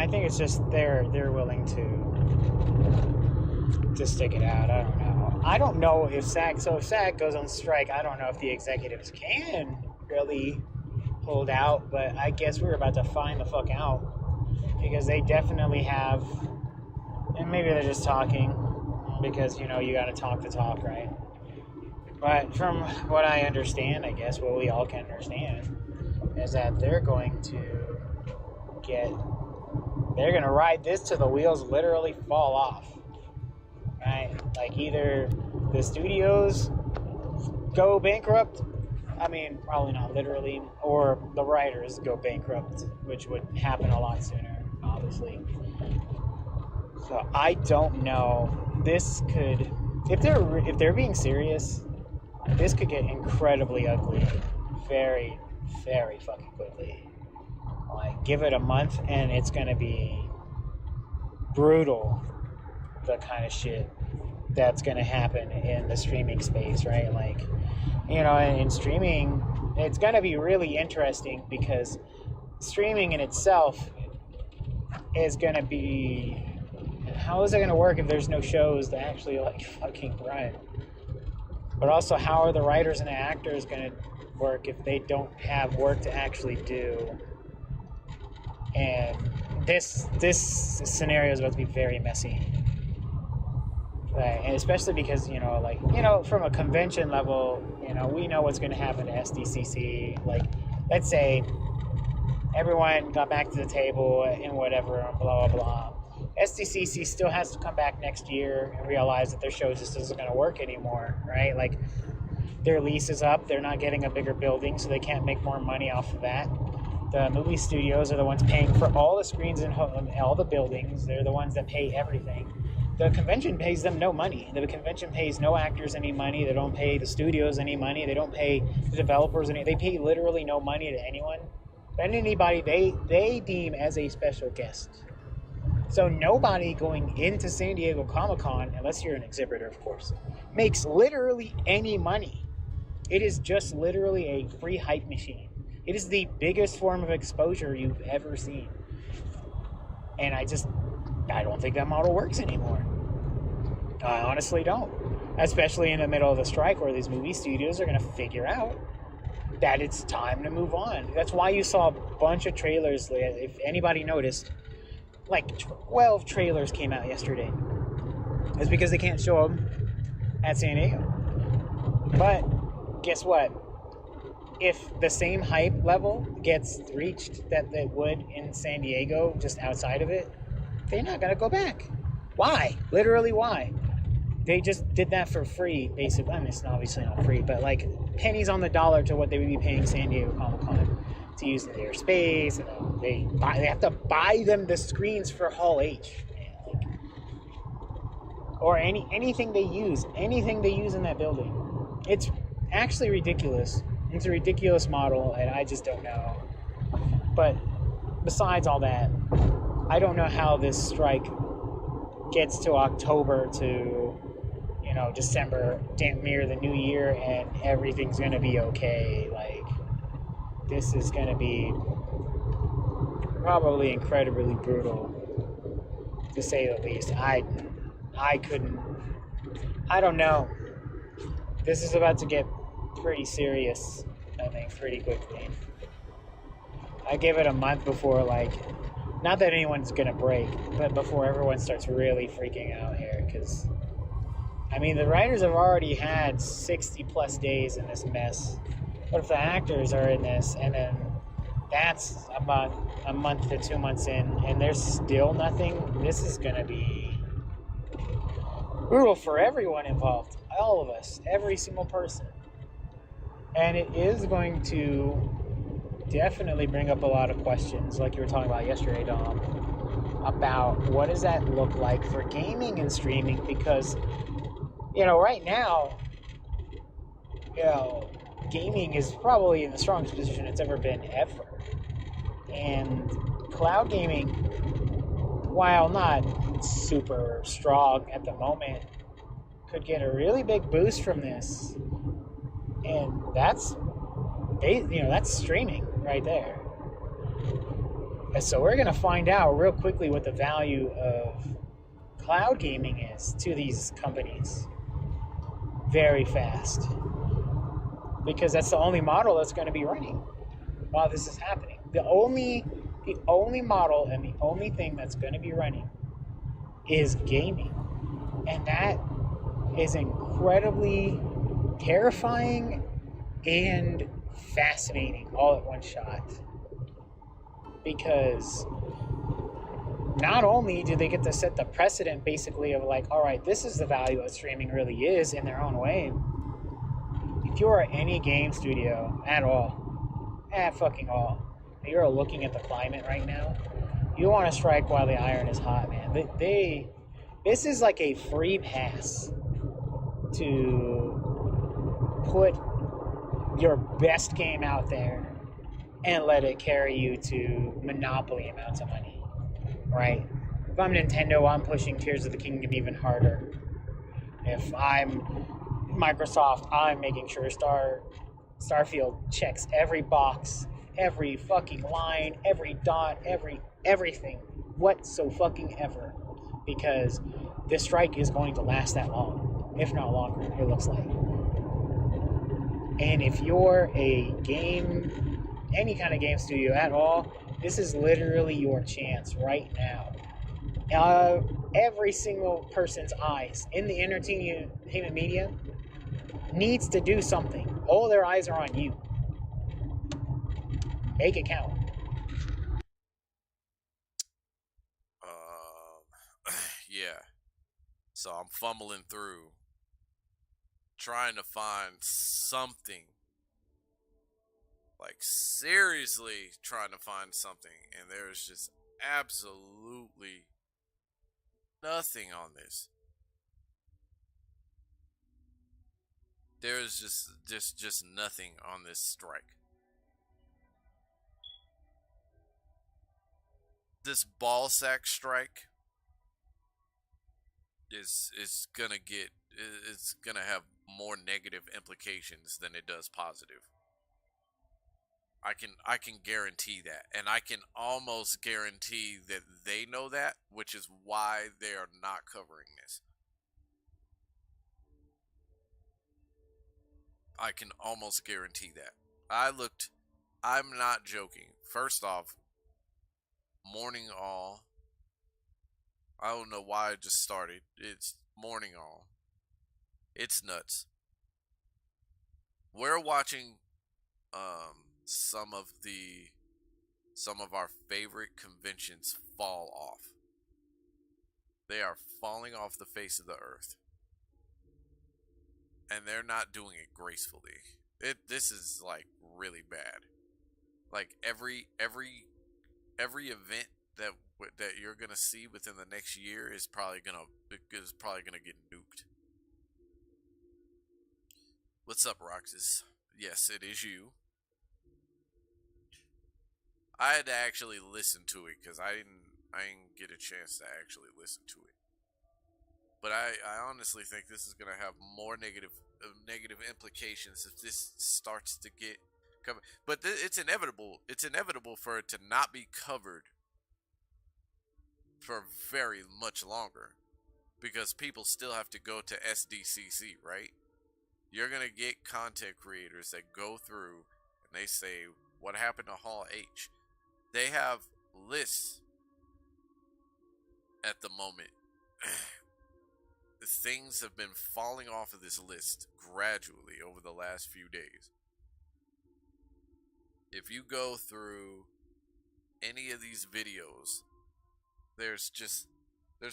I think it's just they're willing to stick it out. I don't know. I don't know if SAG. So if SAG goes on strike, I don't know if the executives can really hold out. But I guess we're about to find the fuck out because they definitely have. And maybe they're just talking because you got to talk the talk, right? But from what I understand, I guess what we all can understand is that they're going to ride this till the wheels literally fall off, right? Like either the studios go bankrupt, I mean, probably not literally, or the writers go bankrupt, which would happen a lot sooner, obviously. So I don't know. This could, if they're being serious, this could get incredibly ugly, very, very fucking quickly. Like, give it a month, and it's gonna be brutal. The kind of shit that's gonna happen in the streaming space, right? Like, in streaming, it's gonna be really interesting because streaming in itself is gonna be. How is it going to work if there's no shows to actually fucking run? But also, how are the writers and the actors going to work if they don't have work to actually do? And this scenario is about to be very messy, right? And especially because from a convention level, we know what's going to happen to SDCC. Like, let's say everyone got back to the table and whatever, blah blah blah. SDCC still has to come back next year and realize that their show just isn't going to work anymore, right? Like, their lease is up. They're not getting a bigger building, so they can't make more money off of that. The movie studios are the ones paying for all the screens in all the buildings. They're the ones that pay everything. The convention pays them no money. The convention pays no actors any money. They don't pay the studios any money. They don't pay the developers any. They pay literally no money to anyone. And anybody they deem as a special guest. So nobody going into San Diego Comic-Con, unless you're an exhibitor, of course, makes literally any money. It is just literally a free hype machine. It is the biggest form of exposure you've ever seen. And I don't think that model works anymore. I honestly don't. Especially in the middle of the strike where these movie studios are going to figure out that it's time to move on. That's why you saw a bunch of trailers. If anybody noticed, like 12 trailers came out yesterday. It's because they can't show them at San Diego. But guess what? If the same hype level gets reached that they would in San Diego, just outside of it, they're not going to go back. Why? Literally, why? They just did that for free, basically. I mean, it's obviously not free, but like pennies on the dollar to what they would be paying San Diego Comic-Con to use their space. And they have to buy them the screens for Hall H, or anything they use in that building. It's actually ridiculous. It's a ridiculous model, and I just don't know. But besides all that, I don't know how this strike gets to October to, December, damn near the new year, and everything's going to be okay. Like, this is going to be probably incredibly brutal, to say the least. I don't know. This is about to get pretty serious, I think, pretty quickly. I give it a month before, not that anyone's gonna break, but before everyone starts really freaking out here, because, the writers have already had 60 plus days in this mess. What if the actors are in this, and then that's about a month to 2 months in, and there's still nothing? This is gonna be brutal for everyone involved, all of us, every single person. And it is going to definitely bring up a lot of questions, like you were talking about yesterday, Dom, about what does that look like for gaming and streaming, because, right now, gaming is probably in the strongest position it's ever been, ever. And cloud gaming, while not super strong at the moment, could get a really big boost from this. And that's streaming right there. So we're going to find out real quickly what the value of cloud gaming is to these companies very fast, because that's the only model that's going to be running while this is happening. The only model and the only thing that's going to be running is gaming, and that is incredibly terrifying and fascinating all at one shot, because not only do they get to set the precedent basically of like, all right, this is the value of streaming really is in their own way. If you are any game studio at all, at fucking all, you're looking at the climate right now, you want to strike while the iron is hot, man. This is like a free pass to put your best game out there and let it carry you to monopoly amounts of money, right? If I'm Nintendo, I'm pushing Tears of the Kingdom even harder. If I'm Microsoft, I'm making sure Starfield checks every box, every fucking line, every dot, everything, whatsoever, because this strike is going to last that long, if not longer, it looks like. And if you're a game, any kind of game studio at all, this is literally your chance right now. Every single person's eyes in the entertainment media needs to do something. All their eyes are on you. Make it count. Yeah. So I'm fumbling through, trying to find something. Like, seriously trying to find something. And there's just absolutely nothing on this. There's just nothing on this strike. This ball sack strike is gonna get, it's gonna have more negative implications than it does positive. I can guarantee that, and I can almost guarantee that they know that, which is why they are not covering this. I can almost guarantee that. I'm not joking. First off, Morning All. I don't know why it just started. It's Morning All. It's nuts. We're watching some of our favorite conventions fall off. They are falling off the face of the earth. And they're not doing it gracefully. This is like really bad. Like every event that you're gonna see within the next year is probably gonna get nuked. What's up, Roxas? Yes, it is you. I had to actually listen to it because I didn't get a chance to actually listen to it. But I honestly think this is gonna have more negative implications if this starts to get covered. But it's inevitable. It's inevitable for it to not be covered for very much longer, because people still have to go to SDCC, right? You're gonna get content creators that go through and they say, what happened to Hall H? They have lists at the moment. Things have been falling off of this list gradually over the last few days. If you go through any of these videos, there's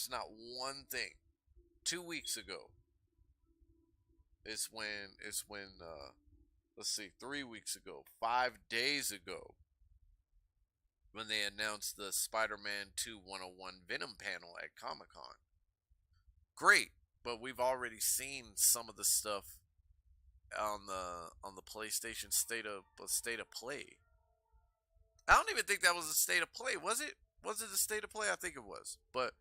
not one thing. 2 weeks ago is when let's see, 3 weeks ago, 5 days ago, when they announced the Spider-Man 2 101 Venom panel at Comic-Con. Great, but we've already seen some of the stuff on the PlayStation state of play. I don't even think that was a state of play, was it? Was it a state of play? I think it was. But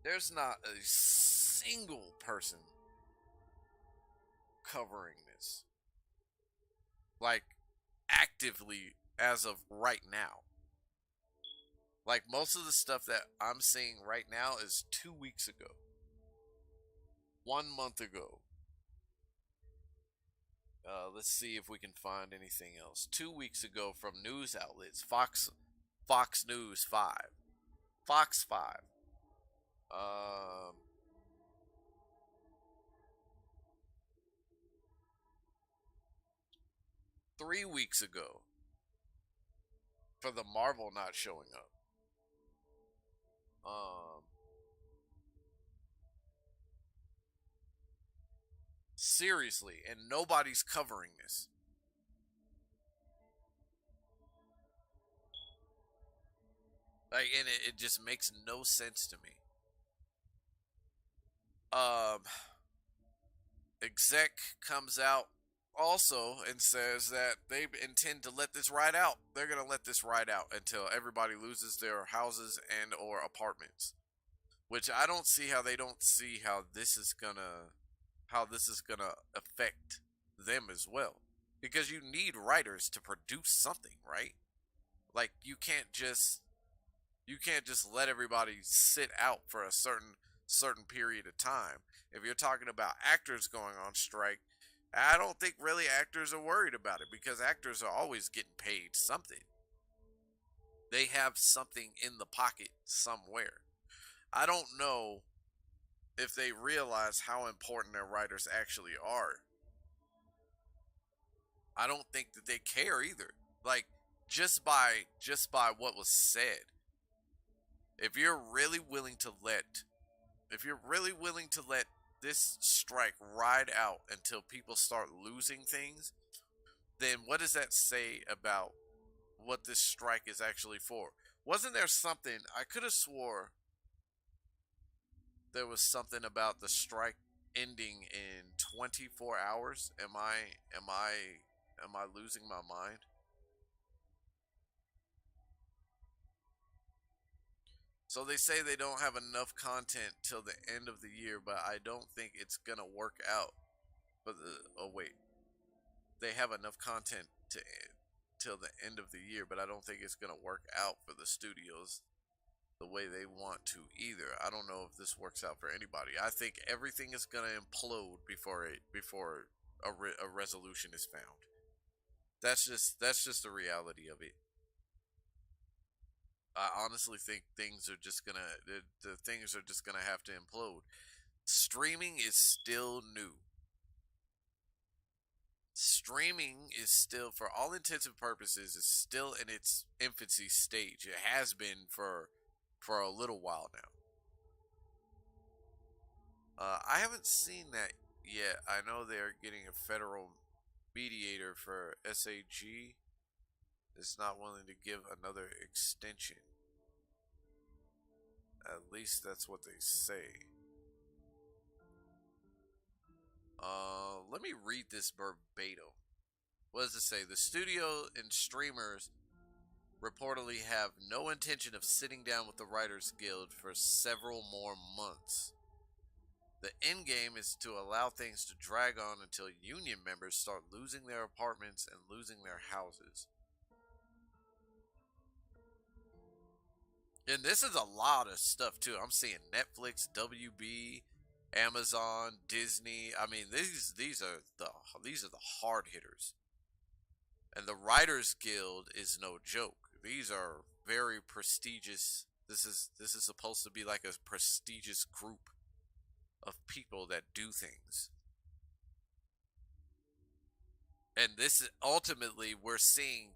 there's not a single person covering this, like actively as of right now. Like most of the stuff that I'm seeing right now is 2 weeks ago, 1 month ago. Let's see if we can find anything else. 2 weeks ago from news outlets, Fox News 5, Fox 5. Um, 3 weeks ago for the Marvel not showing up. Um, Seriously, and nobody's covering this. Like, and it just makes no sense to me. Um, Exec comes out also and says that they intend to let this ride out. They're going to let this ride out until everybody loses their houses and or apartments. Which I don't see how they don't see how this is going to affect them as well. Because you need writers to produce something, right? Like you can't just let everybody sit out for a certain period of time. If you're talking about actors going on strike, I don't think really actors are worried about it because actors are always getting paid something. They have something in the pocket somewhere. I don't know if they realize how important their writers actually are. I don't think that they care either. Like just by what was said, if you're really willing to let this strike ride out until people start losing things, then what does that say about what this strike is actually for? Wasn't there something I could have swore there was something about the strike ending in 24 hours? Am I losing my mind? So they say they don't have enough content till the end of the year, but I don't think it's gonna work out. Oh wait, they have enough content to till the end of the year, but I don't think it's gonna work out for the studios the way they want to either. I don't know if this works out for anybody. I think everything is gonna implode before a resolution is found. That's just the reality of it. I honestly think the things are just gonna have to implode. Streaming is still new. Streaming is still, for all intents and purposes, is still in its infancy stage. It has been for a little while now. I haven't seen that yet. I know they're getting a federal mediator for SAG. Is not willing to give another extension. At least that's what they say. Let me read this verbatim. What does it say? The studio and streamers reportedly have no intention of sitting down with the Writers Guild for several more months. The end game is to allow things to drag on until union members start losing their apartments and losing their houses. And this is a lot of stuff too. I'm seeing Netflix, WB, Amazon, Disney. I mean, these are the hard hitters. And the Writers Guild is no joke. These are very prestigious. This is supposed to be like a prestigious group of people that do things. And this is ultimately we're seeing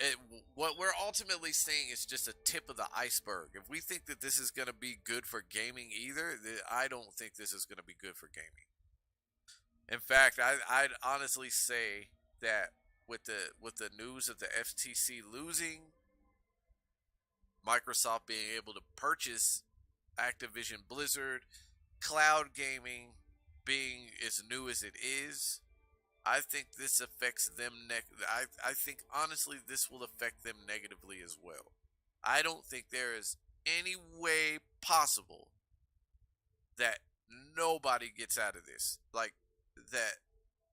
it, what we're ultimately seeing is just a tip of the iceberg. If we think that this is going to be good for gaming either, I don't think this is going to be good for gaming. In fact, I'd honestly say that with the news of the FTC losing, Microsoft being able to purchase Activision Blizzard, cloud gaming being as new as it is, I think this affects them. I think honestly this will affect them negatively as well. I don't think there is any way possible that nobody gets out of this. Like that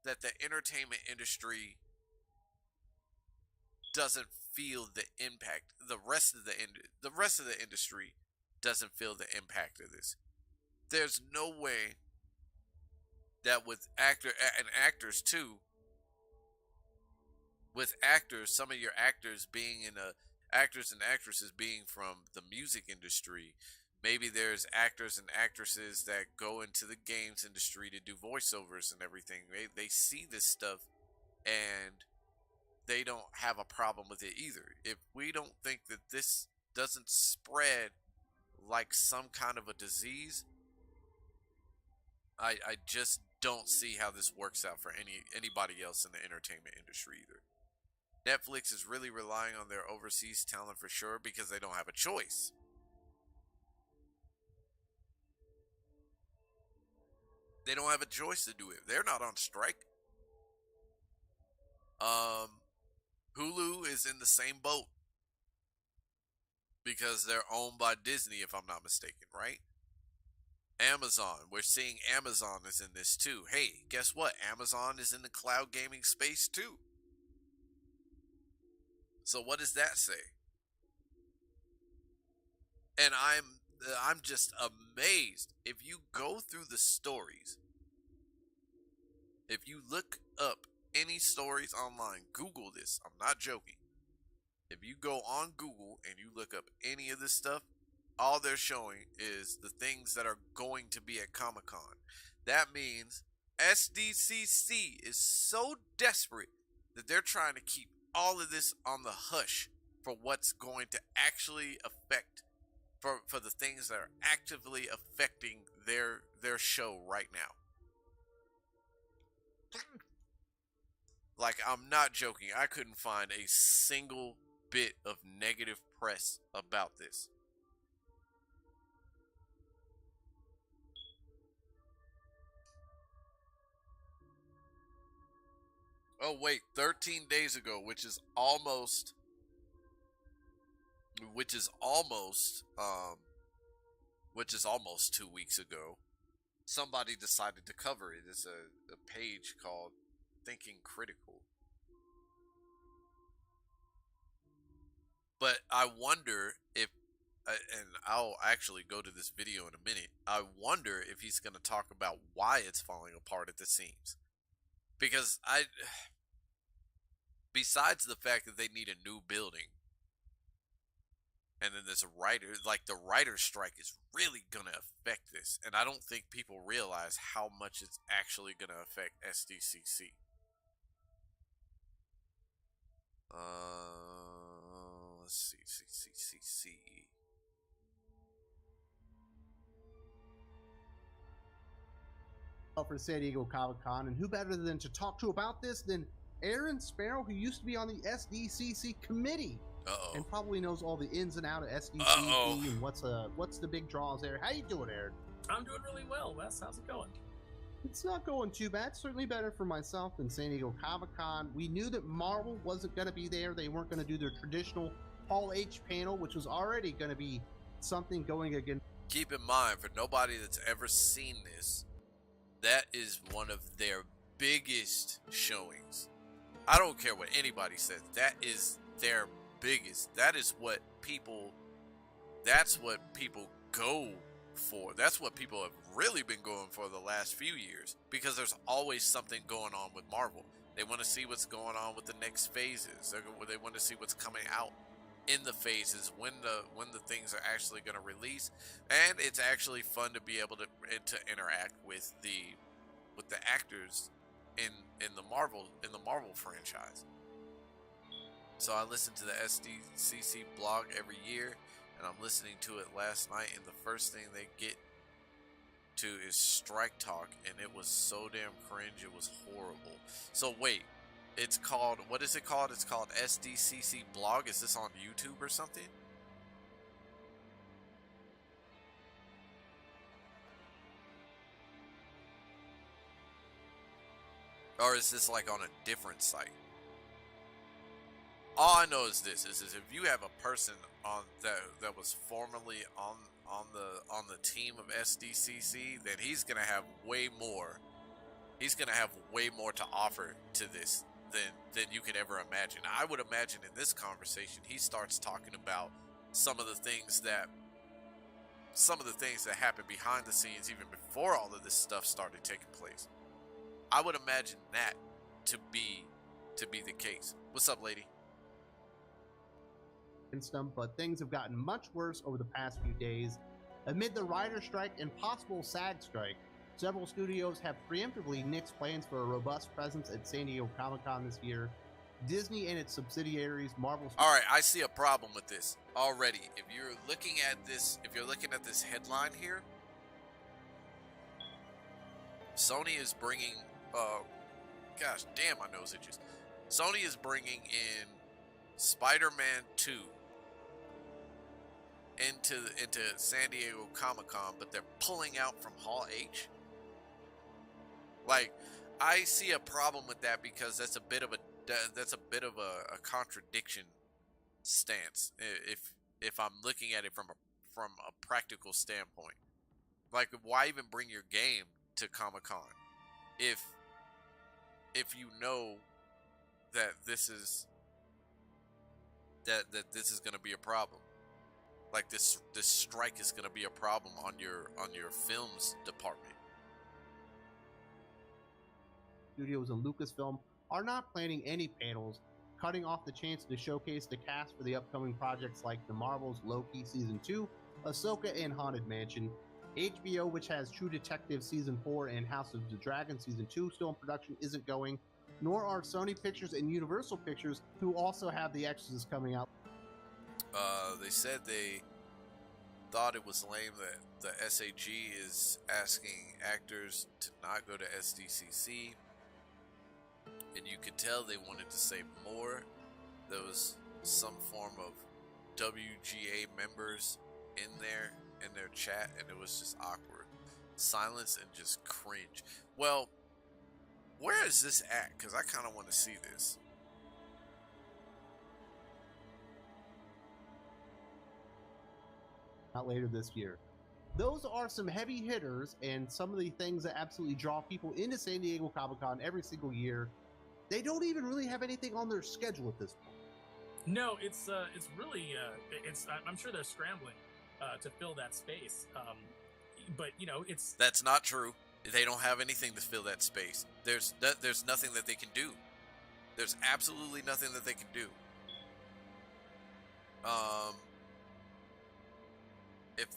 the entertainment industry doesn't feel the impact. The rest of the industry doesn't feel the impact of this. There's no way that with actors too, with actors, some of your actors being actors and actresses being from the music industry. Maybe there's actors and actresses that go into the games industry to do voiceovers and everything. They see this stuff and they don't have a problem with it either. If we don't think that this doesn't spread like some kind of a disease, I just don't see how this works out for anybody else in the entertainment industry either. Netflix is really relying on their overseas talent for sure because they don't have a choice. They don't have a choice to do it. They're not on strike. Hulu is in the same boat because they're owned by Disney, if I'm not mistaken, right? Amazon, we're seeing Amazon is in this too. Hey, guess what? Amazon is in the cloud gaming space too. So what does that say? And I'm just amazed. If you go through the stories, if you look up any stories online, Google this, I'm not joking. If you go on Google and you look up any of this stuff, all they're showing is the things that are going to be at Comic-Con. That means SDCC is so desperate that they're trying to keep all of this on the hush for what's going to actually affect, for the things that are actively affecting their show right now. Like, I'm not joking. I couldn't find a single bit of negative press about this. Oh wait, 13 days ago, which is almost 2 weeks ago, somebody decided to cover it. It's a page called Thinking Critical. But I wonder if, and I'll actually go to this video in a minute, I wonder if he's going to talk about why it's falling apart at the seams. Because besides the fact that they need a new building, and then there's a writer, like the writer's strike is really going to affect this. And I don't think people realize how much it's actually going to affect SDCC. Let's see, CCCC. For San Diego Comic-Con, and who better than to talk to about this than Aaron Sparrow, who used to be on the SDCC committee. And probably knows all the ins and outs of SDCC and what's the big draws there. How you doing, Aaron? I'm doing really well, Wes. How's it going? It's not going too bad. Certainly better for myself than San Diego Comic-Con. We knew that Marvel wasn't going to be there. They weren't going to do their traditional Hall H panel, which was already going to be something going against. Keep in mind, for nobody that's ever seen this, that is one of their biggest showings. I don't care what anybody says. That is their biggest. That's what people go for. That's what people have really been going for the last few years, because there's always something going on with Marvel. They want to see what's going on with the next phases. They want to see what's coming out in the phases, when the things are actually going to release. And it's actually fun to be able to interact with the actors in the Marvel franchise. So I listen to the SDCC blog every year, and I'm listening to it last night, and the first thing they get to is strike talk, and it was so damn cringe, it was horrible. So wait, it's called, what is it called? It's called SDCC blog. Is this on YouTube or something? Or is this like on a different site? All I know is this: is if you have a person on that was formerly on the team of SDCC, then he's gonna have way more. He's gonna have way more to offer to this than you could ever imagine. I would imagine in this conversation he starts talking about some of the things that happened behind the scenes even before all of this stuff started taking place. I would imagine that to be the case. What's up, lady? But things have gotten much worse over the past few days. Amid the writer strike and possible SAG strike, several studios have preemptively nixed plans for a robust presence at San Diego Comic-Con this year. Disney and its subsidiaries, Marvel... All right, I see a problem with this already. If you're looking at this headline here, Sony is bringing... gosh damn, my nose itches. Sony is bringing in Spider-Man 2 into San Diego Comic-Con, but they're pulling out from Hall H. Like, I see a problem with that because that's a bit of a contradiction stance. If I'm looking at it from a practical standpoint, like, why even bring your game to Comic-Con if you know that this is going to be a problem? Like, this strike is going to be a problem on your films department. Studios and Lucasfilm are not planning any panels, cutting off the chance to showcase the cast for the upcoming projects like The Marvels, Loki Season 2, Ahsoka, and Haunted Mansion. HBO, which has True Detective Season 4 and House of the Dragon Season 2 still in production, isn't going, nor are Sony Pictures and Universal Pictures, who also have The Exorcist coming out. They said they thought it was lame that the SAG is asking actors to not go to SDCC, and you could tell they wanted to say more. There was some form of WGA members in their chat, and it was just awkward. Silence and just cringe. Well, where is this at? Because I kind of want to see this. Later this year. Those are some heavy hitters and some of the things that absolutely draw people into San Diego Comic-Con every single year. They don't even really have anything on their schedule at this point. No, it's really I'm sure they're scrambling to fill that space. But that's not true. They don't have anything to fill that space. There's nothing that they can do. There's absolutely nothing that they can do. If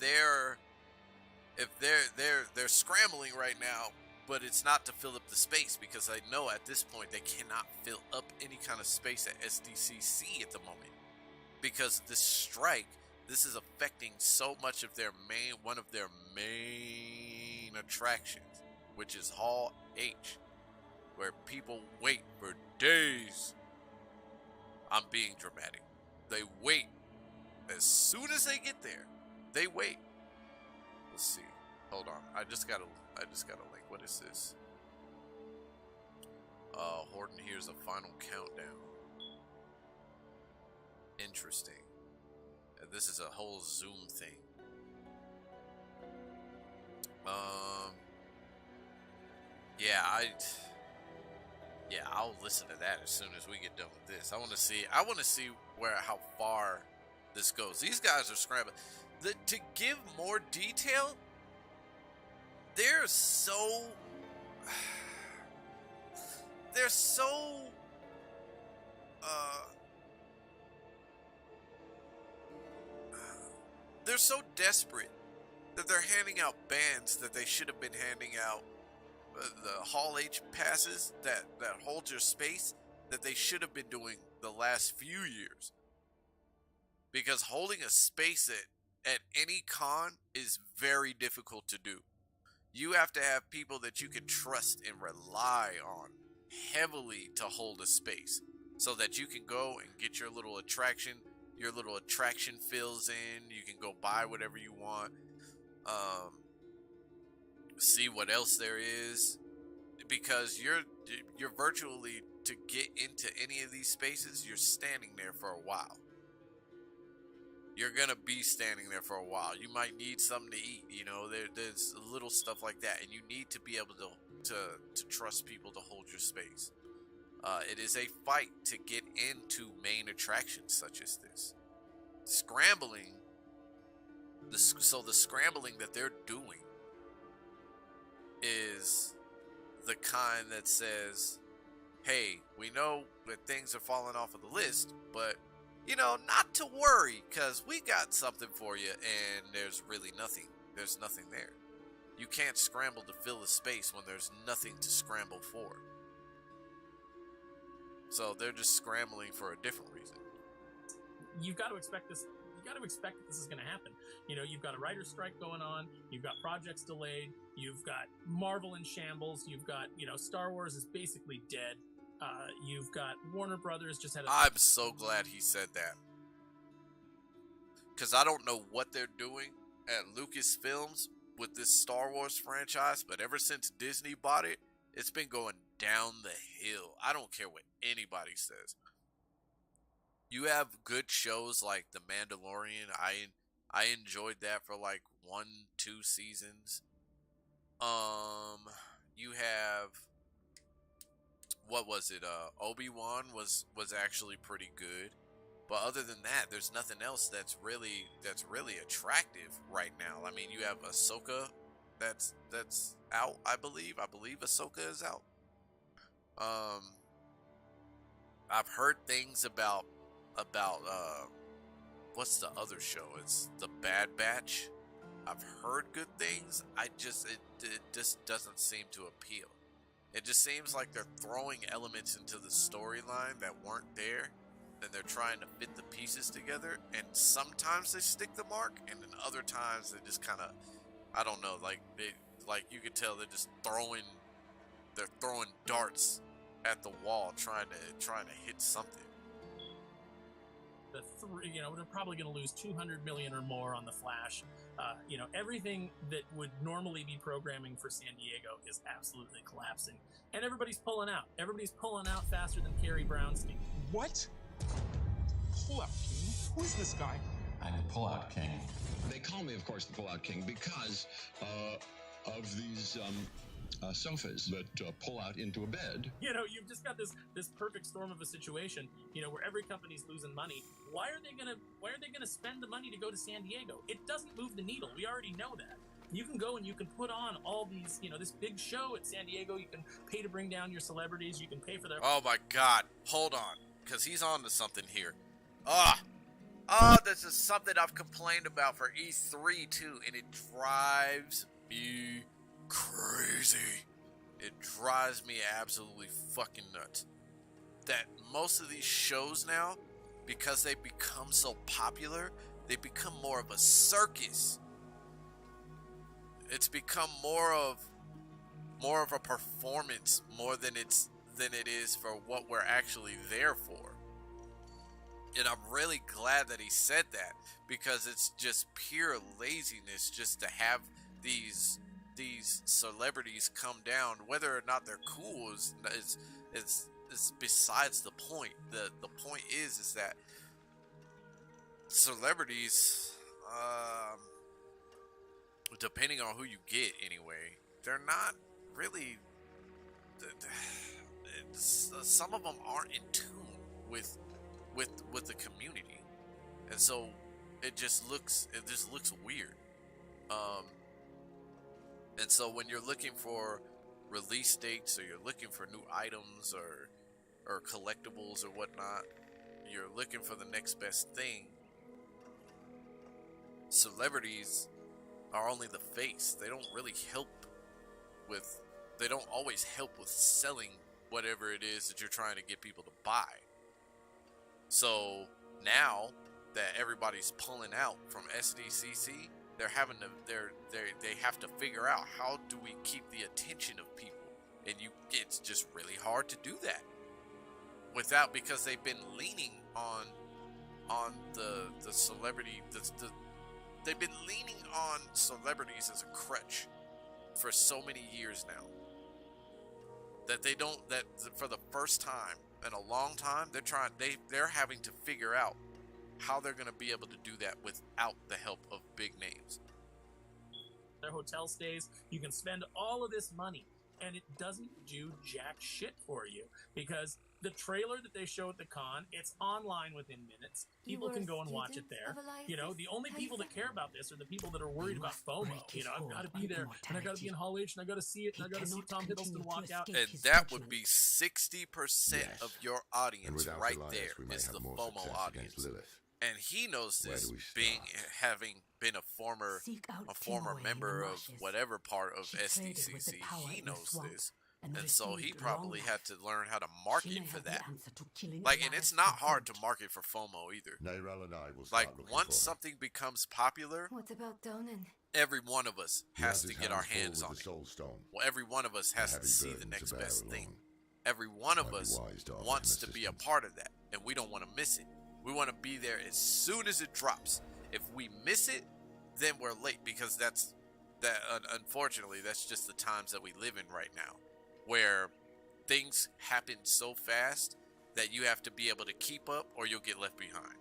they're scrambling right now, but it's not to fill up the space, because I know at this point they cannot fill up any kind of space at SDCC at the moment, because this strike, this is affecting so much of one of their main attractions, which is Hall H, where people wait for days. I'm being dramatic. They wait. As soon as they get there, they wait. Let's see. Hold on. I just got a link. What is this? Horton here's a final countdown. Interesting. This is a whole Zoom thing. I'll listen to that as soon as we get done with this. I want to see how far this goes. These guys are scrambling. To give more detail, they're so desperate that they're handing out bans that they should have been handing out, the Hall H passes that hold your space, that they should have been doing the last few years. Because holding a space at any con is very difficult to do. You have to have people that you can trust and rely on heavily to hold a space, so that you can go and get your little attraction fills in. You can go buy whatever you want, see what else there is, because you're virtually, to get into any of these spaces, you're standing there for a while. You're gonna be standing there for a while. You might need something to eat. There's little stuff like that, and you need to be able to trust people to hold your space. It is a fight to get into main attractions such as this. Scrambling, the scrambling that they're doing is the kind that says, hey, we know that things are falling off of the list, but, you know, not to worry, because we got something for you, and there's really nothing. There's nothing there. You can't scramble to fill a space when there's nothing to scramble for. So they're just scrambling for a different reason. You've got to expect this. You got to expect that this is going to happen. You know, you've got a writer's strike going on. You've got projects delayed. You've got Marvel in shambles. You've got, you know, Star Wars is basically dead. You've got Warner Brothers just had a... I'm so glad he said that. Because I don't know what they're doing at Lucasfilms with this Star Wars franchise, but ever since Disney bought it, it's been going down the hill. I don't care what anybody says. You have good shows like The Mandalorian. I enjoyed that for like 1-2 seasons. You have, what was it? Obi-Wan was actually pretty good. But other than that, there's nothing else that's really attractive right now. I mean, you have Ahsoka that's out, I believe. I believe Ahsoka is out. I've heard things about what's the other show? It's The Bad Batch. I've heard good things. It just doesn't seem to appeal. It just seems like they're throwing elements into the storyline that weren't there, and they're trying to fit the pieces together, and sometimes they stick the mark, and then other times they just kind of, I don't know, like you could tell they're just throwing darts at the wall, trying to hit something. They're probably going to lose 200 million or more on the Flash. Everything that would normally be programming for San Diego is absolutely collapsing, and everybody's pulling out. Everybody's pulling out faster than Carrie Brownstein. What? Pull-out King? Who is this guy? I'm the Pull-out King. They call me, of course, the Pull-out King because of these sofas that pull out into a bed. You've just got this perfect storm of a situation, where every company's losing money. Why are they gonna spend the money to go to San Diego? It doesn't move the needle. We already know that. You can go and you can put on all these, this big show at San Diego. You can pay to bring down your celebrities. You can pay for their... Oh my God. Hold on. Because he's on to something here. This is something I've complained about for E3 too, and it drives me crazy. It drives me absolutely fucking nuts. That most of these shows now, because they become so popular, they become more of a circus. It's become more of a performance more than it is for what we're actually there for. And I'm really glad that he said that, because it's just pure laziness just to have these celebrities come down. Whether or not they're cool is besides the point. The point is that celebrities, depending on who you get anyway, they're not really, some of them aren't in tune with the community, and so it just looks weird. And so when you're looking for release dates, or you're looking for new items or collectibles or whatnot, you're looking for the next best thing. Celebrities are only the face. They don't really help with, they don't always help with selling whatever it is that you're trying to get people to buy. So now that everybody's pulling out from SDCC, they have to figure out, how do we keep the attention of people? And it's just really hard to do that because they've been leaning on the celebrity, they've been leaning on celebrities as a crutch for so many years now, that for the first time in a long time, they're having to figure out how they're going to be able to do that without the help of big names. Their hotel stays, you can spend all of this money, and it doesn't do jack shit for you, because The trailer that they show at the con, it's online within minutes. People can go and watch it there. You know, the only people that care about this are the people that are worried about FOMO. You know, I've got to be there, and I got to be in Hall H, and I got to see it, and I got to see Tom Hiddleston walk out. And that would be 60% of your audience right there is the FOMO audience. And he knows this, having been a former member of whatever part of SDCC. He knows this. And so he probably had to learn how to market for that. Like, and it's not hard to market for FOMO either. Like, once something becomes popular, every one of us has to get our hands on it. Well, every one of us has to see the next best thing. Every one of us wants to be a part of that, and we don't want to miss it. We want to be there as soon as it drops. If we miss it, then we're late, because unfortunately, that's just the times that we live in right now, where things happen so fast that you have to be able to keep up or you'll get left behind.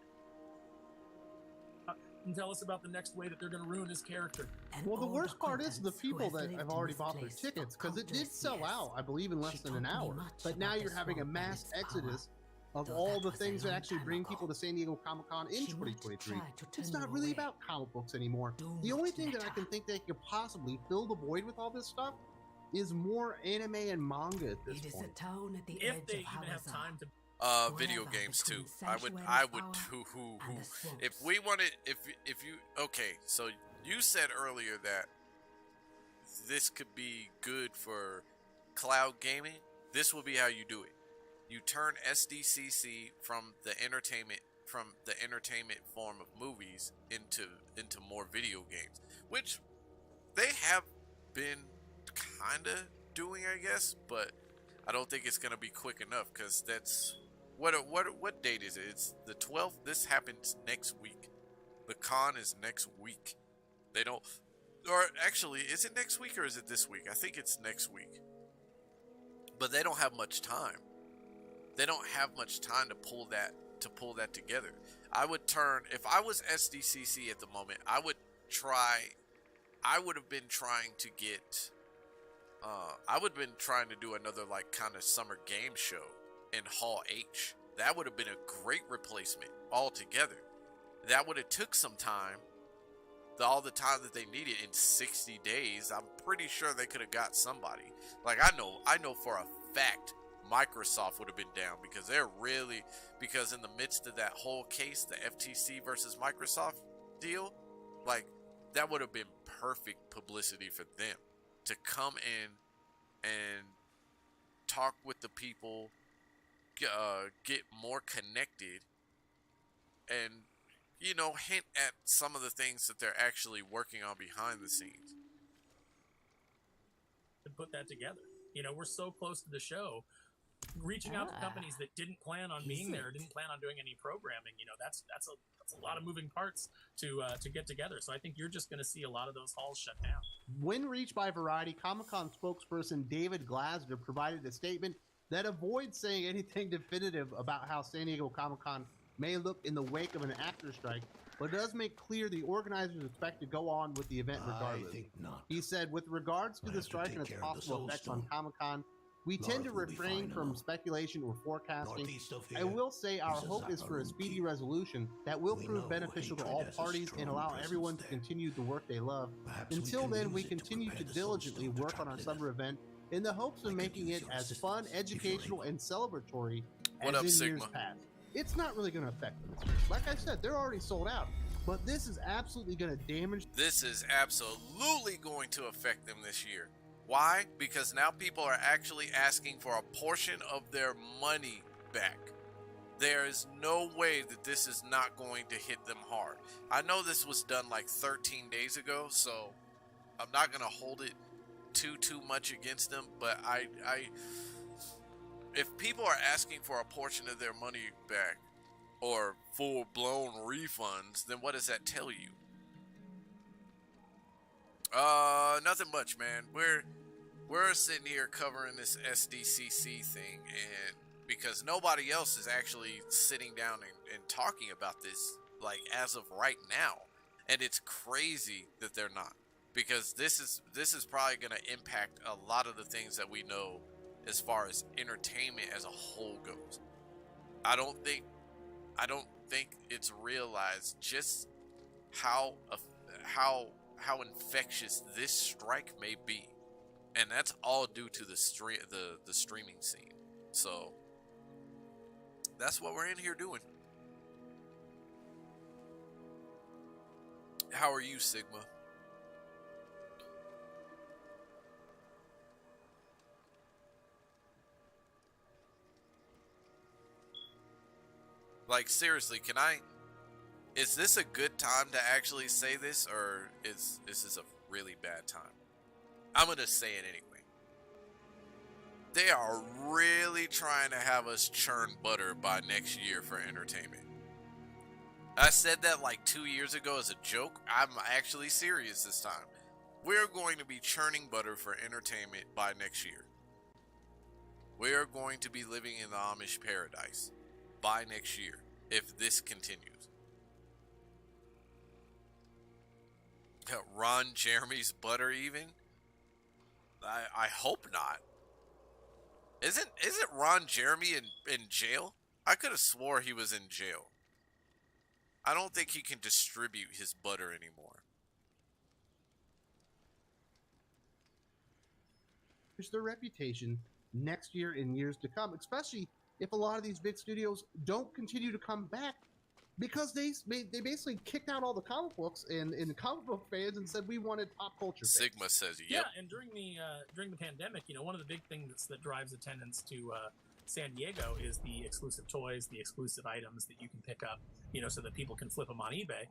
And tell us about the next way that they're going to ruin his character. Well, the worst part is the people that have already bought their tickets, because it did sell out, I believe, in less than an hour. But now you're having a mass exodus of all the things that actually bring people to San Diego Comic-Con in 2023. It's not really about comic books anymore. The only thing that I can think they could possibly fill the void with all this stuff is more anime and manga at this point. If they even have time to video games too. I would if we wanted, if you, okay, so you said earlier that this could be good for cloud gaming. This will be how you do it. You turn SDCC from the entertainment form of movies into more video games, which they have been kind of doing, I guess, but I don't think it's gonna be quick enough, because that's what date is it? It's the 12th. This happens next week. The con is next week. They don't, or actually, is it next week or is it this week? I think it's next week. But they don't have much time. They don't have much time to pull that together. I would turn, if I was SDCC at the moment, I would have been trying to get do another like kind of summer game show in Hall H. That would have been a great replacement altogether. That would have took some time. All the time that they needed in 60 days, I'm pretty sure they could have got somebody. Like, I know for a fact Microsoft would have been down, because in the midst of that whole case, the FTC versus Microsoft deal, like, that would have been perfect publicity for them to come in and talk with the people, get more connected, and, you know, hint at some of the things that they're actually working on behind the scenes. To put that together. You know, we're so close to the show. Reaching out to companies that didn't plan on being there, didn't plan on doing any programming, you know, that's a lot of moving parts to get together. So I think you're just going to see a lot of those halls shut down. When reached by Variety, Comic-Con spokesperson David Glasner provided a statement that avoids saying anything definitive about how San Diego Comic-Con may look in the wake of an actor strike, but does make clear the organizers expect to go on with the event regardless. I think not. He said, with regards to the strike and its possible effects on Comic-Con, we tend to refrain from speculation or forecasting. I will say our hope is for a speedy resolution that will prove beneficial to all parties and allow everyone to continue the work they love. Until then, we continue to diligently work on our summer event in the hopes of making it as fun, educational, and celebratory as in years past. It's not really going to affect them. Like I said, they're already sold out. But this is absolutely going to damage... This is absolutely going to affect them this year. Why? Because now people are actually asking for a portion of their money back. There is no way that this is not going to hit them hard. I know this was done like 13 days ago, so I'm not going to hold it too much against them, but if people are asking for a portion of their money back or full-blown refunds, then what does that tell you? Nothing much, man. We're sitting here covering this SDCC thing, and because nobody else is actually sitting down and talking about this, like, as of right now, and it's crazy that they're not, because this is probably going to impact a lot of the things that we know as far as entertainment as a whole goes. I don't think it's realized just how infectious this strike may be, and that's all due to the streaming scene. So that's what we're in here doing. How are you, Sigma? Like, seriously, is this a good time to actually say this, or is this a really bad time? I'm gonna say it anyway. They are really trying to have us churn butter by next year for entertainment. I said that like 2 years ago as a joke. I'm actually serious this time. We're going to be churning butter for entertainment by next year. We are going to be living in the Amish paradise by next year if this continues. Ron Jeremy's butter even? I hope not. Isn't Ron Jeremy in jail? I could have swore he was in jail. I don't think he can distribute his butter anymore. There's their reputation next year and years to come, especially if a lot of these big studios don't continue to come back, because they basically kicked out all the comic books and comic book fans and said we wanted pop culture fans. Sigma says, yep. Yeah, and during the pandemic, one of the big things that drives attendance to San Diego is the exclusive toys, the exclusive items that you can pick up, so that people can flip them on eBay.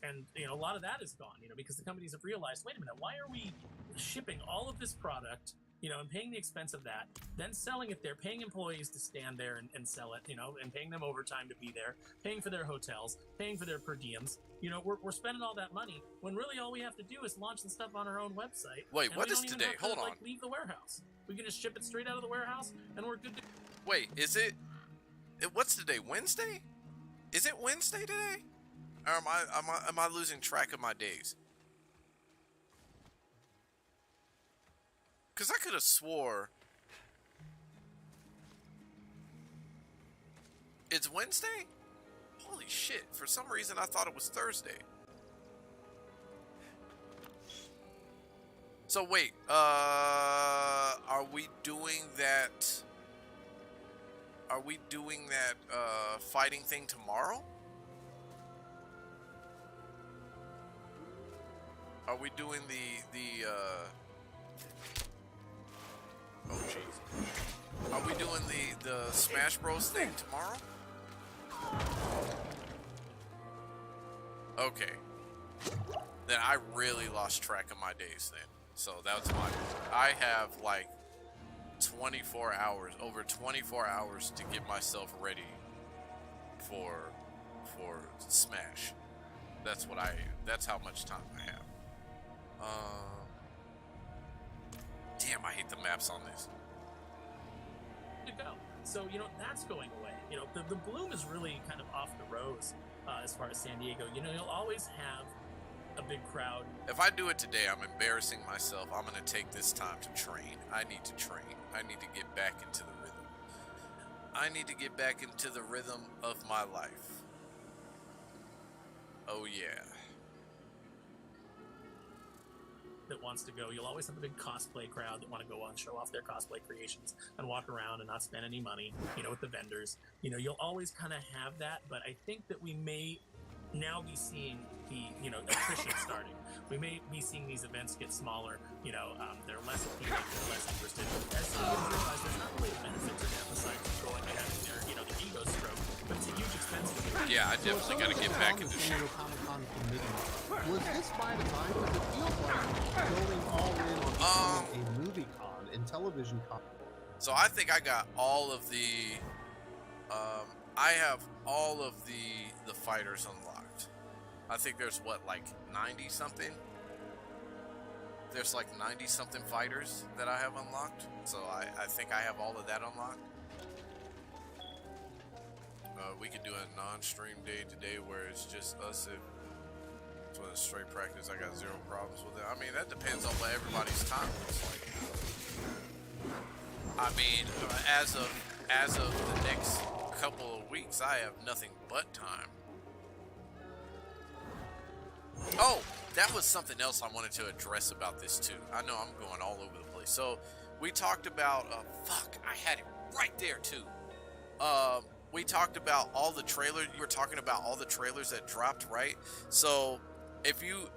And a lot of that is gone, because the companies have realized, wait a minute, why are we shipping all of this product, and paying the expense of that, then selling it there, paying employees to stand there and sell it, and paying them overtime to be there, paying for their hotels, paying for their per diems. We're spending all that money when really all we have to do is launch the stuff on our own website. Wait, what is today? Hold on. Leave the warehouse. We can just ship it straight out of the warehouse, and we're good to. Wait, is it? What's today? Wednesday? Is it Wednesday today? Or am I losing track of my days? Because I could have swore it's Wednesday? Holy shit. For some reason, I thought it was Thursday. So, wait. Are we doing that... Are we doing that fighting thing tomorrow? Are we doing the oh jeez. Are we doing the Smash Bros thing tomorrow? Okay. Then I really lost track of my days then. So that's my... I have like 24 hours, over 24 hours to get myself ready for Smash. That's how much time I have. Damn, I hate the maps on this. To go. So, that's going away. The bloom is really kind of off the rose as far as San Diego. You'll always have a big crowd. If I do it today, I'm embarrassing myself. I'm going to take this time to train. I need to train. I need to get back into the rhythm. I need to get back into the rhythm of my life. Oh, yeah. That wants to go. You'll always have a big cosplay crowd that want to go on, show off their cosplay creations and walk around and not spend any money, with the vendors. You'll always kind of have that, but I think that we may now be seeing the, attrition starting. We may be seeing these events get smaller, they're less appealing, they're less interested. As studios realize there's not really a benefit to them aside from going and having their, their ego stroke, but it's a huge expense to them. Yeah, I definitely got to get back into shit. Was this by design? Because it feels like going all in on a movie con and television con. So I think I got all of the, I have all of the fighters unlocked. I think there's like 90 something. There's like 90 something fighters that I have unlocked. So I think I have all of that unlocked. We could do a non-stream day today where it's just us. If it's with a straight practice, I got zero problems with it. I mean, that depends on what everybody's time looks like. I mean, as of the next couple of weeks, I have nothing but time. Oh, that was something else I wanted to address about this too. I know I'm going all over the place. So we talked about I had it right there too. We talked about all the trailers. You were talking about all the trailers that dropped, right? So if you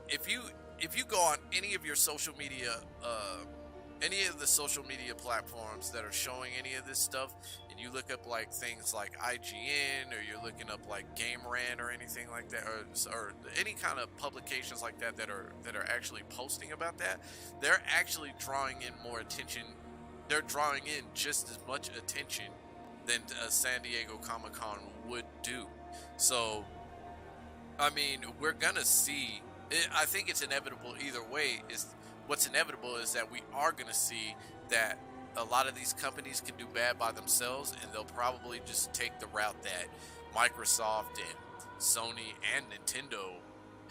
go on any of your social media, any of the social media platforms that are showing any of this stuff, and you look up like things like IGN, or you're looking up like Game Rant or anything like that, or any kind of publications like that that are actually posting about that, they're actually drawing in more attention. They're drawing in just as much attention than a San Diego Comic-Con would do. So, I mean, we're gonna see. I think it's inevitable either way. What's inevitable is that we are gonna see that a lot of these companies can do bad by themselves, and they'll probably just take the route that Microsoft and Sony and Nintendo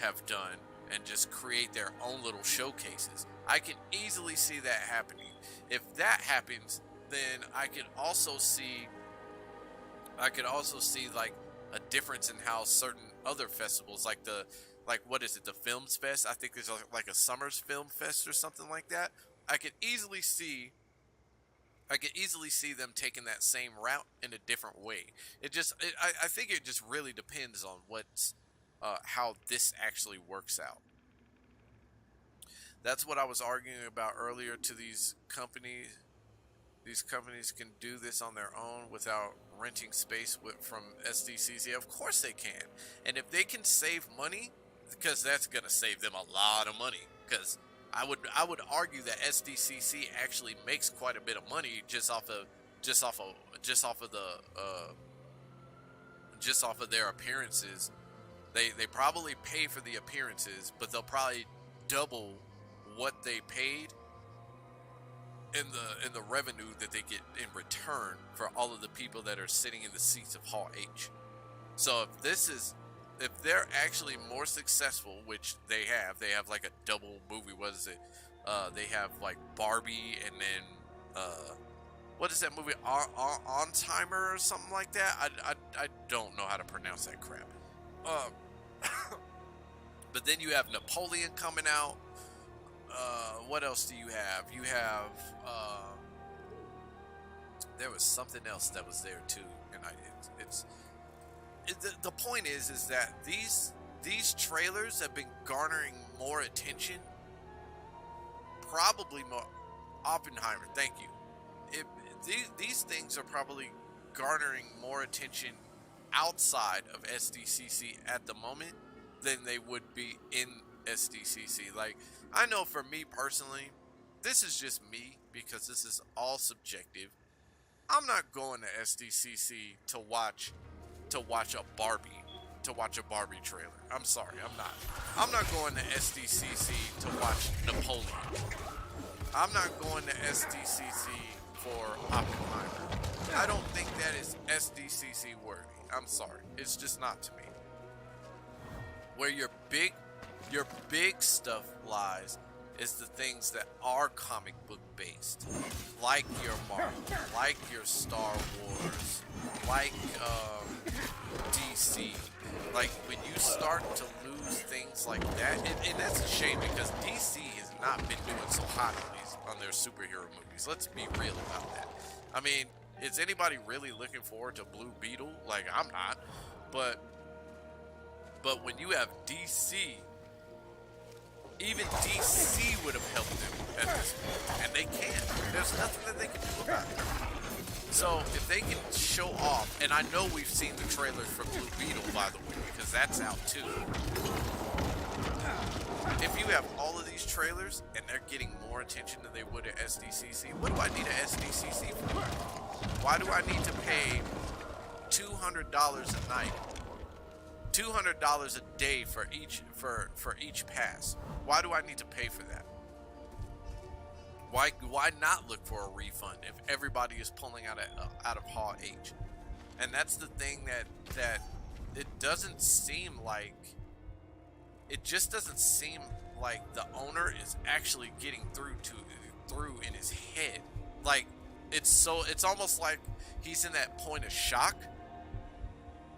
have done, and just create their own little showcases. I can easily see that happening. If that happens, then I could also see like a difference in how certain other festivals, like what is it, the Films Fest? I think there's like a Summers Film Fest or something like that. I could easily see them taking that same route in a different way. I think it just really depends on how this actually works out. That's what I was arguing about earlier to these companies. These companies can do this on their own without renting space from SDCC. Of course they can. And if they can save money, because that's going to save them a lot of money. Because I would argue that SDCC actually makes quite a bit of money just off of their appearances. They probably pay for the appearances, but they'll probably double what they paid in the revenue that they get in return for all of the people that are sitting in the seats of Hall H. So if they're actually more successful, which they have like a double movie. What is it? They have like Barbie, and then what is that movie? On Timer or something like that. I don't know how to pronounce that crap. But then you have Napoleon coming out. What else do you have? You have there was something else that was there too, and the point is that these trailers have been garnering more attention. Probably more. Oppenheimer, thank you. These things are probably garnering more attention outside of SDCC at the moment than they would be in SDCC. Like, I know for me personally, this is just me, because this is all subjective. I'm not going to SDCC to watch a Barbie trailer. I'm sorry, I'm not. I'm not going to SDCC to watch Napoleon. I'm not going to SDCC for Oppenheimer. I don't think that is SDCC worthy. I'm sorry, it's just not to me. Where your big stuff lies is the things that are comic book based, like your Marvel, like your Star Wars, like DC. Like, when you start to lose things like that, and that's a shame, because DC has not been doing so hot on their superhero movies. Let's be real about that. I mean, is anybody really looking forward to Blue Beetle? Like, I'm not. But when you have DC, even DC would have helped them at this point, and they can't. There's nothing that they can do about it. So if they can show off, and I know we've seen the trailers for Blue Beetle, by the way, because that's out too. If you have all of these trailers and they're getting more attention than they would at SDCC, what do I need an SDCC for? Why do I need to pay $200 a night? $200 a day for each pass. Why do I need to pay for that? Why not look for a refund if everybody is pulling out of Hall H? And that's the thing that it doesn't seem like. It just doesn't seem like the owner is actually getting through in his head. Like, it's almost like he's in that point of shock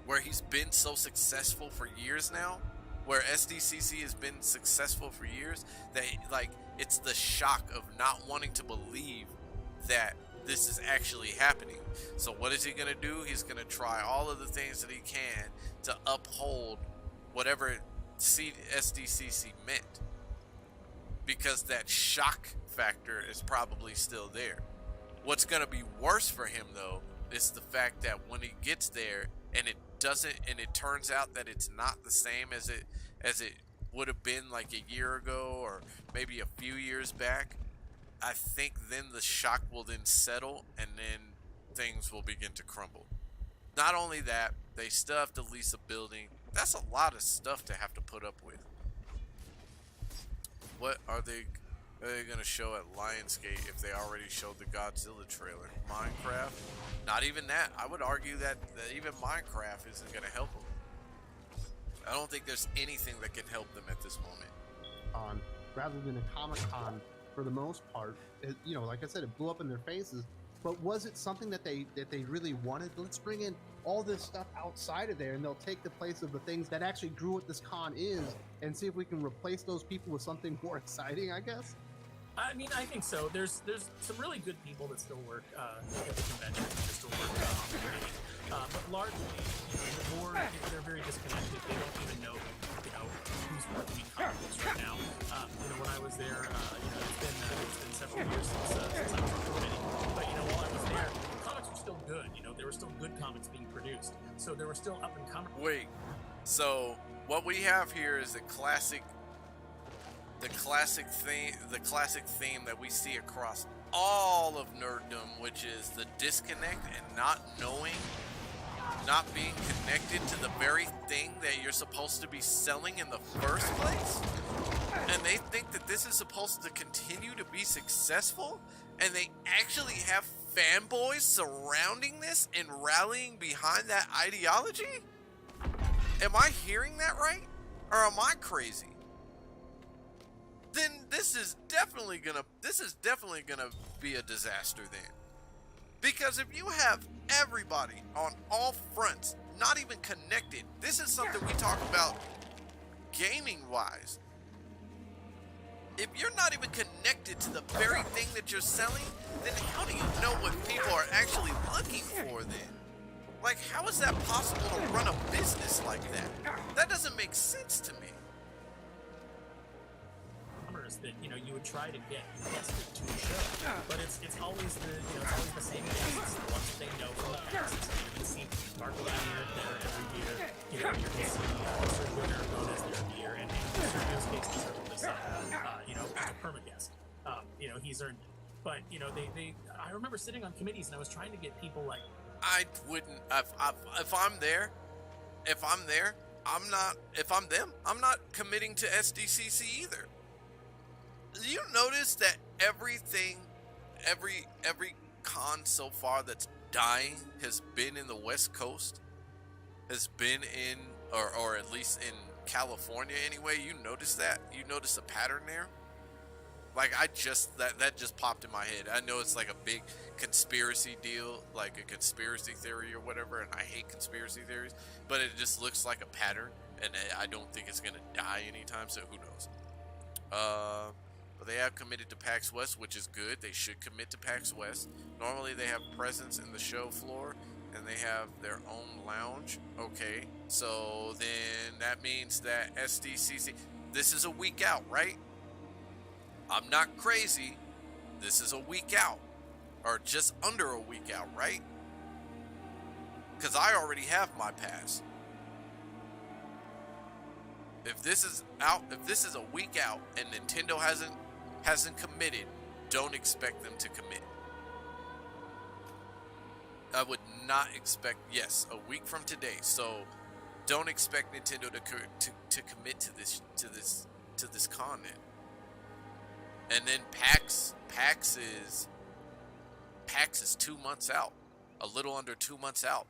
where he's been so successful for years now, where SDCC has been successful for years, that like it's the shock of not wanting to believe that this is actually happening. So what is he gonna do? He's gonna try all of the things that he can to uphold whatever SDCC meant, because that shock factor is probably still there. What's gonna be worse for him though is the fact that when he gets there and it turns out that it's not the same as it would have been like a year ago or maybe a few years back. I think then the shock will then settle and then things will begin to crumble. Not only that, they still have to lease a building. That's a lot of stuff to have to put up with. What are they going to show at Lionsgate if they already showed the Godzilla trailer? Minecraft? Not even that. I would argue that even Minecraft isn't going to help them. I don't think there's anything that can help them at this moment. Rather than a Comic-Con, for the most part, you know, like I said, it blew up in their faces. But was it something that they really wanted? Let's bring in all this stuff outside of there, and they'll take the place of the things that actually drew what this con is, and see if we can replace those people with something more exciting, I guess. I mean, I think so. There's some really good people that still work at the convention. That still work on the committee. But largely, the board, they're very disconnected. They don't even know, who's working in comics right now. When I was there, it's been several years since I was on the committee. But while I was there, comics were still good. There were still good comics being produced. So there were still up and coming. Wait, so what we have here is the classic theme that we see across all of nerddom, which is the disconnect and not being connected to the very thing that you're supposed to be selling in the first place. And they think that this is supposed to continue to be successful, and they actually have fanboys surrounding this and rallying behind that ideology? Am I hearing that right? Or am I crazy? Then this is definitely gonna be a disaster then. Because if you have everybody on all fronts not even connected, this is something we talk about gaming wise. If you're not even connected to the very thing that you're selling, then how do you know what people are actually looking for then? Like, how is that possible to run a business like that? That doesn't make sense to me. That you would try to get invested to a show, but it's always the same guests, the ones that they know from the past. You're going to see Mark Lanier there every year. You're going to see Sir Winner go as their year, and in Sergio's case, he's earned this up. Just a perma guest. He's earned it. But I remember sitting on committees and I was trying to get people like. I wouldn't. If I'm there, I'm not committing to SDCC either. You notice that every con so far that's dying has been in the West Coast, has been in, or at least in California anyway. You notice that? You notice a pattern there? Like, that just popped in my head. I know it's like a big conspiracy deal, like a conspiracy theory or whatever, and I hate conspiracy theories, but it just looks like a pattern, and I don't think it's gonna die anytime, so who knows? But they have committed to PAX West, which is good. They should commit to PAX West. Normally they have presence in the show floor, and they have their own lounge. Okay, so then that means that SDCC, this is a week out, right? I'm not crazy. This is a week out, or just under a week out, right? Because I already have my pass. If this is a week out and Nintendo hasn't committed, don't expect them to commit. I would not expect, yes, a week from today. So don't expect Nintendo to commit to this con then. And then PAX is 2 months out, a little under 2 months out.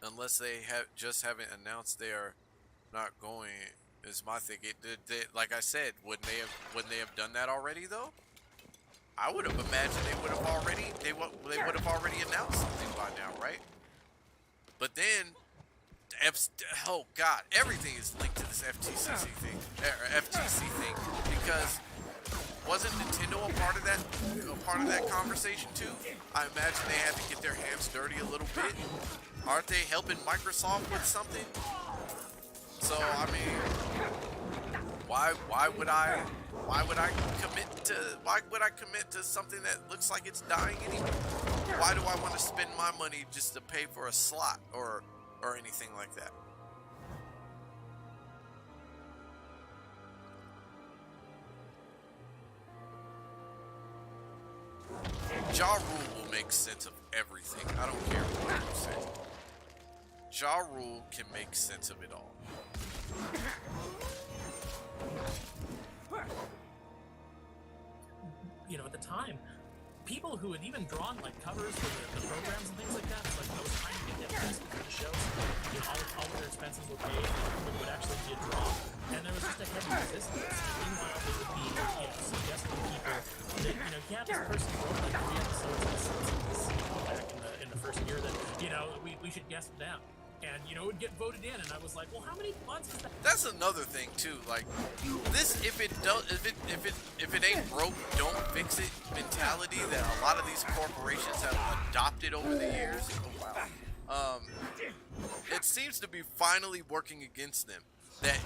Unless they haven't announced they are not going, is my thinking. Like I said, wouldn't they have done that already though? I would have imagined they would have already announced something by now, right? But then, oh God, everything is linked to this FTCC thing, because wasn't Nintendo a part of that conversation too? I imagine they had to get their hands dirty a little bit. Aren't they helping Microsoft with something? So I mean, why would I commit to something that looks like it's dying anyway? Why do I want to spend my money just to pay for a slot or anything like that? Ja Rule will make sense of everything. I don't care what you say. Ja Rule can make sense of it all. You know, at the time, people who had even drawn like covers for the programs and things like that, it's like I was trying to get them to the shows. You know, all of their expenses were paid, and it would actually be a draw. And there was just a heavy resistance. And meanwhile, it would be, you know, suggesting to people that, you know, yeah, this person wrote like 3 episodes of the sequel back in the first year that, you know, we should guess them. And, you know, it would get voted in, and I was like, well, how many months is that? That's another thing too. Like this, if it ain't broke, don't fix it mentality that a lot of these corporations have adopted over the years. Oh, wow. It seems to be finally working against them. That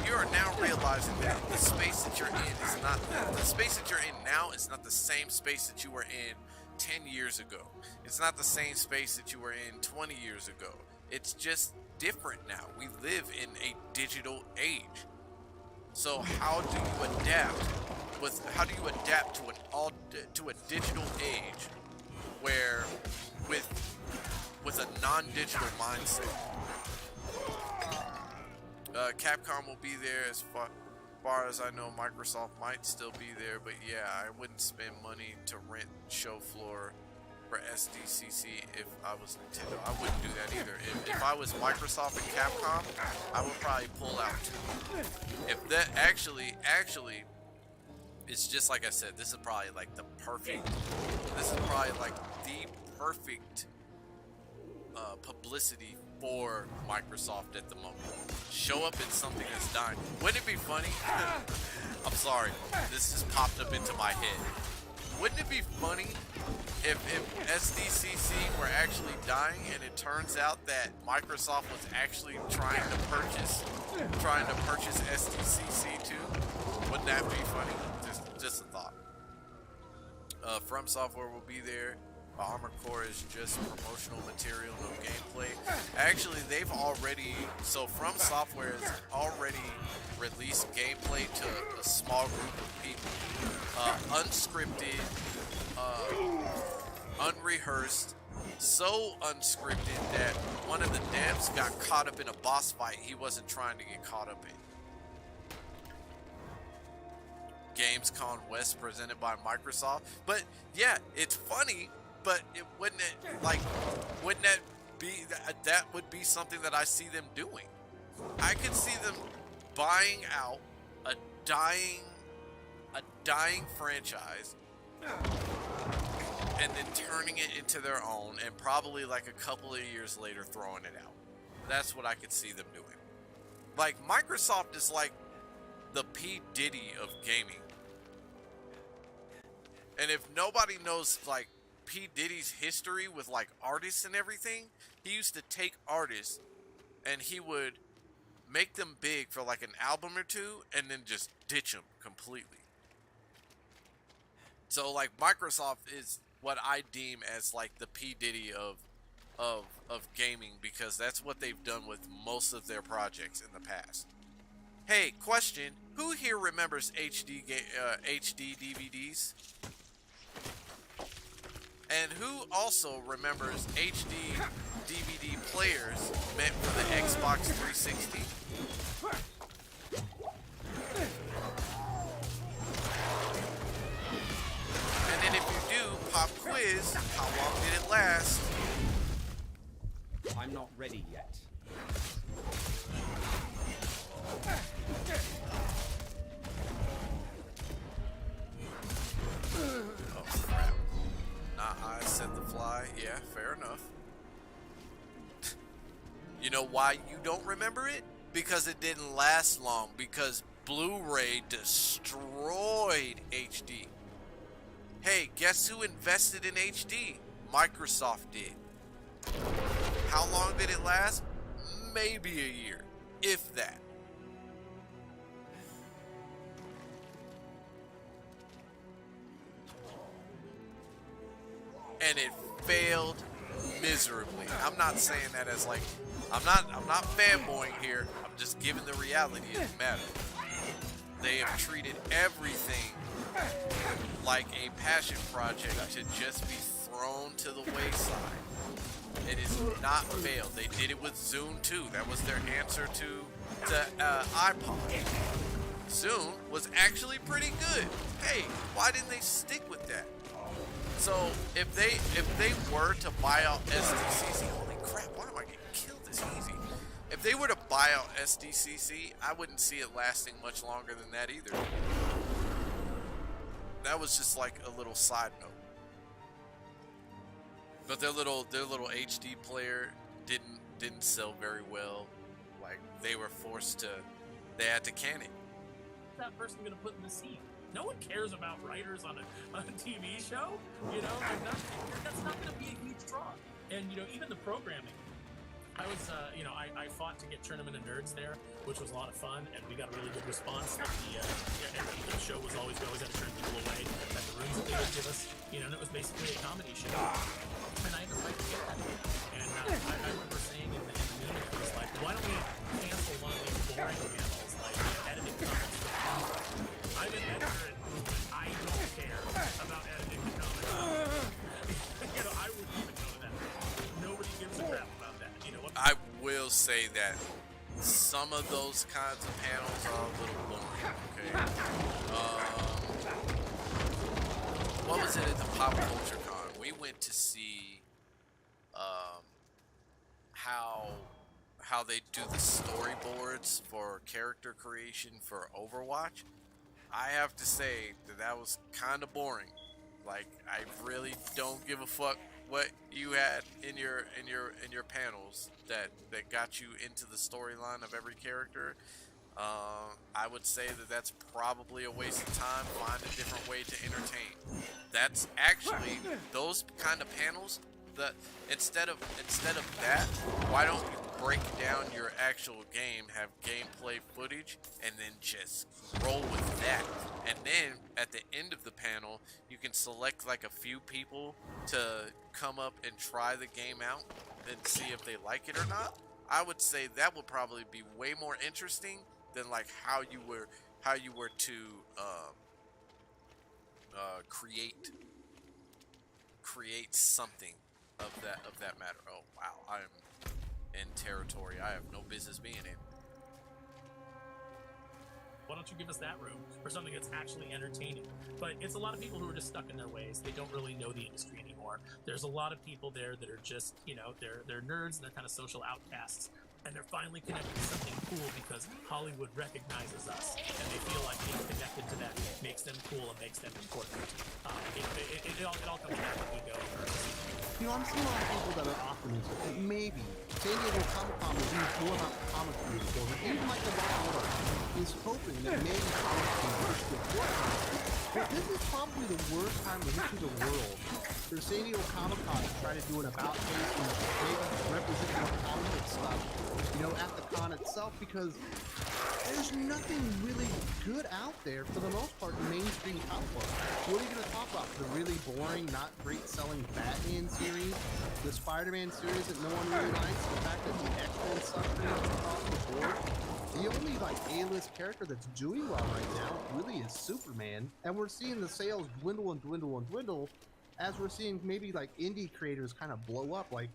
you are now realizing that the space that you're in is not the space that you're in now is not the same space that you were in 10 years ago. It's not the same space that you were in 20 years ago. It's just different now. We live in a digital age. So how do you adapt to a digital age where with a non-digital mindset? Capcom will be there as far as I know. Microsoft might still be there, but yeah, I wouldn't spend money to rent show floor for SDCC if I was Nintendo. I wouldn't do that either. If I was Microsoft and Capcom, I would probably pull out too. If that actually, it's just like I said, this is probably like the perfect publicity for Microsoft at the moment. Show up in something that's dying. Wouldn't it be funny? I'm sorry, this just popped up into my head. Wouldn't it be funny if SDCC were actually dying and it turns out that Microsoft was actually trying to purchase SDCC too? Wouldn't that be funny? Just a thought. From Software will be there. Armored Core is just promotional material, no gameplay. Actually, From Software has already released gameplay to a small group of people. Unscripted, unrehearsed, so unscripted that one of the devs got caught up in a boss fight he wasn't trying to get caught up in. Gamescom West presented by Microsoft. But yeah, it's funny, but wouldn't that would be something that I see them doing. I could see them buying out a dying franchise and then turning it into their own, and probably like a couple of years later throwing it out. That's what I could see them doing. Like, Microsoft is like the P. Diddy of gaming. And if nobody knows like P. Diddy's history with like artists and everything, he used to take artists and he would make them big for like an album or two and then just ditch them completely. So like Microsoft is what I deem as like the P. Diddy of gaming, because that's what they've done with most of their projects in the past. Hey, question: who here remembers HD DVDs? And who also remembers HD DVD players meant for the Xbox 360? And then if you do, pop quiz, how long did it last? I'm not ready yet. Yeah, fair enough. You know why you don't remember it? Because it didn't last long. Because Blu-ray destroyed HD. Hey, guess who invested in HD? Microsoft did. How long did it last? Maybe a year, if that. And it failed miserably. I'm not saying that as like, I'm not fanboying here. I'm just giving the reality of the matter. They have treated everything like a passion project to just be thrown to the wayside. It is not failed. They did it with Zune 2. That was their answer to iPod. Zune was actually pretty good. Hey, why didn't they stick with that? So if they were to buy out SDCC, holy crap, why am I getting killed this easy? If they were to buy out SDCC, I wouldn't see it lasting much longer than that either. That was just like a little side note. But their little HD player didn't sell very well. Like they were forced to, they had to can it. What's that person gonna put in the seat? No one cares about writers on a TV show. You know, that's not gonna be a huge draw. And you know, even the programming. I was, I fought to get Tournament of Nerds there, which was a lot of fun, and we got a really good response. The show was always had to turn people away at the rooms that they would give us, you know, and it was basically a comedy show. And I had to fight to get that again. And I remember saying in the meeting, I was like, why don't we cancel one of these boring panels, like editing comics? I'm an editor, and I don't care about editing the comics. You know, I wouldn't even go to that. Nobody gives a crap about that. You know what? I will say that some of those kinds of panels are a little boring. Okay. What was it at the Pop Culture Con? We went to see how they do the storyboards for character creation for Overwatch. I have to say that was kind of boring. Like, I really don't give a fuck what you had in your panels that got you into the storyline of every character. I would say that that's probably a waste of time. Find a different way to entertain. That's actually those kind of panels. That instead of that, why don't you break down your actual game, have gameplay footage, and then just roll with that? And then at the end of the panel, you can select like a few people to come up and try the game out and see if they like it or not. I would say that would probably be way more interesting than like how you were to create something of that matter. Oh wow, I am in territory I have no business being in. Why don't you give us that room for something that's actually entertaining? But it's a lot of people who are just stuck in their ways. They don't really know the industry anymore. There's a lot of people there that are just, you know, they're nerds and they're kind of social outcasts. And they're finally connected to something cool because Hollywood recognizes us, and they feel like being connected to that makes them cool and makes them important. It all comes back when we go. You know, I'm seeing a lot of people that are optimistic that maybe San Diego Comic-Con will be more about the comic creators, or even like the Black Order is hoping that maybe comics can push the forefront. But this is probably the worst time in the history of the world for San Diego Comic-Con to try to do an about-face and maybe represent more comic stuff, you know, at the con itself, because there's nothing really good out there for the most part in mainstream comic books. What are you going to talk about? The really boring, not great selling Batman series, the Spider-Man series that no one really likes, the fact that the X-Men stuff pretty much across the board. The only like A-list character that's doing well right now really is Superman, and we're seeing the sales dwindle and dwindle and dwindle as we're seeing maybe like indie creators kind of blow up. Like,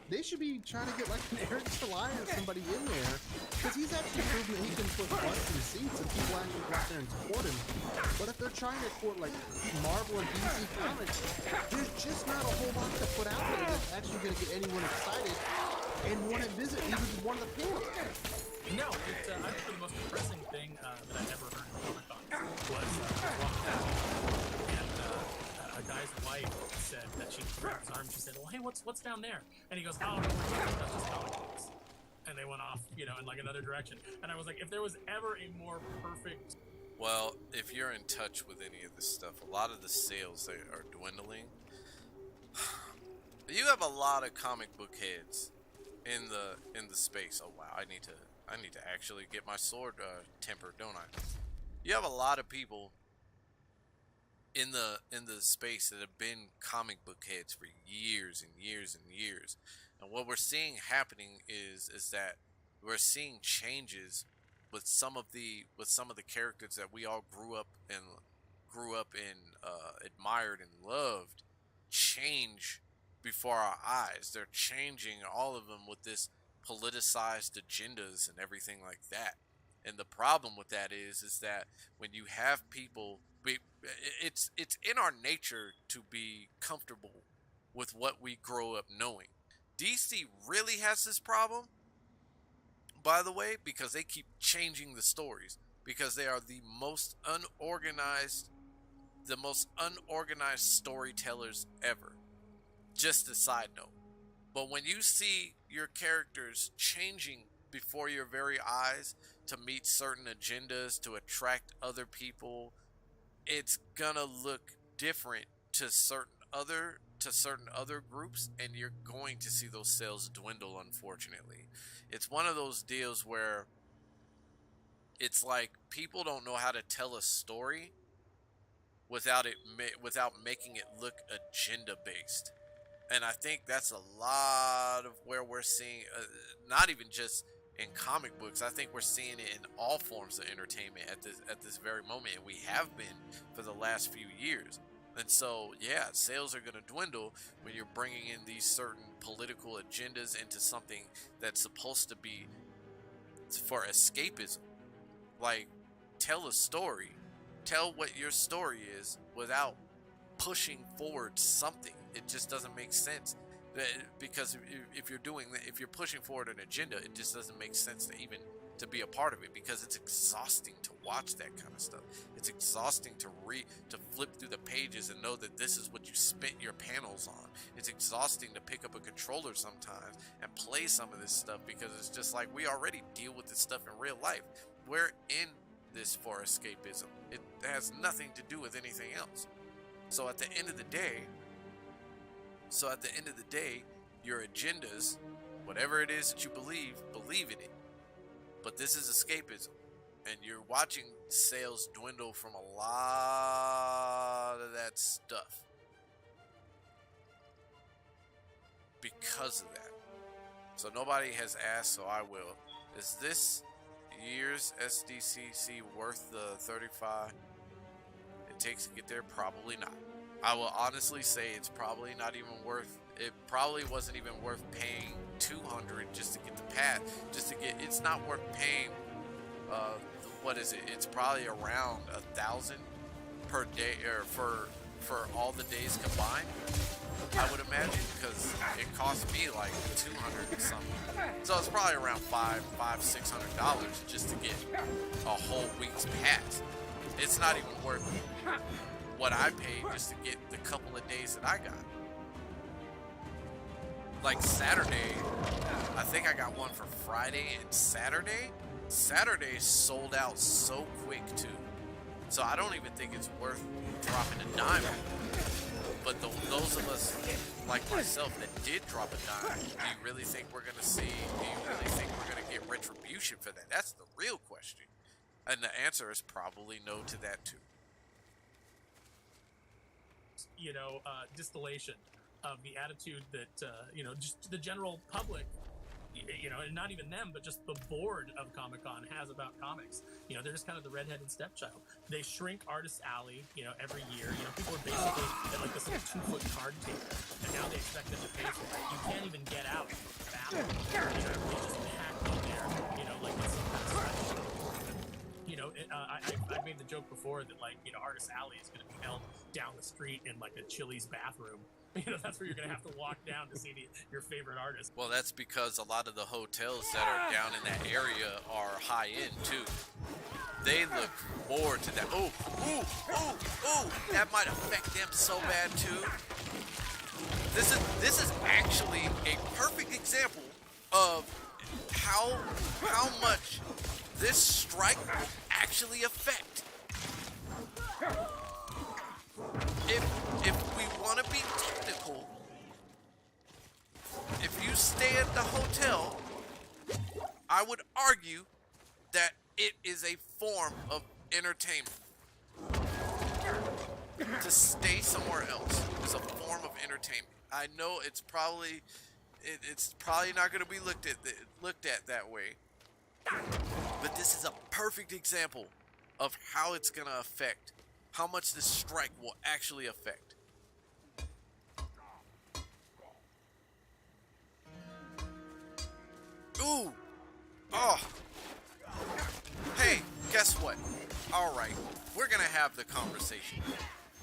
they should be trying to get like an Eric Salai or somebody in there, because he's actually proven that he can put butts in seats and people actually go out there and support him. But if they're trying to court like Marvel and DC Comics, there's just not a whole lot to put out there that's actually going to get anyone excited and want to visit even one of the panels. No, I think the most depressing thing that I've ever heard in Comic-Con was and a guy guy's wife said that she grabbed his arm. She said, "Well, hey, what's down there?" And he goes, "Oh, no, that's just comic books." And they went off, you know, in like another direction. And I was like, if there was ever a more perfect... Well, if you're in touch with any of this stuff, a lot of the sales that are dwindling. You have a lot of comic book heads in the space. Oh wow, I need to actually get my sword tempered, don't I? You have a lot of people in the space that have been comic book heads for years and years and years. And what we're seeing happening is that we're seeing changes with some of the characters that we all grew up and admired and loved change before our eyes. They're changing, all of them, with this politicized agendas and everything like that. And the problem with that is that when you have people, it's in our nature to be comfortable with what we grow up knowing. DC really has this problem, by the way, because they keep changing the stories, because they are the most unorganized storytellers ever. Just a side note. But when you see your characters changing before your very eyes to meet certain agendas, to attract other people, it's gonna look different to certain other groups, and you're going to see those sales dwindle, unfortunately. It's one of those deals where it's like people don't know how to tell a story without making it look agenda based. And I think that's a lot of where we're seeing, not even just in comic books. I think we're seeing it in all forms of entertainment at this very moment, and we have been for the last few years. And so, yeah, sales are going to dwindle when you're bringing in these certain political agendas into something that's supposed to be for escapism. Like, tell a story, tell what your story is without pushing forward something. It just doesn't make sense, because if you're pushing forward an agenda, it just doesn't make sense to be a part of it, because it's exhausting to watch that kind of stuff. It's exhausting to flip through the pages and know that this is what you spent your panels on. It's exhausting to pick up a controller sometimes and play some of this stuff, because it's just like, we already deal with this stuff in real life. We're in this for escapism. It has nothing to do with anything else. So at the end of the day, your agendas, whatever it is that you believe in it. But this is escapism. And you're watching sales dwindle from a lot of that stuff because of that. So nobody has asked, so I will. Is this year's SDCC worth the $35 it takes to get there? Probably not. I will honestly say it's probably not even worth. It probably wasn't even worth paying $200 just to get the pass. It's not worth paying. What is it? It's probably around $1,000 per day, or for all the days combined, I would imagine, because it cost me like $200 or something. So it's probably around $600 just to get a whole week's pass. It's not even worth what I paid just to get the couple of days that I got. Like Saturday, I think I got one for Friday and Saturday. Saturday sold out so quick too. So I don't even think it's worth dropping a dime. But those of us like myself that did drop a dime, do you really think we're going to get retribution for that? That's the real question. And the answer is probably no to that too. Distillation of the attitude that, just the general public, and not even them, but just the board of Comic-Con has about comics. They're just kind of the redheaded stepchild. They shrink Artist Alley, every year. People are basically at like this little 2-foot card table, and now they expect them to pay for it. You can't even get out of the bathroom. They just packed in there, like it's some kind of special. I made the joke before that, like, you know, Artist Alley is going to be held down the street in like a Chili's bathroom. You know, that's where you're going to have to walk down to see your favorite artist. Well, that's because a lot of the hotels that are down in that area are high end too. They look forward to that. Oh, that might affect them so bad too. This is actually a perfect example of how much this strike will actually affect. If we want to be technical, if you stay at the hotel, I would argue that it is a form of entertainment. To stay somewhere else is a form of entertainment. I know it's probably not going to be looked at that way, but this is a perfect example of how it's going to affect, how much this strike will actually affect. Ooh, oh, hey, guess what? All right, we're going to have the conversation.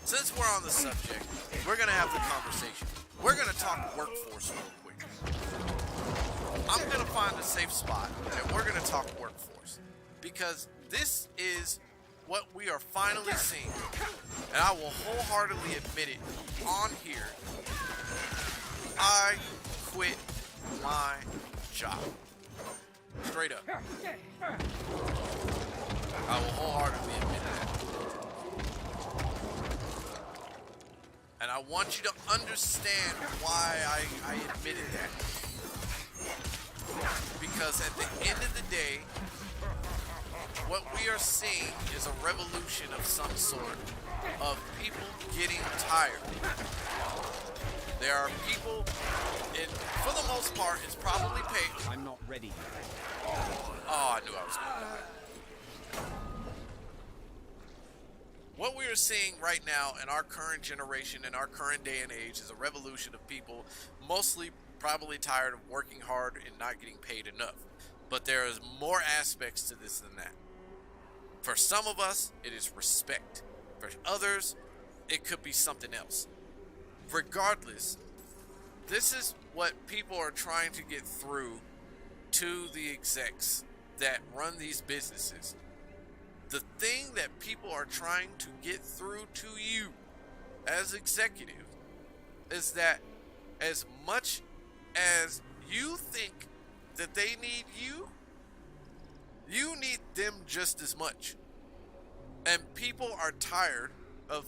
Since we're on the subject, we're going to have the conversation. We're going to talk workforce real quick. I'm going to find a safe spot, and we're going to talk workforce. Because this is what we are finally seeing. And I will wholeheartedly admit it on here. I quit my job. Straight up. I will wholeheartedly admit that. And I want you to understand why I admitted that. Because at the end of the day, what we are seeing is a revolution of some sort of people getting tired. There are people, and for the most part, it's probably paid. I'm not ready. Oh, I knew I was going to die. What we are seeing right now in our current generation, in our current day and age, is a revolution of people mostly probably tired of working hard and not getting paid enough. But there is more aspects to this than that. For some of us, it is respect. For others, it could be something else. Regardless, this is what people are trying to get through to the execs that run these businesses. The thing that people are trying to get through to you as executives is that as much as you think that they need you, you need them just as much. And people are tired of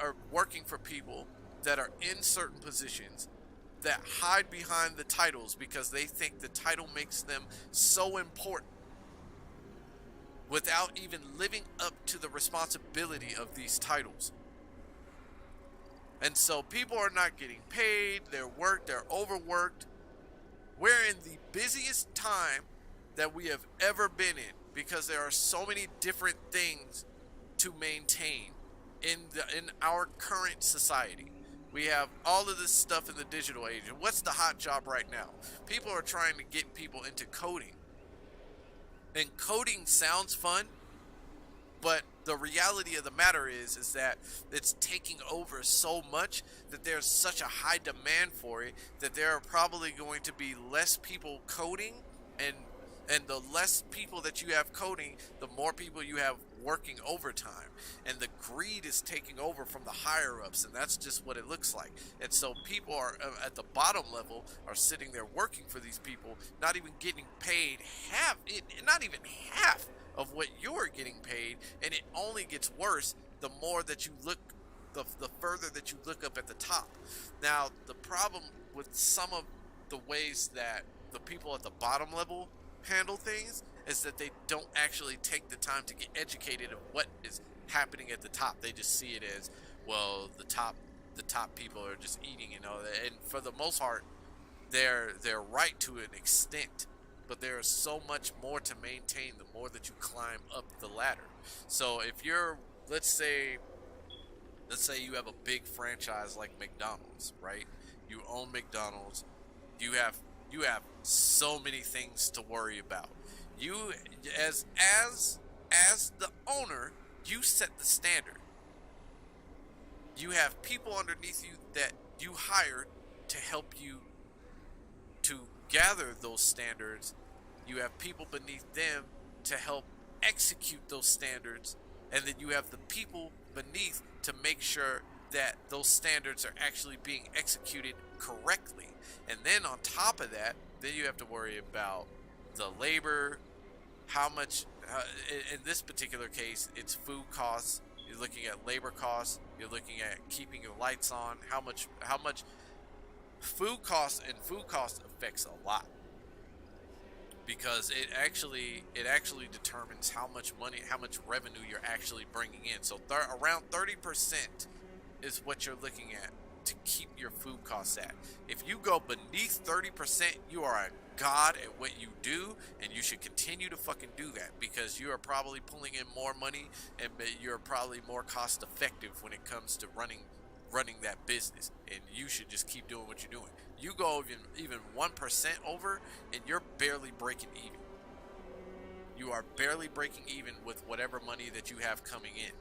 or working for people that are in certain positions that hide behind the titles because they think the title makes them so important without even living up to the responsibility of these titles. And so people are not getting paid, they're overworked. We're in the busiest time that we have ever been in because there are so many different things to maintain in our current society. We have all of this stuff in the digital age. And what's the hot job right now? People are trying to get people into coding. And coding sounds fun, but the reality of the matter is that it's taking over so much that there's such a high demand for it that there are probably going to be less people coding, and the less people that you have coding, the more people you have working overtime. And the greed is taking over from the higher ups, and that's just what it looks like. And so people are at the bottom level are sitting there working for these people, not even getting paid not even half of what you're getting paid, and it only gets worse the more that you look, the further that you look up at the top. Now, the problem with some of the ways that the people at the bottom level handle things is that they don't actually take the time to get educated of what is happening at the top. They just see it as, well, the top people are just eating and all that. And for the most part, they're right to an extent, but there is so much more to maintain the more that you climb up the ladder. So if you're, let's say you have a big franchise like McDonald's, right? You own McDonald's. You have so many things to worry about. You, as as the owner, you set the standard. You have people underneath you that you hire to help you to gather those standards. You have people beneath them to help execute those standards, and then you have the people beneath to make sure that those standards are actually being executed correctly. And then on top of that, then you have to worry about the labor, how much, in this particular case, it's food costs. You're looking at labor costs. You're looking at keeping your lights on. How much food costs, and food costs affects a lot, because it actually determines how much money, how much revenue you're actually bringing in. So around 30% is what you're looking at to keep your food costs at. If you go beneath 30%, you are a god at what you do, and you should continue to fucking do that, because you are probably pulling in more money, and you're probably more cost effective when it comes to running that business, and you should just keep doing what you're doing. You go even 1% over, and you're barely breaking even. You are barely breaking even with whatever money that you have coming in.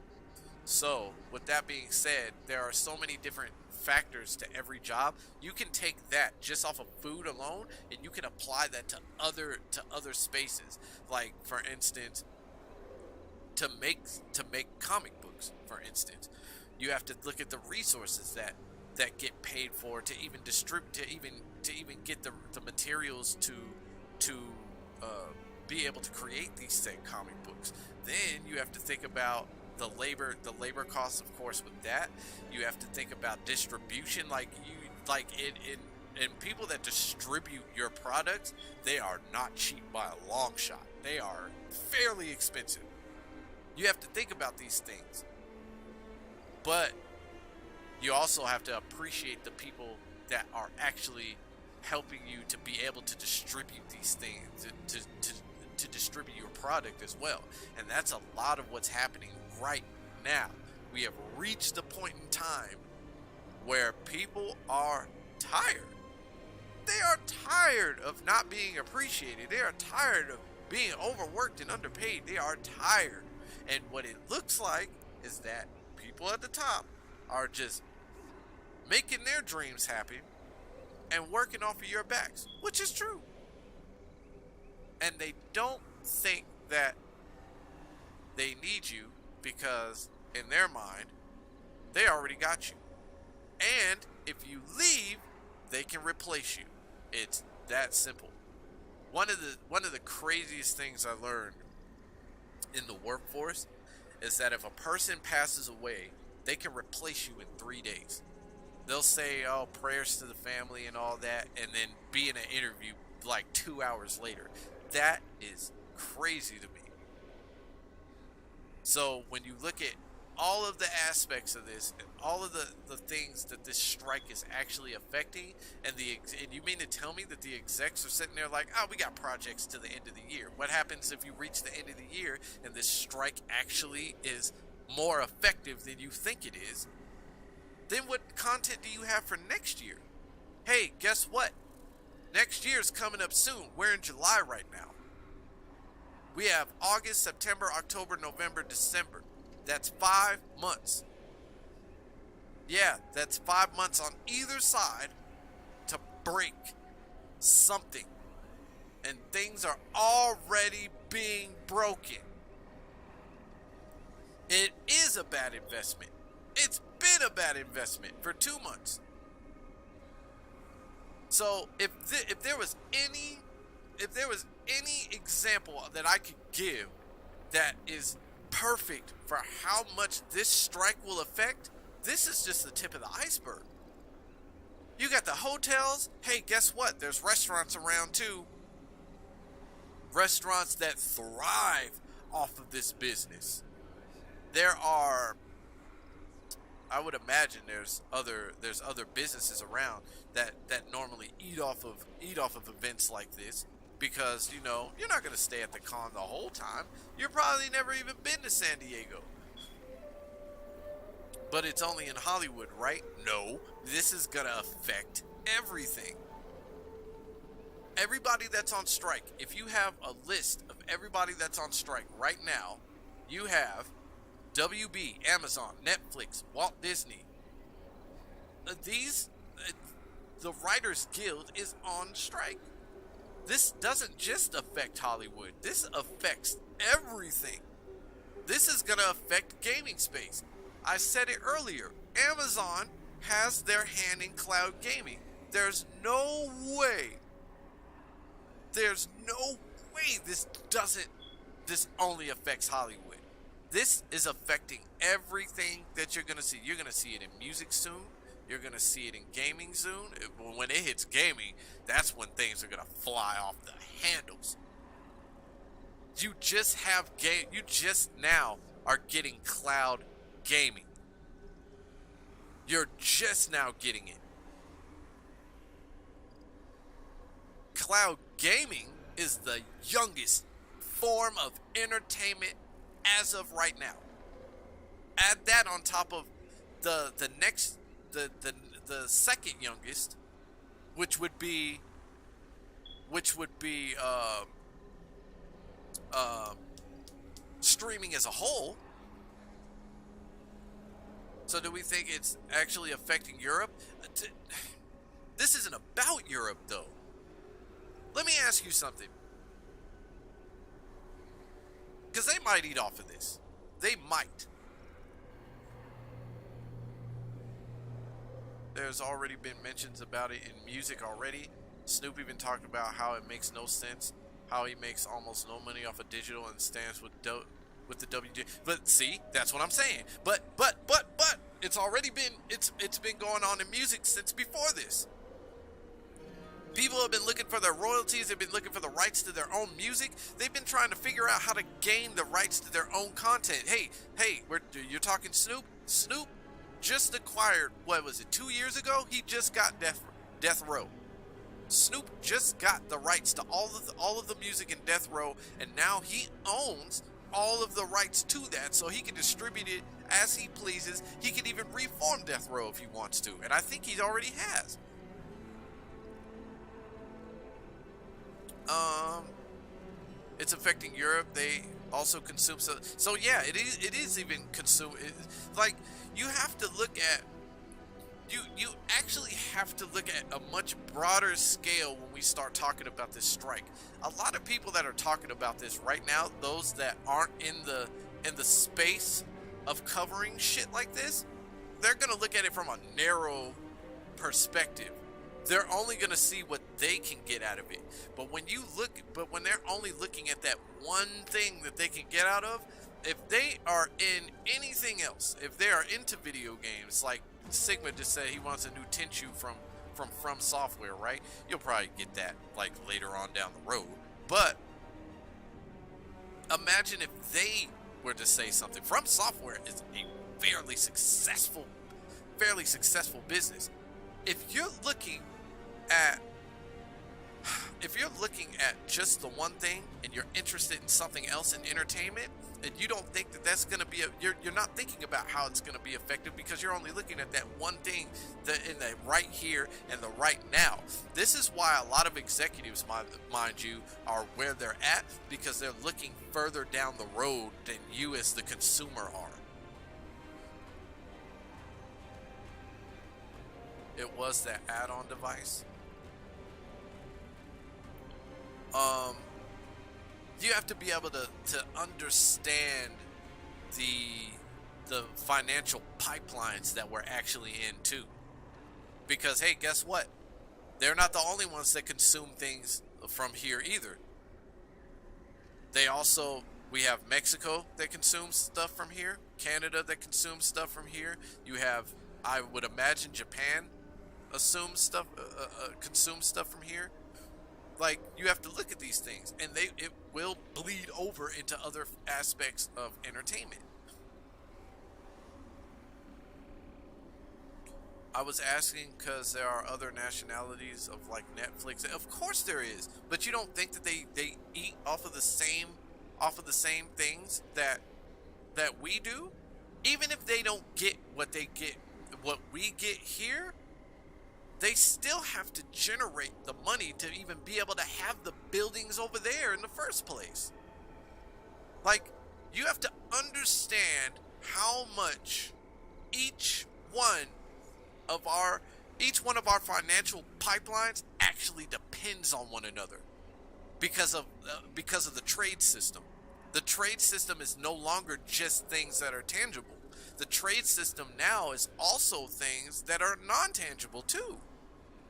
So, with that being said, there are so many different factors to every job. You can take that just off of food alone, and you can apply that to other spaces. Like, for instance, to make comic books, for instance, you have to look at the resources that get paid for to even distribute, to even get the materials to be able to create these said comic books. Then you have to think about the labor costs, of course. With that, you have to think about distribution. And people that distribute your products, they are not cheap by a long shot. They are fairly expensive. You have to think about these things, but you also have to appreciate the people that are actually helping you to be able to distribute these things, to distribute your product as well. And that's a lot of what's happening right now. We have reached a point in time where people are tired. They are tired of not being appreciated. They are tired of being overworked and underpaid. They are tired. And what it looks like is that people at the top are just making their dreams happen and working off of your backs, which is true. And they don't think that they need you, because in their mind, they already got you. And if you leave, they can replace you. It's that simple. One of the craziest things I learned in the workforce is that if a person passes away, they can replace you in 3 days. They'll say, oh, prayers to the family and all that, and then be in an interview like 2 hours later. That is crazy to me. So when you look at all of the aspects of this, and all of the things that this strike is actually affecting, and you mean to tell me that the execs are sitting there like, oh, we got projects to the end of the year. What happens if you reach the end of the year and this strike actually is more effective than you think it is? Then what content do you have for next year? Hey, guess what? Next year's coming up soon. We're in July right now. We have August, September, October, November, December. That's 5 months. Yeah, that's 5 months on either side to break something. And things are already being broken. It is a bad investment. It's been a bad investment for 2 months. So if there was any example that I could give that is perfect for how much this strike will affect, this is just the tip of the iceberg. You got the hotels. Hey, guess what? There's restaurants around too. Restaurants that thrive off of this business. There are, I would imagine there's other businesses around that normally eat off of events like this, because you're not going to stay at the con the whole time. You're probably never even been to San Diego. But it's only in Hollywood, right? No, this is going to affect everything. Everybody that's on strike, if you have a list of everybody that's on strike right now, you have WB, Amazon, Netflix, Walt Disney. The Writers Guild is on strike. This doesn't just affect Hollywood. This affects everything. This is going to affect gaming space. I said it earlier. Amazon has their hand in cloud gaming. There's no way this only affects Hollywood. This is affecting everything that you're going to see. You're going to see it in music soon. You're going to see it in gaming soon. When it hits gaming, that's when things are going to fly off the handles. You just now are getting cloud gaming. You're just now getting it. Cloud gaming is the youngest form of entertainment as of right now. Add that on top of the second youngest, which would be streaming as a whole. So do we think it's actually affecting Europe? This isn't about Europe, though. Let me ask you something. Because they might eat off of this. They might. There's already been mentions about it in music already. Snoop even talked about how it makes no sense, how he makes almost no money off of digital and stands with the WG. But see, that's what I'm saying. But it's already been it's been going on in music since before this. People have been looking for their royalties. They've been looking for the rights to their own music. They've been trying to figure out how to gain the rights to their own content. Hey, you're talking Snoop? Snoop just acquired, what was it, 2 years ago? He just got Death Row. Snoop just got the rights to all of the music in Death Row, and now he owns all of the rights to that, so he can distribute it as he pleases. He can even reform Death Row if he wants to, and I think he already has. It's affecting Europe. They also consume so yeah, it is even consume. Like, you have to look at you actually have to look at a much broader scale when we start talking about this strike. A lot of people that are talking about this right now, those that aren't in the space of covering shit like this, they're gonna look at it from a narrow perspective. They're only going to see what they can get out of it. But when they're only looking at that one thing that they can get out of, if they are in anything else, if they are into video games, like Sigma just said he wants a new Tenchu from Software, right? You'll probably get that like later on down the road. But imagine if they were to say something. From Software is a fairly successful business. If you're looking at just the one thing and you're interested in something else in entertainment, and you don't think that that's going to be you're not thinking about how it's going to be effective because you're only looking at that one thing in the right here and the right now. This is why a lot of executives, mind you, are where they're at, because they're looking further down the road than you as the consumer are. It was that add-on device. You have to be able to understand the financial pipelines that we're actually in too. Because hey, guess what? They're not the only ones that consume things from here either. We have Mexico that consumes stuff from here, Canada that consumes stuff from here. You have, I would imagine, Japan consumes stuff from here. Like, you have to look at these things, and it will bleed over into other aspects of entertainment. I was asking because there are other nationalities of like Netflix. Of course there is, but you don't think that they eat off of the same things that we do? Even if they don't get what we get here, they still have to generate the money to even be able to have the buildings over there in the first place. Like, You have to understand how much each one of our financial pipelines actually depends on one another because of the trade system. The trade system is no longer just things that are tangible. The trade system now is also things that are non-tangible too.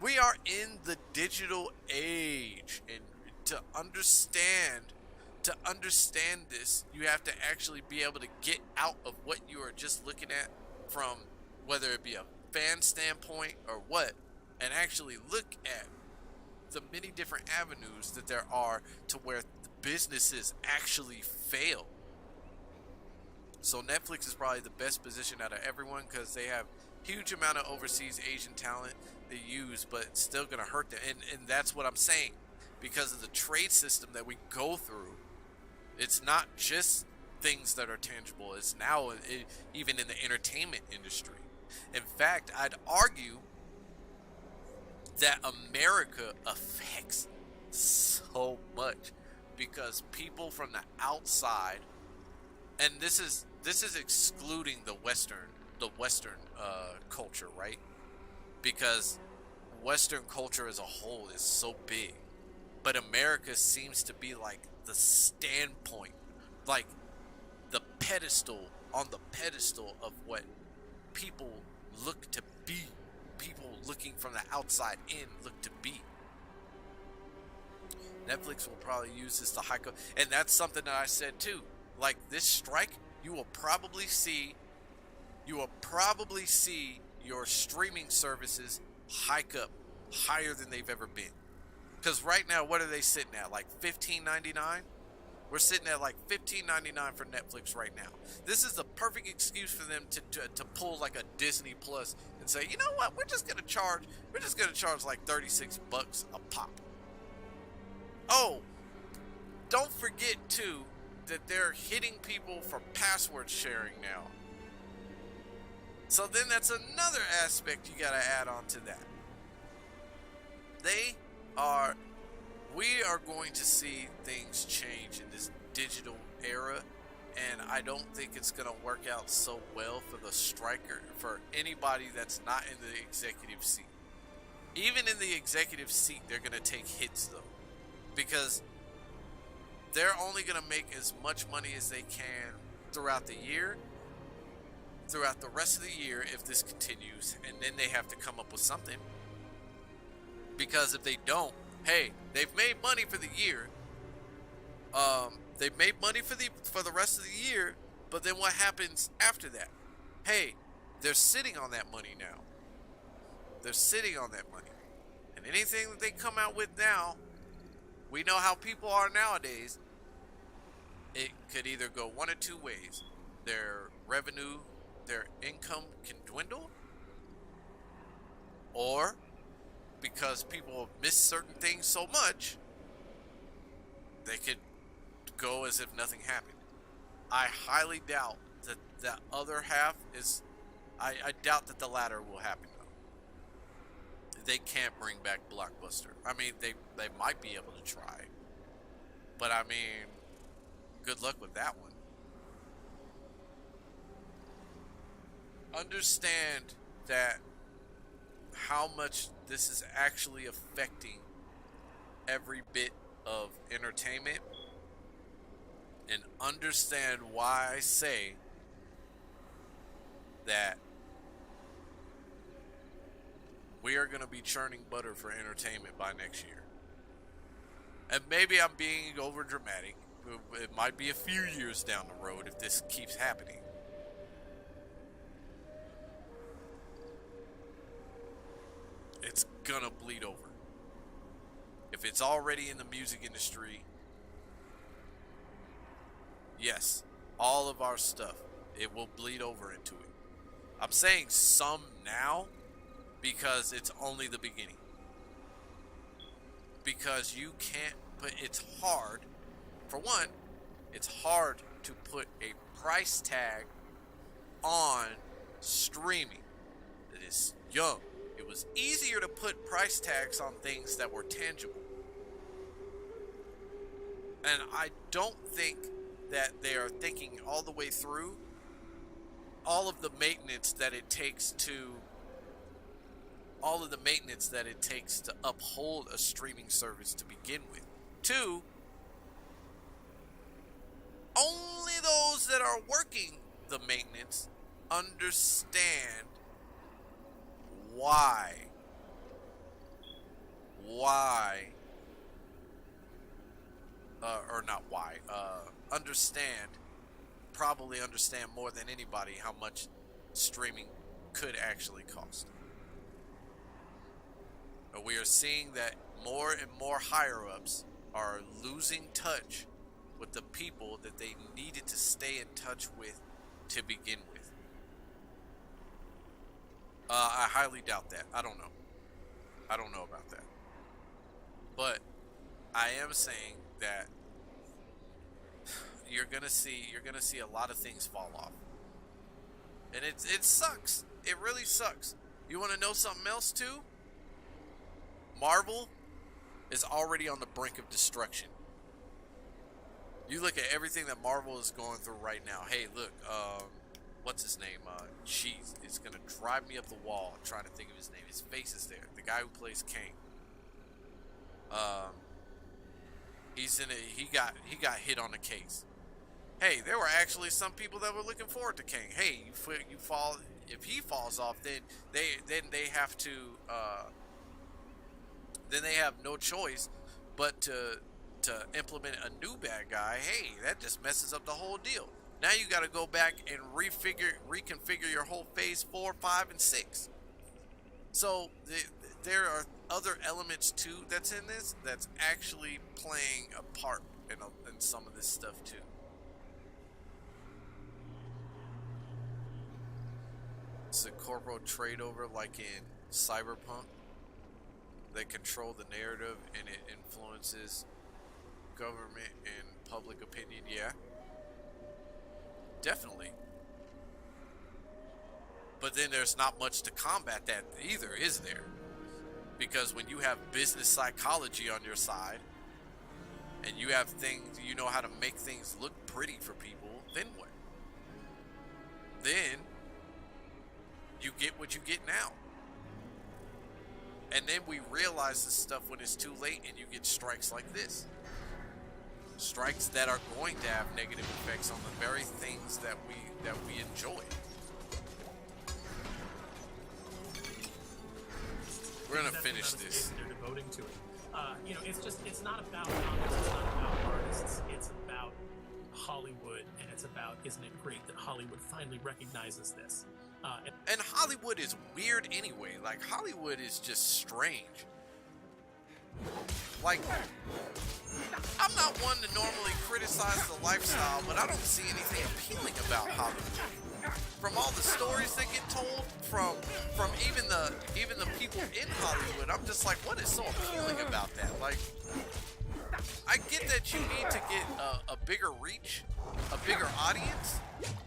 We are in the digital age, and to understand this, you have to actually be able to get out of what you are just looking at from whether it be a fan standpoint or what, and actually look at the many different avenues that there are to where the businesses actually fail. So Netflix is probably the best position out of everyone because they have huge amount of overseas Asian talent they use, but it's still going to hurt them. And that's what I'm saying. Because of the trade system that we go through, it's not just things that are tangible. It's now even in the entertainment industry. In fact, I'd argue that America affects so much because people from the outside, and this is excluding the Western culture, right? Because Western culture as a whole is so big, but America seems to be like the standpoint, like the pedestal of what people look to be. People looking from the outside in look to be. Netflix will probably use this to hike up, and that's something that I said too. Like this strike, you will probably see your streaming services hike up higher than they've ever been. Because right now, what are they sitting at? Like $15.99? We're sitting at like $15.99 for Netflix right now. This is the perfect excuse for them to pull like a Disney Plus and say, you know what? We're just gonna charge like $36 a pop. Oh, don't forget too that they're hitting people for password sharing now. So then that's another aspect you gotta add on to that. We are going to see things change in this digital era, and I don't think it's going to work out so well for the striker, for anybody that's not in the executive seat. Even in the executive seat, they're going to take hits though, because they're only going to make as much money as they can throughout the year, throughout the rest of the year if this continues, and then they have to come up with something. Because if they don't, hey, they've made money for the year. They've made money for the rest of the year, but then what happens after that? Hey, they're sitting on that money now. They're sitting on that money. And anything that they come out with now, we know how people are nowadays. It could either go one or two ways. Their revenue, their income can dwindle, or because people have missed certain things so much, they could go as if nothing happened. I highly doubt that the other half is... I doubt that the latter will happen, though. They can't bring back Blockbuster. I mean, they might be able to try. But, I mean, good luck with that one. Understand that how much this is actually affecting every bit of entertainment, and understand why I say that we are going to be churning butter for entertainment by next year. And maybe I'm being over dramatic. It might be a few years down the road if this keeps happening. It's gonna bleed over. If it's already in the music industry, yes, all of our stuff, it will bleed over into it. I'm saying some now because it's only the beginning. Because you can't put, it's hard, for one, it's hard to put a price tag on streaming that is young. It was easier to put price tags on things that were tangible. And I don't think that they are thinking all the way through all of the maintenance that it takes to uphold a streaming service to begin with. 2, only those that are working the maintenance understand why or not why, probably understand more than anybody how much streaming could actually cost. We are seeing that more and more higher-ups are losing touch with the people that they needed to stay in touch with to begin with. I highly doubt that. I don't know about that. But I am saying that you're gonna see a lot of things fall off, and it sucks. It really sucks. You want to know something else too? Marvel is already on the brink of destruction. You look at everything that Marvel is going through right now. Hey, look, what's his name? Jeez, it's gonna drive me up the wall. I'm trying to think of his name. His face is there. The guy who plays Kang. He got hit on the case. Hey, there were actually some people that were looking forward to Kang. Hey, you fall. If he falls off, then they have to. Then they have no choice but to implement a new bad guy. Hey, that just messes up the whole deal. Now you got to go back and reconfigure your whole phase 4, 5, and 6. So there are other elements too that's in this that's actually playing a part in some of this stuff too. It's a corporate trade over like in Cyberpunk. They control the narrative and it influences government and public opinion. Yeah, definitely. But then there's not much to combat that either, is there? Because when you have business psychology on your side and you have things, you know how to make things look pretty for people, then what? Then you get what you get now. And then we realize this stuff when it's too late and you get strikes like this. Strikes that are going to have negative effects on the very things that we enjoy. We're gonna finish this. They're devoting to it. It's not about comics, it's not about artists, it's about Hollywood, and it's about, isn't it great that Hollywood finally recognizes this? And Hollywood is weird anyway. Like, Hollywood is just strange. Like, I'm not one to normally criticize the lifestyle, but I don't see anything appealing about Hollywood. From all the stories that get told, from even the people in Hollywood, I'm just like, what is so appealing about that? Like, I get that you need to get a bigger reach, a bigger audience,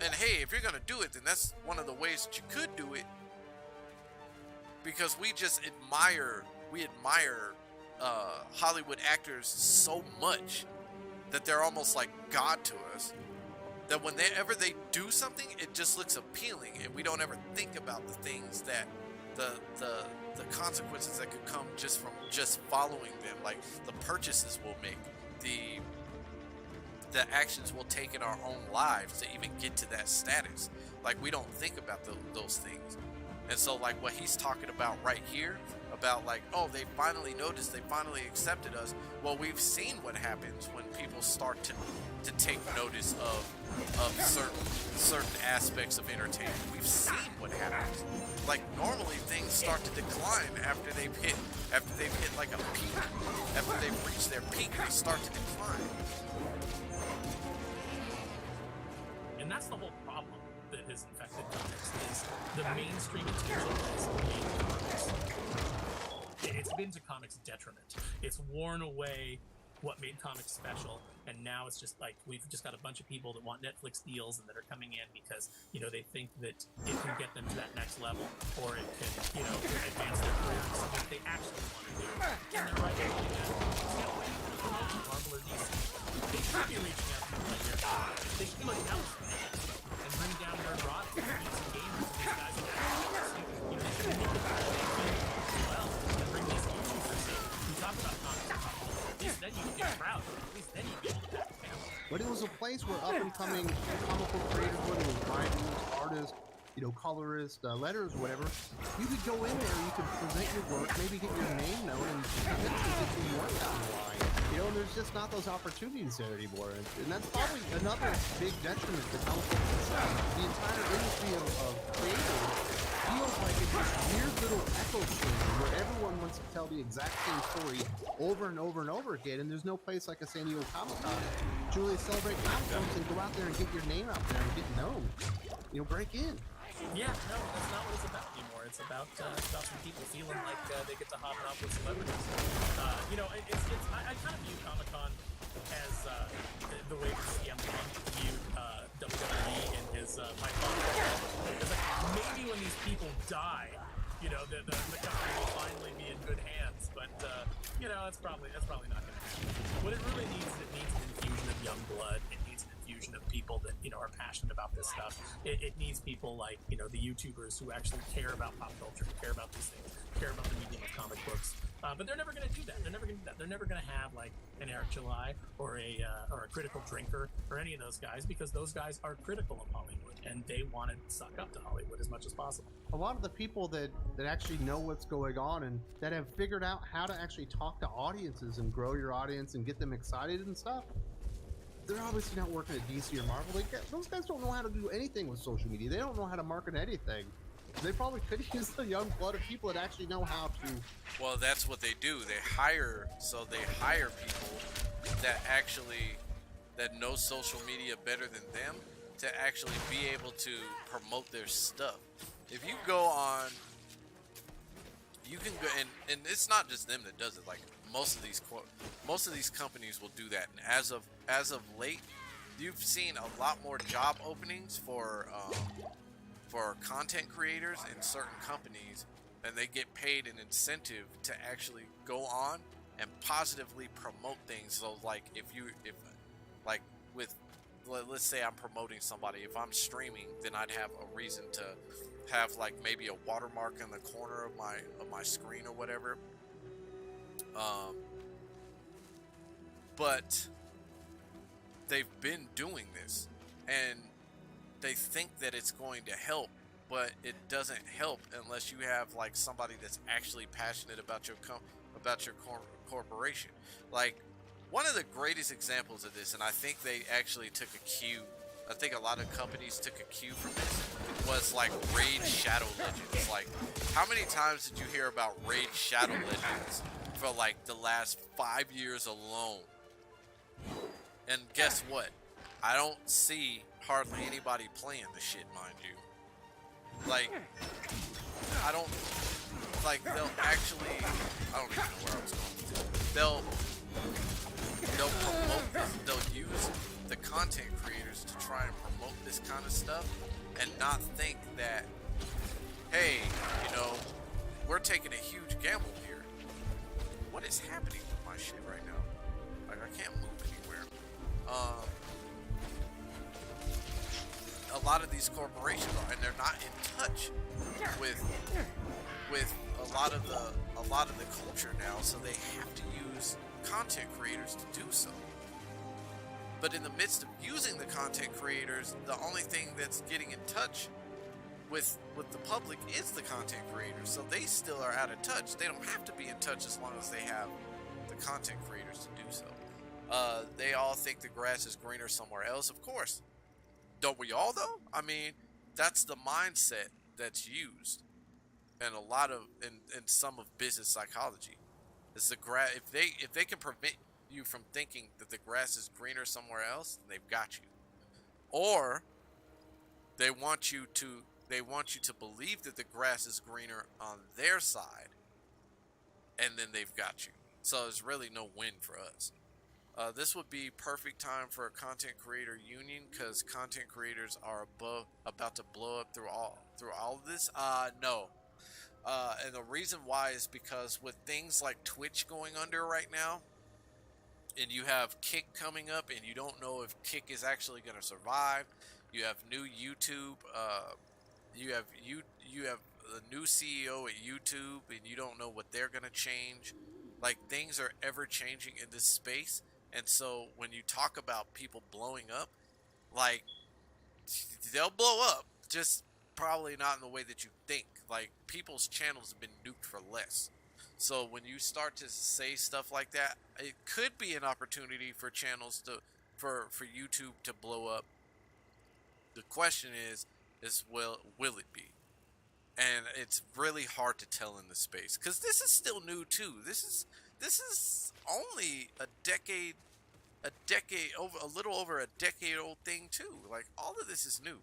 and hey, if you're gonna do it, then that's one of the ways that you could do it. Because we admire Hollywood actors so much that they're almost like God to us. That whenever they do something, it just looks appealing, and we don't ever think about the things that the consequences that could come just from just following them, like the purchases we'll make, the actions we'll take in our own lives to even get to that status. Like, we don't think about those things. And so, like, what he's talking about right here, about like, oh, they finally noticed, they finally accepted us. Well, we've seen what happens when people start to take notice of certain aspects of entertainment. We've seen what happens. Like, normally things start to decline after they've hit like a peak. After they've reached their peak, they start to decline. And that's the whole problem that has infected comics, is the mainstream attention has made comics. It's been to comics' detriment. It's worn away what made comics special, and now it's just like we've just got a bunch of people that want Netflix deals and that are coming in because, they think that it can get them to that next level, or it can, advance their careers, something they actually want to do. And they're right. Marvel or DC, they should be reaching out to people like but it was a place where up-and-coming comic book creators, whether it was writers, artists, colorists, letters, whatever, you could go in there, you could present your work, maybe get your name known, and eventually get some work down the line. And there's just not those opportunities there anymore. And that's probably another big detriment to comic books itself. The entire industry of creators feels like it's this weird little echo chamber where everyone wants to tell the exact same story over and over and over again, and there's no place like a San Diego Comic-Con to really celebrate comic books and go out there and get your name out there and get known. Break in. Yeah, no, that's not what it's about anymore. It's about some people feeling like they get to hobnob with celebrities. I kind of view Comic-Con as the way CM Punk viewed WWE and his Python. It's like maybe when these people die, the company will finally be in good hands. But that's probably not going to happen. What it really needs, it needs an infusion of young blood. It needs an infusion of people that are passionate about this stuff. It needs people like the YouTubers who actually care about pop culture, care about these things, care about the medium of comic books. But they're never going to do that. They're never going to do that. They're never going to have like an Eric July or a Critical Drinker or any of those guys, because those guys are critical of Hollywood and they want to suck up to Hollywood as much as possible. A lot of the people that actually know what's going on and that have figured out how to actually talk to audiences and grow your audience and get them excited and stuff, they're obviously not working at DC or Marvel. Those guys don't know how to do anything with social media. They don't know how to market anything. They probably could use the young blood of people that actually know how to. Well, that's what they do. They hire people that know social media better than them to actually be able to promote their stuff. If you go on, you can go, and it's not just them that does it. Like most of these companies will do that. And as of late, you've seen a lot more job openings for content creators in certain companies, and they get paid an incentive to actually go on and positively promote things. So like let's say I'm promoting somebody, if I'm streaming, then I'd have a reason to have like maybe a watermark in the corner of my screen or whatever. But they've been doing this, and they think that it's going to help, but it doesn't help unless you have like somebody that's actually passionate about your corporation. Like one of the greatest examples of this, and I think they actually took a cue. I think a lot of companies took a cue from this, was like Raid Shadow Legends. Like, how many times did you hear about Raid Shadow Legends for like the last 5 years alone? And guess what? I don't see hardly anybody playing the shit, mind you. Like, I don't, like, they'll actually, I don't even know where I was going with it. They'll promote this, they'll use the content creators to try and promote this kind of stuff and not think that, hey, we're taking a huge gamble here. What is happening with my shit right now? Like, I can't move anywhere. A lot of these corporations are, and they're not in touch with a lot of the culture now, so they have to use content creators to do so. But in the midst of using the content creators, the only thing that's getting in touch with the public is the content creators. So they still are out of touch. They don't have to be in touch as long as they have the content creators to do so. They all think the grass is greener somewhere else. Of course. Don't we all though? I mean, that's the mindset that's used in a lot of in some of business psychology. It's the grass. If they can prevent you from thinking that the grass is greener somewhere else, they've got you. Or they want you to believe that the grass is greener on their side, and then they've got you. So it's really no win for us. This would be perfect time for a content creator union, because content creators are about to blow up through all of this. No. And the reason why is because with things like Twitch going under right now, and you have Kick coming up, and you don't know if Kick is actually going to survive. You have new YouTube. You have the new CEO at YouTube, and you don't know what they're going to change. Like, things are ever changing in this space, And so when you talk about people blowing up, like, they'll blow up, just probably not in the way that you think. Like, people's channels have been nuked for less. So when you start to say stuff like that, it could be an opportunity for channels to, for YouTube to blow up. The question is will it be? And it's really hard to tell in the space, because this is still new too. This is only a decade over, a little over a decade old thing too. Like, all of this is new.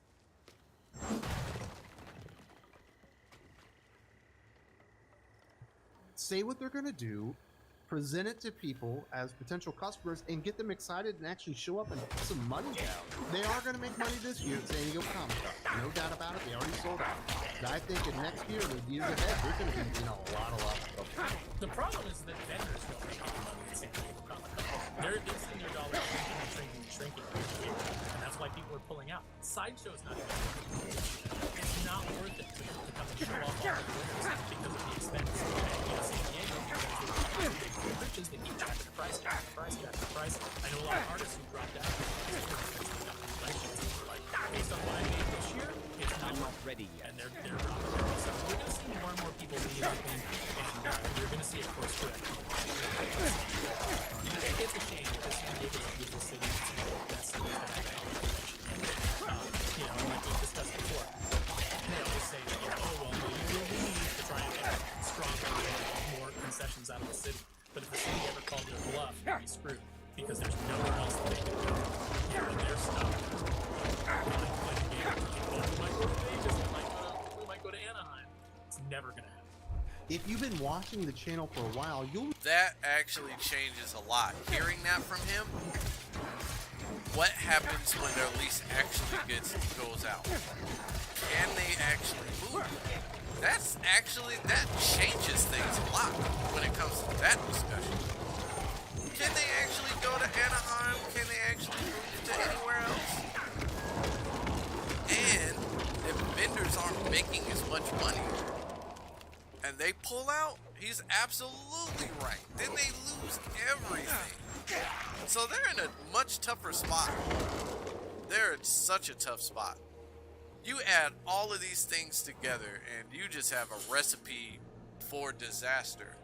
Say what they're going to do, present it to people as potential customers, and get them excited and actually show up and put some money down. They are going to make money this year at San Diego Comic-Con. No doubt about it. They already sold out. But I think in next year, the years ahead, they're going to be in a lot of stuff. The problem is that vendors don't make any money at San Diego Comic-Con. They're seeing their dollars shrinking every year, and that's why people are pulling out. Sideshow's not even it's not worth it to come and show off all the winners because of the expense. And San Diego, because big riches, they keep jacking the price. I know a lot of artists who dropped out based on what I made this year, it's not ready yet. And they're dropping their price. So we're going to see more and more people leave, I think, and you're going to see a course correct. It's a shame because San Diego is a beautiful city. It's one of the best cities that I've ever lived in. Like we discussed before, they always say that, we need to try and get stronger and more concessions out of the city. But if the city ever called their bluff, they'd be screwed because there's nowhere else that they can go. They're stuck. We might go to Anaheim. It's never going to happen. If you've been watching the channel for a while, That actually changes a lot. Hearing that from him, what happens when their lease actually goes out? Can they actually move? That changes things a lot when it comes to that discussion. Can they actually go to Anaheim? Can they actually move to anywhere else? And if vendors aren't making as much money and they pull out, he's absolutely right. Then they lose everything. So they're in a much tougher spot. They're in such a tough spot. You add all of these things together and you just have a recipe for disaster.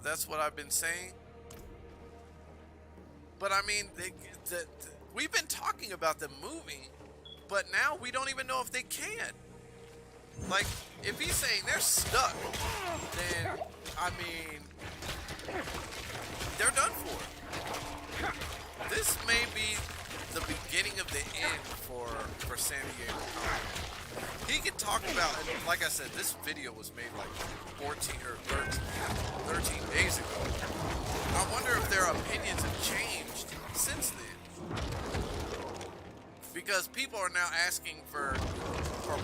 That's what I've been saying. But I mean, we've been talking about them moving, but now we don't even know if they can. Like, if he's saying they're stuck, then, I mean, they're done for. This may be the beginning of the end for San Diego Comic. He could talk about, and like I said, this video was made like 14 or 13 days ago. I wonder if their opinions have changed since then. Because people are now asking for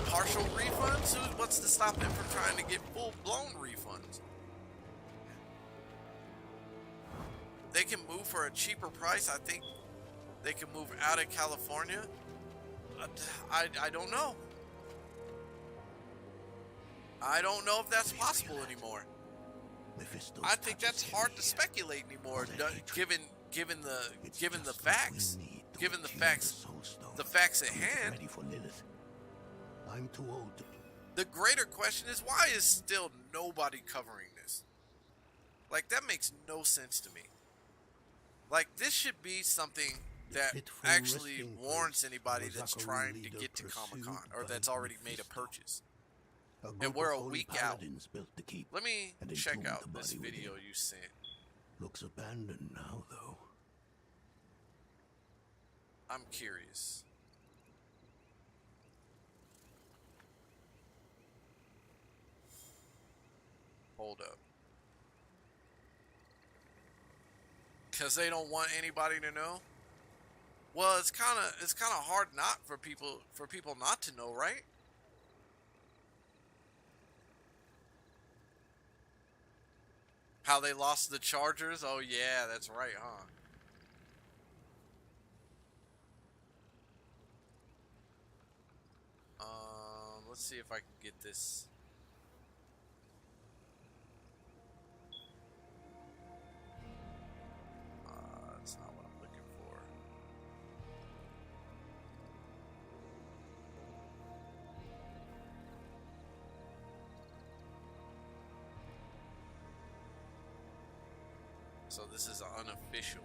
partial refunds. What's to stop them from trying to get full-blown refunds? They can move for a cheaper price. I think they can move out of California. I don't know. I don't know if that's possible anymore. I think that's hard to speculate anymore, given the facts, the facts at hand. I'm too old. The greater question is, why is still nobody covering this? Like, that makes no sense to me. Like, this should be something that actually warrants anybody that's trying to get to Comic-Con or that's already made a purchase. And we're a week out. Let me check out this video you sent. Looks abandoned now, though. I'm curious. Hold up. Because they don't want anybody to know? Well, it's kind of hard not for people not to know, right? How they lost the Chargers? Oh yeah, that's right, huh? Let's see if I can get this. So this is unofficial.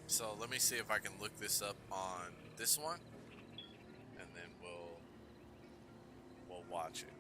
So let me see if I can look this up on this one, and then we'll watch it.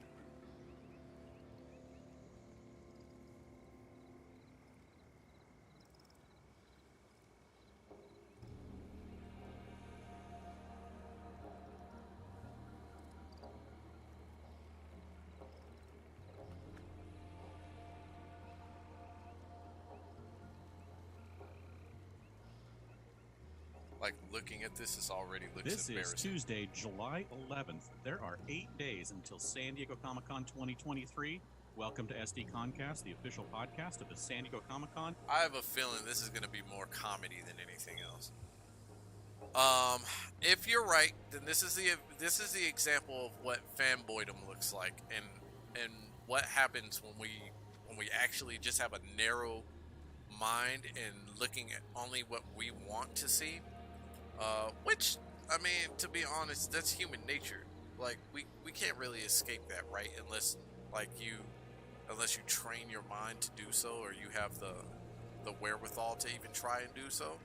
Like, looking at this already looks embarrassing. This is Tuesday, July 11th. There are 8 days until San Diego Comic-Con 2023. Welcome to SD Concast, the official podcast of the San Diego Comic-Con. I have a feeling this is going to be more comedy than anything else. If you're right, then this is the example of what fanboydom looks like, and what happens when we actually just have a narrow mind and looking at only what we want to see. Which, I mean, to be honest, that's human nature. Like, we can't really escape that, right? Unless you train your mind to do so, or you have the wherewithal to even try and do so.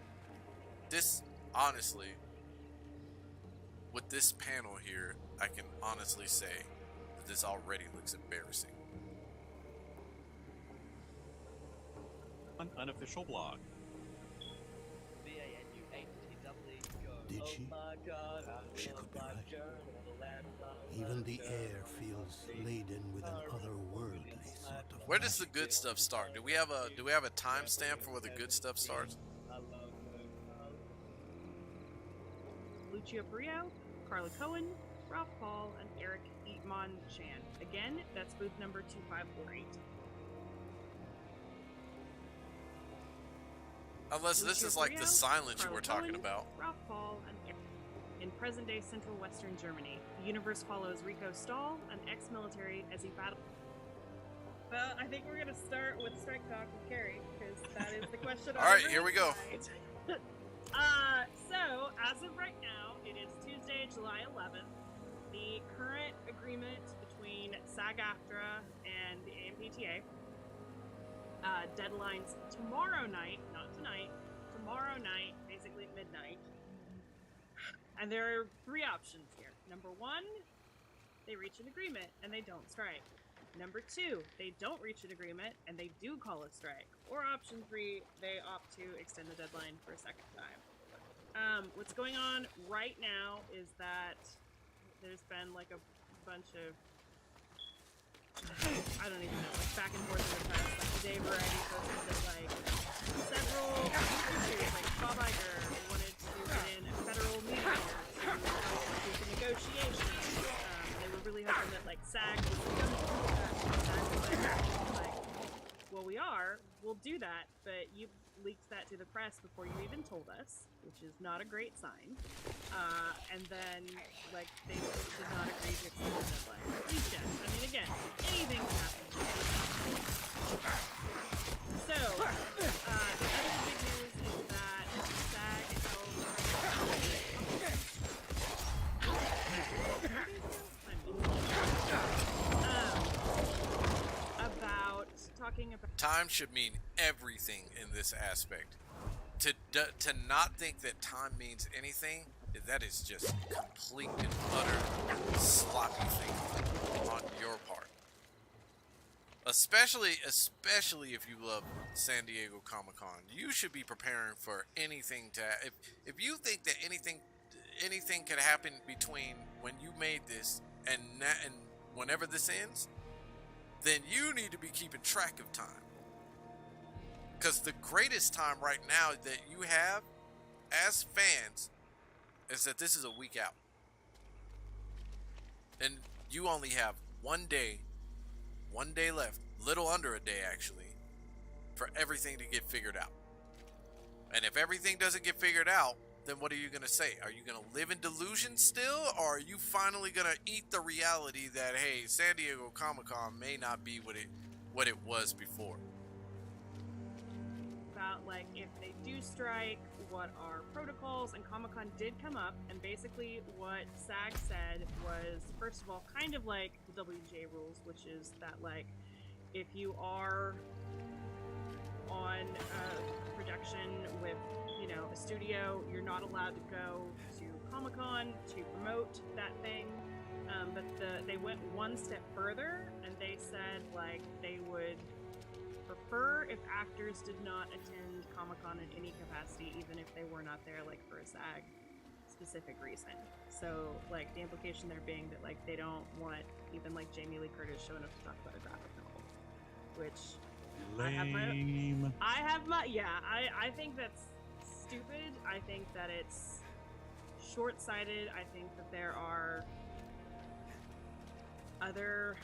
This, honestly, with this panel here, I can honestly say that this already looks embarrassing. An unofficial blog. Did she? She could be right. Even the air feels laden with an otherworldly sort of. Where does the good stuff start? Do we have a timestamp for where the good stuff starts? Lucio Brio, Carla Cohen, Ralph Paul, and Eric Eatmon Chan. Again, that's booth number 2548. Unless this is like the silence you were talking about. Ralph Paul and Eric. In present-day central western Germany, the universe follows Rico Stahl, an ex-military, as he battles. Well, I think we're going to start with Strike Talk with Carrie, because that is the question. All right, here we go. So, as of right now, it is Tuesday, July 11th. The current agreement between SAG-AFTRA and the AMPTA deadlines tomorrow night, not tonight, tomorrow night, basically at midnight. And there are three options here. Number one, they reach an agreement and they don't strike. Number two, they don't reach an agreement and they do call a strike. Or option three, they opt to extend the deadline for a second time. What's going on right now is that there's been like a bunch of, I don't even know, like back and forth in the press. Like today, Variety posted that like several producers, like Bob Iger, wanted to get in a federal mediator to help with the negotiations. They were really hoping that like SAG was going to like, well, we are. We'll do that, but you leaked that to the press before you even told us, which is not a great sign. And then, like, they did not agree to extend the deadline. At least yet. I mean, again, anything can happen. So, the other big news is that SAG about talking about Time should mean everything in this aspect. To not think that time means anything, that is just complete and utter sloppy thinking on your part. Especially if you love San Diego Comic-Con, you should be preparing for anything to. If you think that anything could happen between when you made this and whenever this ends, then you need to be keeping track of time. Because the greatest time right now that you have as fans is that this is a week out. And you only have 1 day left, little under a day actually, for everything to get figured out. And if everything doesn't get figured out, then what are you going to say? Are you going to live in delusion still, or are you finally going to eat the reality that, hey, San Diego Comic-Con may not be what it was before? About, like, if they do strike, what are protocols? And Comic-Con did come up, and basically what SAG said was, first of all, kind of like the WGA rules, which is that, like, if you are on a production with, you know, a studio, you're not allowed to go to Comic-Con to promote that thing. But they went one step further, and they said, like, they would prefer if actors did not attend Comic-Con in any capacity, even if they were not there, like, for a SAG specific reason. So, like, the implication there being that, like, they don't want even, like, Jamie Lee Curtis showing up to talk about a graphic novel, which lame. I think that's stupid. I think that it's short-sighted. I think that there are other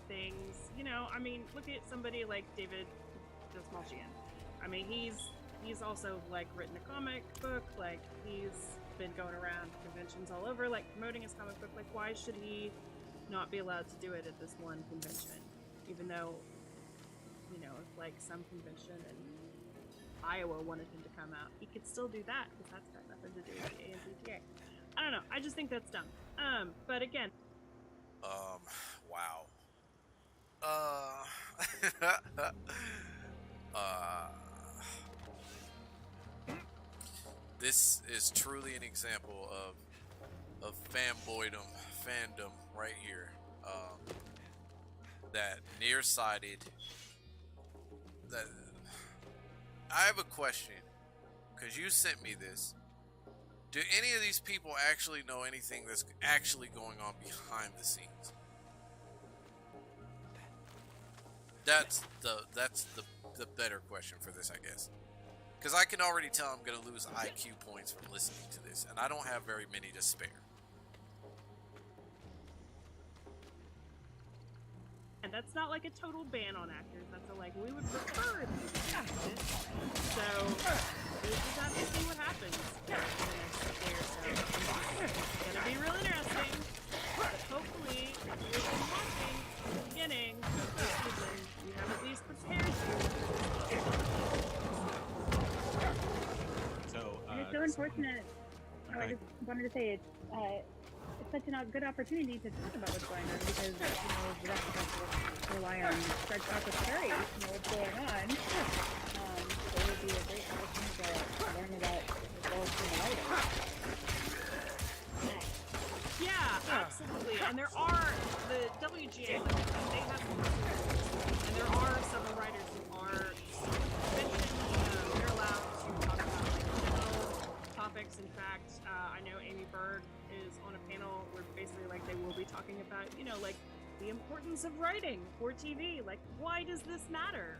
things, you know, I mean, look at somebody like David Dastmalchian. I mean, he's also, like, written a comic book, like, he's been going around conventions all over, like, promoting his comic book. Like, why should he not be allowed to do it at this one convention? Even though, you know, if, like, some convention in Iowa wanted him to come out, he could still do that, because that's got nothing to do with the AMPTA. I don't know, I just think that's dumb. But again... Wow. This is truly an example of fandom right here. That nearsighted. That I have a question, because you sent me this. Do any of these people actually know anything that's actually going on behind the scenes? That's the better question for this, I guess. Because I can already tell I'm going to lose IQ points from listening to this, and I don't have very many to spare. And that's not like a total ban on actors. That's a, like, we would prefer if you did this. So we'll just have to see what happens in the next day or so. It's gonna be real interesting. But hopefully, if you've been watching from the beginning of this season, you have at least prepared you. It's so unfortunate. I just wanted to say it's such a good opportunity to talk about what's going on, because, you know, the rest of us will rely on Fred Talk with Terry to know what's going on. So it would be a great opportunity to learn about the world from the writer. Yeah, absolutely. And there are the WGA, they have some rules, and there are several writers who are mentioned. They're allowed to talk about, like, general topics. In fact, I know Amy Berg is on a panel where basically, like, they will be talking about, you know, like, the importance of writing for TV. Like, why does this matter?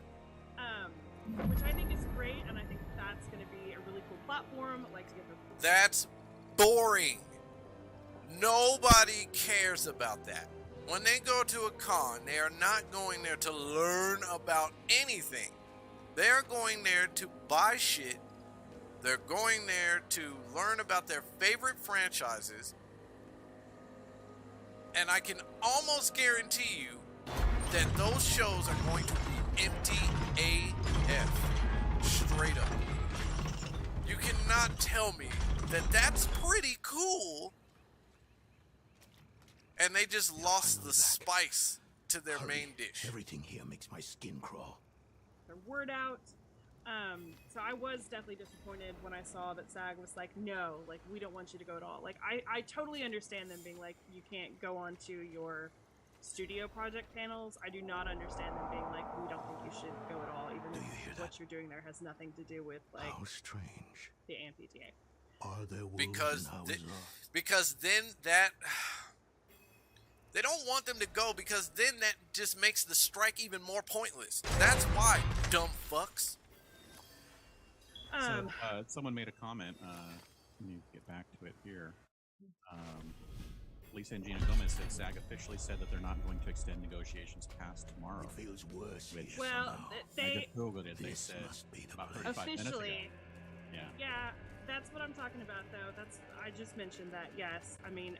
Which I think is great, and I think that's going to be a really cool platform. Like, to get the... That's boring. Nobody cares about that. When they go to a con, they are not going there to learn about anything. They're going there to buy shit. They're going there to learn about their favorite franchises. And I can almost guarantee you that those shows are going to be empty AF. Straight up. You cannot tell me that that's pretty cool. And they just lost the spice to their main dish. Everything here makes my skin crawl. Their word out. So I was definitely disappointed when I saw that SAG was like, no, like, we don't want you to go at all. Like, I totally understand them being like, you can't go on to your studio project panels. I do not understand them being like, we don't think you should go at all, even if what you're doing there has nothing to do with, like, how strange. The AMPTA. Are there wolves because then that... They don't want them to go, because then that just makes the strike even more pointless. That's why, dumb fucks. So, someone made a comment. Let me get back to it here. Lisa and Gina Gomez said SAG officially said that they're not going to extend negotiations past tomorrow. It feels worse. Well, I just Googled it. They said about 35 minutes ago. Officially. Yeah. Yeah, that's what I'm talking about, though. I just mentioned that. Yes, I mean,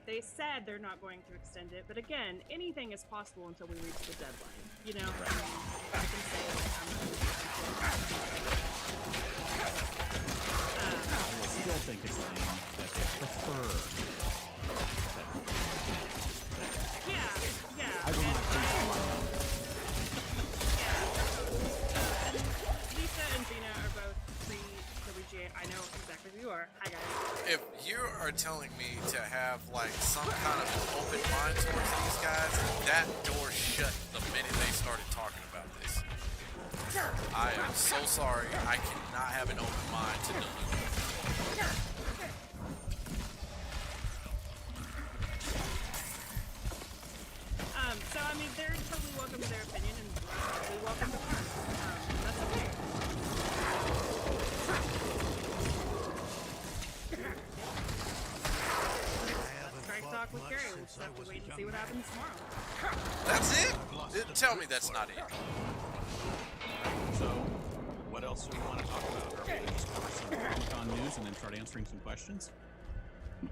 they said they're not going to extend it, but again, anything is possible until we reach the deadline. You know, I mean, I can say I still think it's lame that they prefer. Yeah. I will not Lisa and Gina are both pre-WGA. I know exactly who you are. Hi, guys. If you are telling me to have like some kind of an open mind towards these guys, that door shut the minute they started talking about this. I am so sorry. I cannot have an open mind to Delusion. So I mean, they're totally welcome to their opinion, and totally welcome to ours. That's okay. Let's try talk with Gary. We'll just have to wait and see what happens tomorrow. That's it? Tell me that's not it. So, what else do we want to talk about? Are we going to just cover some Comic-Con news and then start answering some questions?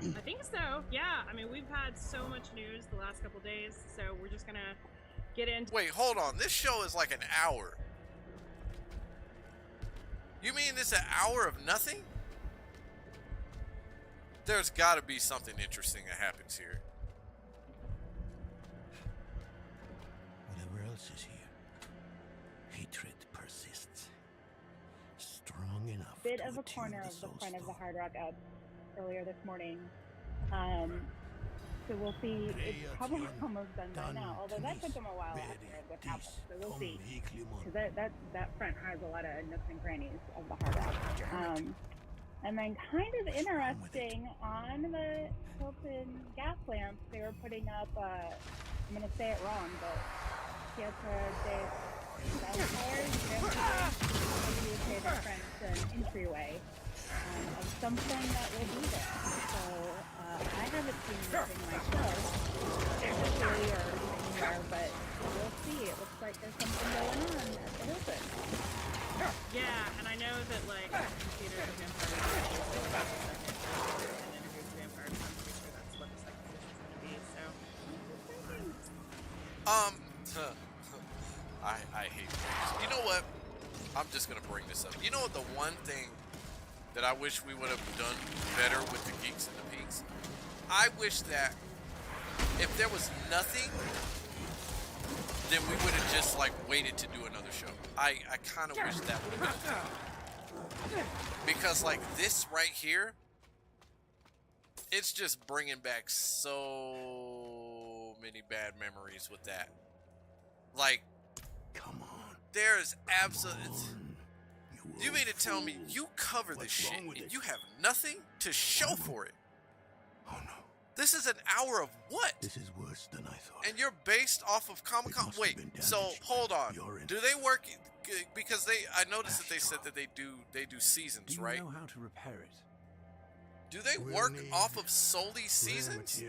I think so. Yeah. I mean, we've had so much news the last couple days, so we're just gonna get into. Wait, hold on. This show is like an hour. You mean it's an hour of nothing? There's got to be something interesting that happens here. Whatever else is here, hatred persists. Strong enough. Bit to of a attune corner of the soul front of the stone. Hard Rock up earlier this morning. So we'll see. It's probably almost done by now. Although that took them a while after with Apple. So we'll see. Because that front has a lot of nooks and crannies of the Hard Rock. And then kind of interesting, on the Hilton gas lamps, they were putting up, I'm going to say it wrong, but Pietro de Vampires, maybe you would say that French, an entryway of something that will be there. So I haven't seen anything myself, officially or anywhere, but we'll see. It looks like there's something going on at the Hilton. Yeah, and I know that like Theater of Vampires and Interview with Vampires. I'm pretty sure that's what the second edition is going to be. So. I hate this. You know what? I'm just gonna bring this up. You know what? The one thing that I wish we would have done better with the Geeks and the Peaks. I wish that if there was nothing, then we would have just like waited to do another show. I kind of wish that would have been done. Because like this right here, it's just bringing back so many bad memories with that. Like, come on. There's absolutely. You mean to tell me you cover this shit and you have nothing to show for it? Oh no. This is an hour of what? This is worse than I thought. And you're based off of Comic-Con? Wait, so hold on. Do they work? Because I noticed that they said that they do seasons, right? Do you know how to repair it? Do they work off of solely seasons?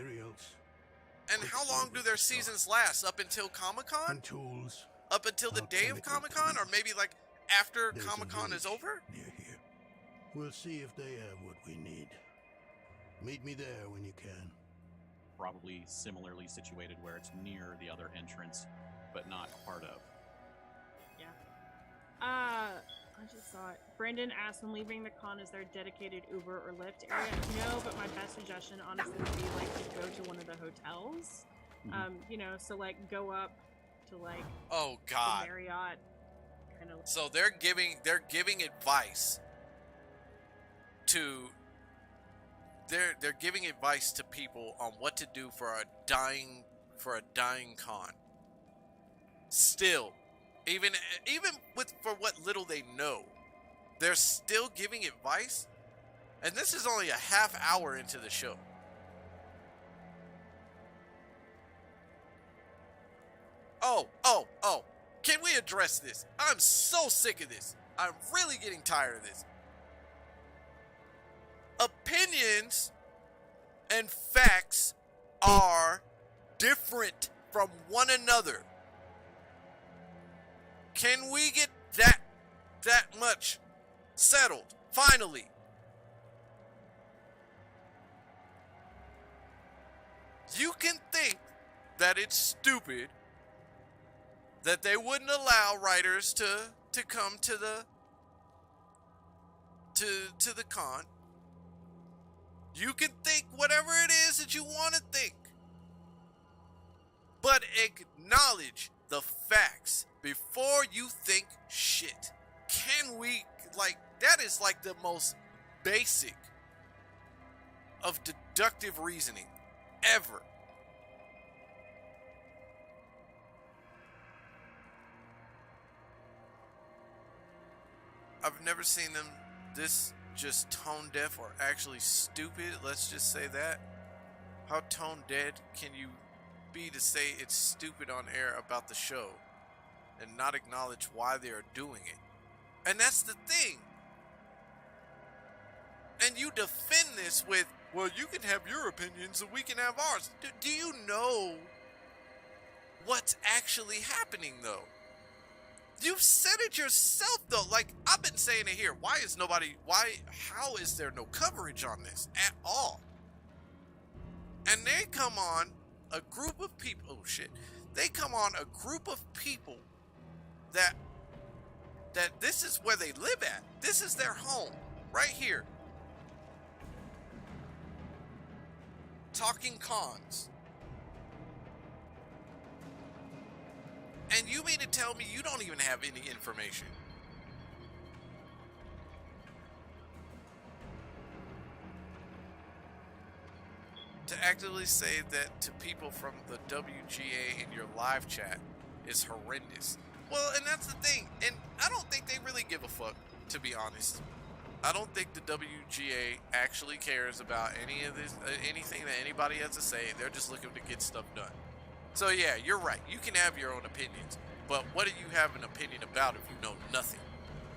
And how long do their seasons last? Up until Comic-Con? And tools. Up until the day of Comic-Con, or maybe like after Comic-Con is over? Near here. We'll see if they have what we need. Meet me there when you can. Probably similarly situated where it's near the other entrance, but not part of. Yeah. I just saw it. Brendan asked when leaving the con, is there a dedicated Uber or Lyft area? No, but my best suggestion honestly would be like to go to one of the hotels. You know, so like go up to like oh god, the Marriott kind of. So they're giving advice to they're giving advice to people on what to do for a dying con. Still, even for what little they know, they're still giving advice, and this is only a half hour into the show. Oh, can we address this? I'm so sick of this. I'm really getting tired of this. Opinions and facts are different from one another. Can we get that much settled Finally. You can think that it's stupid that they wouldn't allow writers to come to the con. You can think whatever it is that you want to think. But acknowledge the facts before you think shit. Can we, like, that is like the most basic of deductive reasoning ever. I've never seen them this just tone deaf or actually stupid. Let's just say that. How tone dead can you be to say it's stupid on air about the show and not acknowledge why they are doing it? And that's the thing. And you defend this with, well, you can have your opinions and we can have ours. Do you know what's actually happening, though? You've said it yourself, though. Like, I've been saying it here. How is there no coverage on this at all? And they come on a group of people. Oh, shit. They come on a group of people that this is where they live at. This is their home, right here. Talking cons. And you mean to tell me you don't even have any information? To actively say that to people from the WGA in your live chat is horrendous. Well, and that's the thing. And I don't think they really give a fuck, to be honest. I don't think the WGA actually cares about any of this, anything that anybody has to say. They're just looking to get stuff done. So yeah, you're right. You can have your own opinions. But what do you have an opinion about if you know nothing?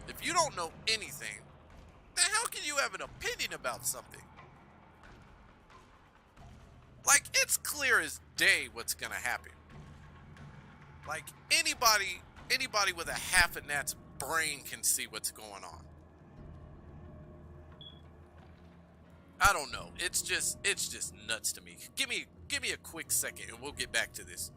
If you don't know anything, then how can you have an opinion about something? Like, it's clear as day what's gonna happen. Like, anybody with a half a gnat's brain can see what's going on. I don't know. It's just nuts to me. Give me a quick second and we'll get back to this.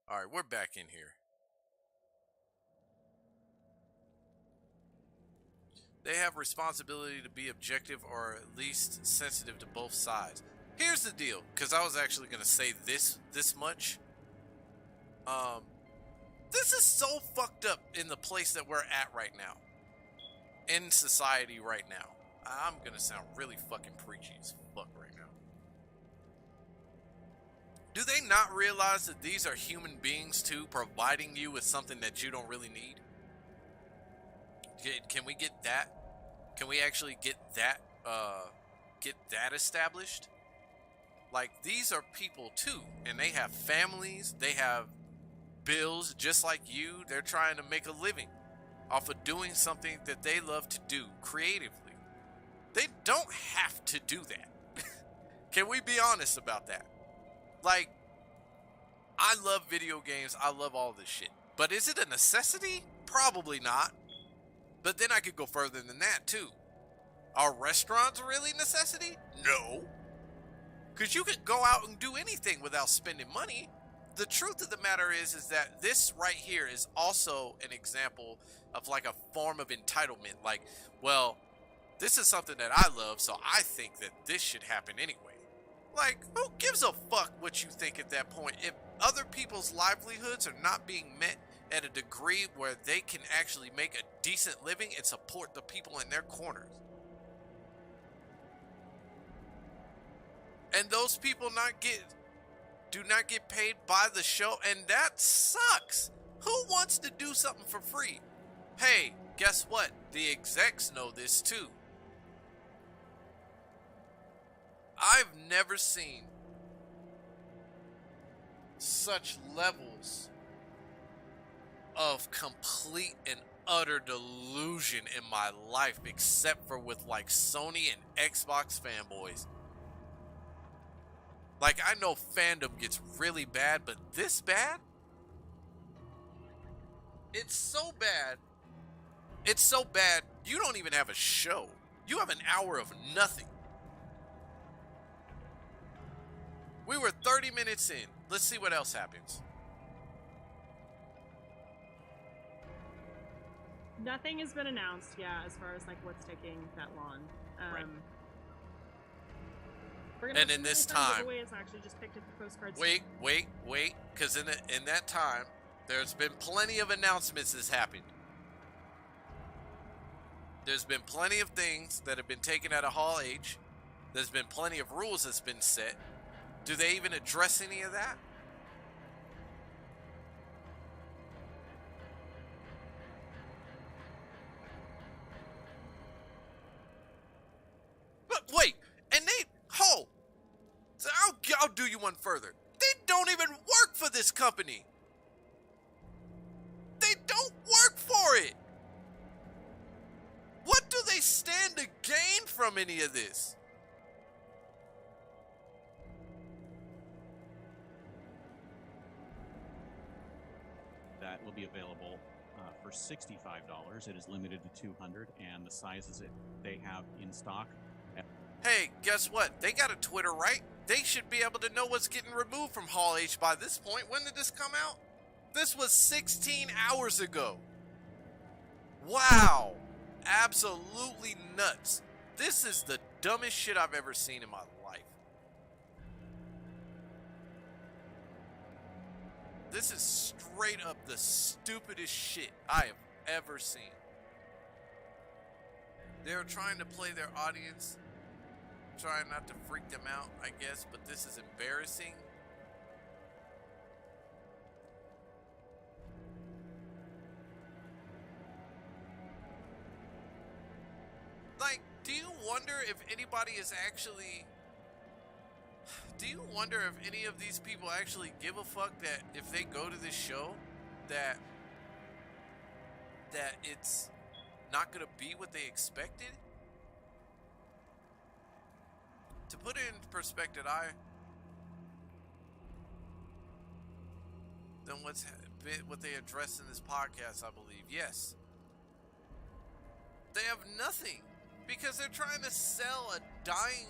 All right, we're back in here. They have responsibility to be objective or at least sensitive to both sides. Here's the deal, because I was actually going to say this much. This is so fucked up in the place that we're at right now. In society right now. I'm going to sound really fucking preachy as fuck right now. Do they not realize that these are human beings too, providing you with something that you don't really need? Can we get that? Can we actually get that established? Like, these are people too, and they have families, they have bills just like you. They're trying to make a living off of doing something that they love to do creatively. They don't have to do that. Can we be honest about that? Like, I love video games, I love all this shit, but is it a necessity? Probably not. But then I could go further than that too. Are restaurants really a necessity? No. Because you could go out and do anything without spending money. The truth of the matter is that this right here is also an example of like a form of entitlement. Like, well, this is something that I love, so I think that this should happen anyway. Like, who gives a fuck what you think at that point? If other people's livelihoods are not being met at a degree where they can actually make a decent living and support the people in their corners, and those people do not get paid by the show, and that sucks. Who wants to do something for free? Hey, guess what? The execs know this too. I've never seen such levels of complete and utter delusion in my life, except for with like Sony and Xbox fanboys. Like, I know fandom gets really bad, but this bad? It's so bad. It's so bad, you don't even have a show. You have an hour of nothing. We were 30 minutes in. Let's see what else happens. Nothing has been announced, yeah, as far as like what's taking that long. Right. And in this time, actually just picked up the postcards. wait, because in that time, there's been plenty of announcements that's happened. There's been plenty of things that have been taken out of Hall H. There's been plenty of rules that's been set. Do they even address any of that? But wait, and I'll do you one further. They don't even work for this company. They don't work for it. What do they stand to gain from any of this? That will be available for $65. It is limited to 200, and the sizes that they have in stock. Hey, guess what? They got a Twitter, right? They should be able to know what's getting removed from Hall H by this point. When did this come out? This was 16 hours ago. Wow. Absolutely nuts. This is the dumbest shit I've ever seen in my life. This is straight up the stupidest shit I have ever seen. They're trying to play their audience, trying not to freak them out, I guess, but this is embarrassing. Like, do you wonder if anybody is actually... Do you wonder if any of these people actually give a fuck that if they go to this show, that it's not going to be what they expected? To put it in perspective, then what they addressed in this podcast, I believe, yes. They have nothing because they're trying to sell a dying...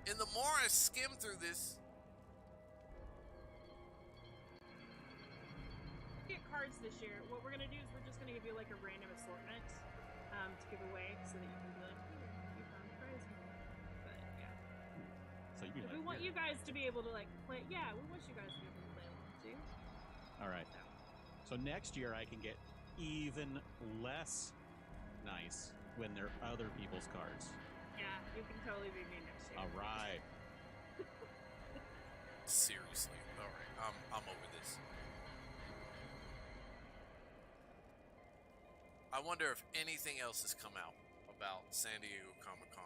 And the more I skim through this, get cards this year. What we're gonna do is we're just gonna give you like a random assortment to give away, so that you can be like, here, you found a prize. But yeah. So you we want you guys to be able to like play. Yeah, we want you guys to be able to play along too. All right. So next year I can get even less nice when they're other people's cards. Yeah, you can totally be me next year. All right. seriously. All right, I'm over this. I wonder if anything else has come out about San Diego Comic-Con.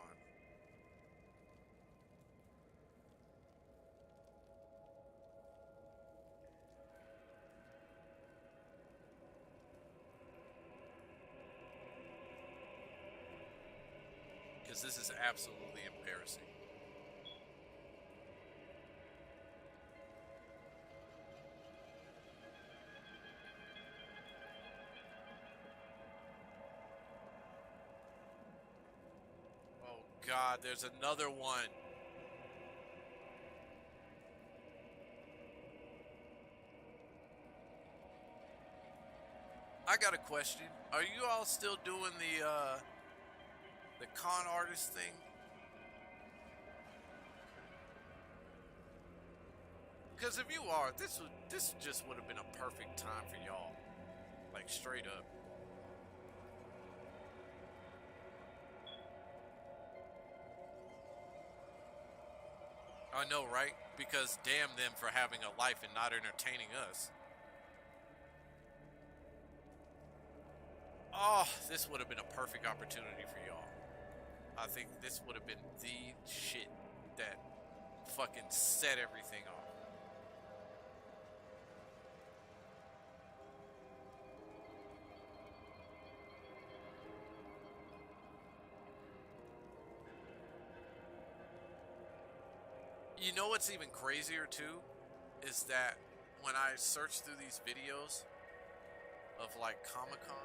Because this is absolutely embarrassing. Oh God, there's another one. I got a question. Are you all still doing the con artist thing? Because if you are, this just would have been a perfect time for y'all. Like straight up. I know, right? Because damn them for having a life and not entertaining us. Oh, this would have been a perfect opportunity for y'all. I think this would have been the shit that fucking set everything off. You know what's even crazier too? Is that when I search through these videos of like Comic-Con,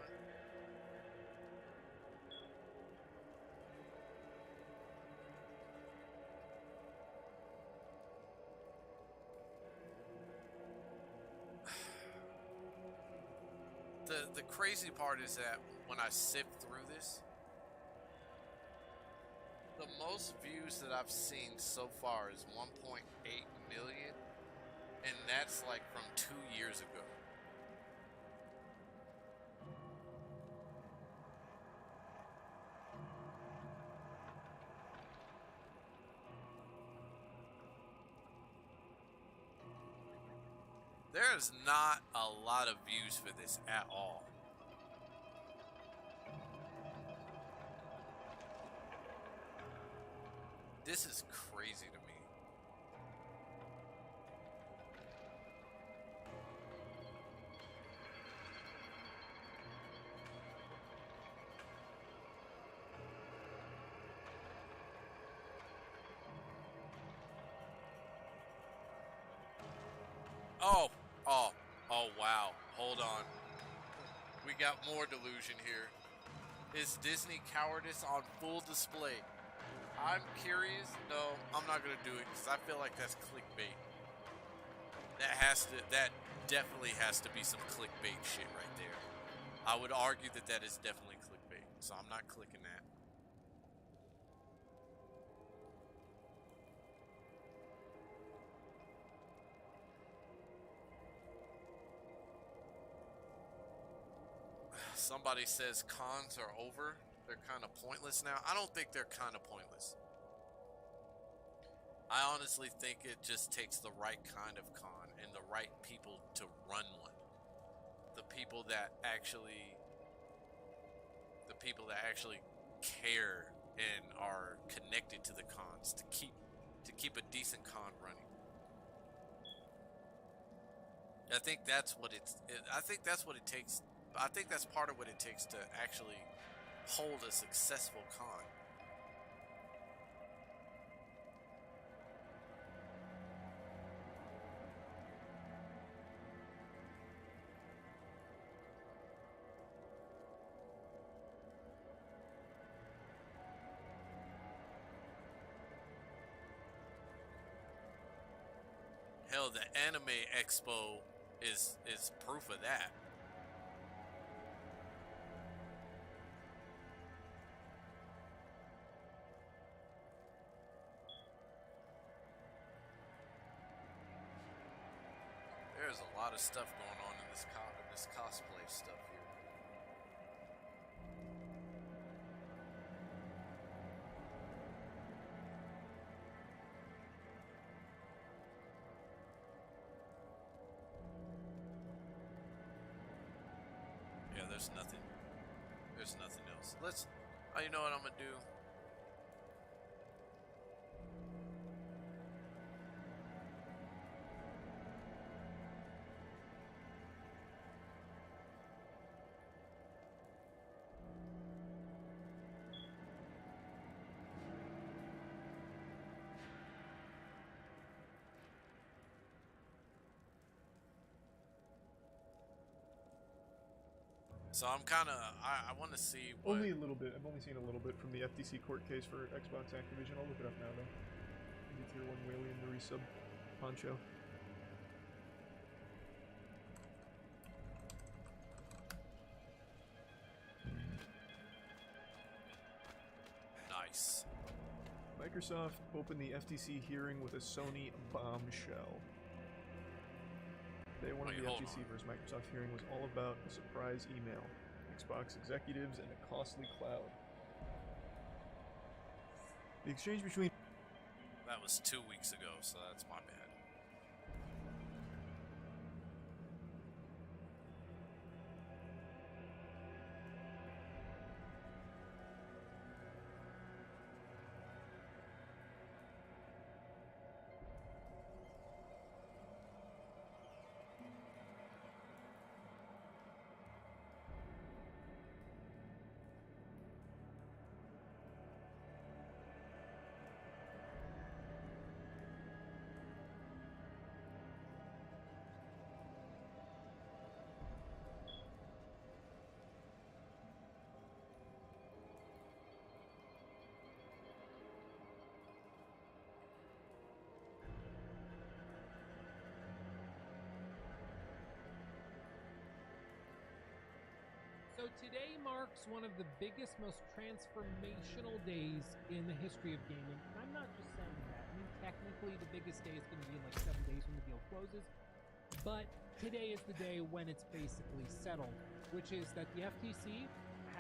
the crazy part is that when I sift through this, the most views that I've seen so far is 1.8 million, and that's like from 2 years ago. There is not a lot of views for this at all. This is crazy to me. Oh, wow. Hold on. We got more delusion here. Is Disney cowardice on full display? I'm curious. No, I'm not gonna do it because I feel like that's clickbait. That definitely has to be some clickbait shit right there. I would argue that that is definitely clickbait, so I'm not clicking that. Somebody says cons are over. They're kind of pointless now. I don't think they're kind of pointless. I honestly think it just takes the right kind of con and the right people to run one. The people that actually care and are connected to the cons to keep a decent con running. I think that's what it takes. I think that's part of what it takes to actually hold a successful con. Hell, the Anime Expo is proof of that. There's a lot of stuff going on in this cosplay stuff here. Yeah, there's nothing. There's nothing else. Let's. Oh, you know what I'm gonna do? So I'm kind of, I want to see what... Only a little bit. I've only seen a little bit from the FTC court case for Xbox Activision. I'll look it up now, though. Maybe Tier 1 Whaley and the resub poncho. Nice. Microsoft opened the FTC hearing with a Sony bombshell. Day one of the FTC versus Microsoft hearing was all about a surprise email, Xbox executives, and a costly cloud. The exchange between... That was 2 weeks ago, so that's my bad. So today marks one of the biggest, most transformational days in the history of gaming. And I'm not just saying that. I mean, technically the biggest day is going to be in like 7 days when the deal closes. But today is the day when it's basically settled, which is that the FTC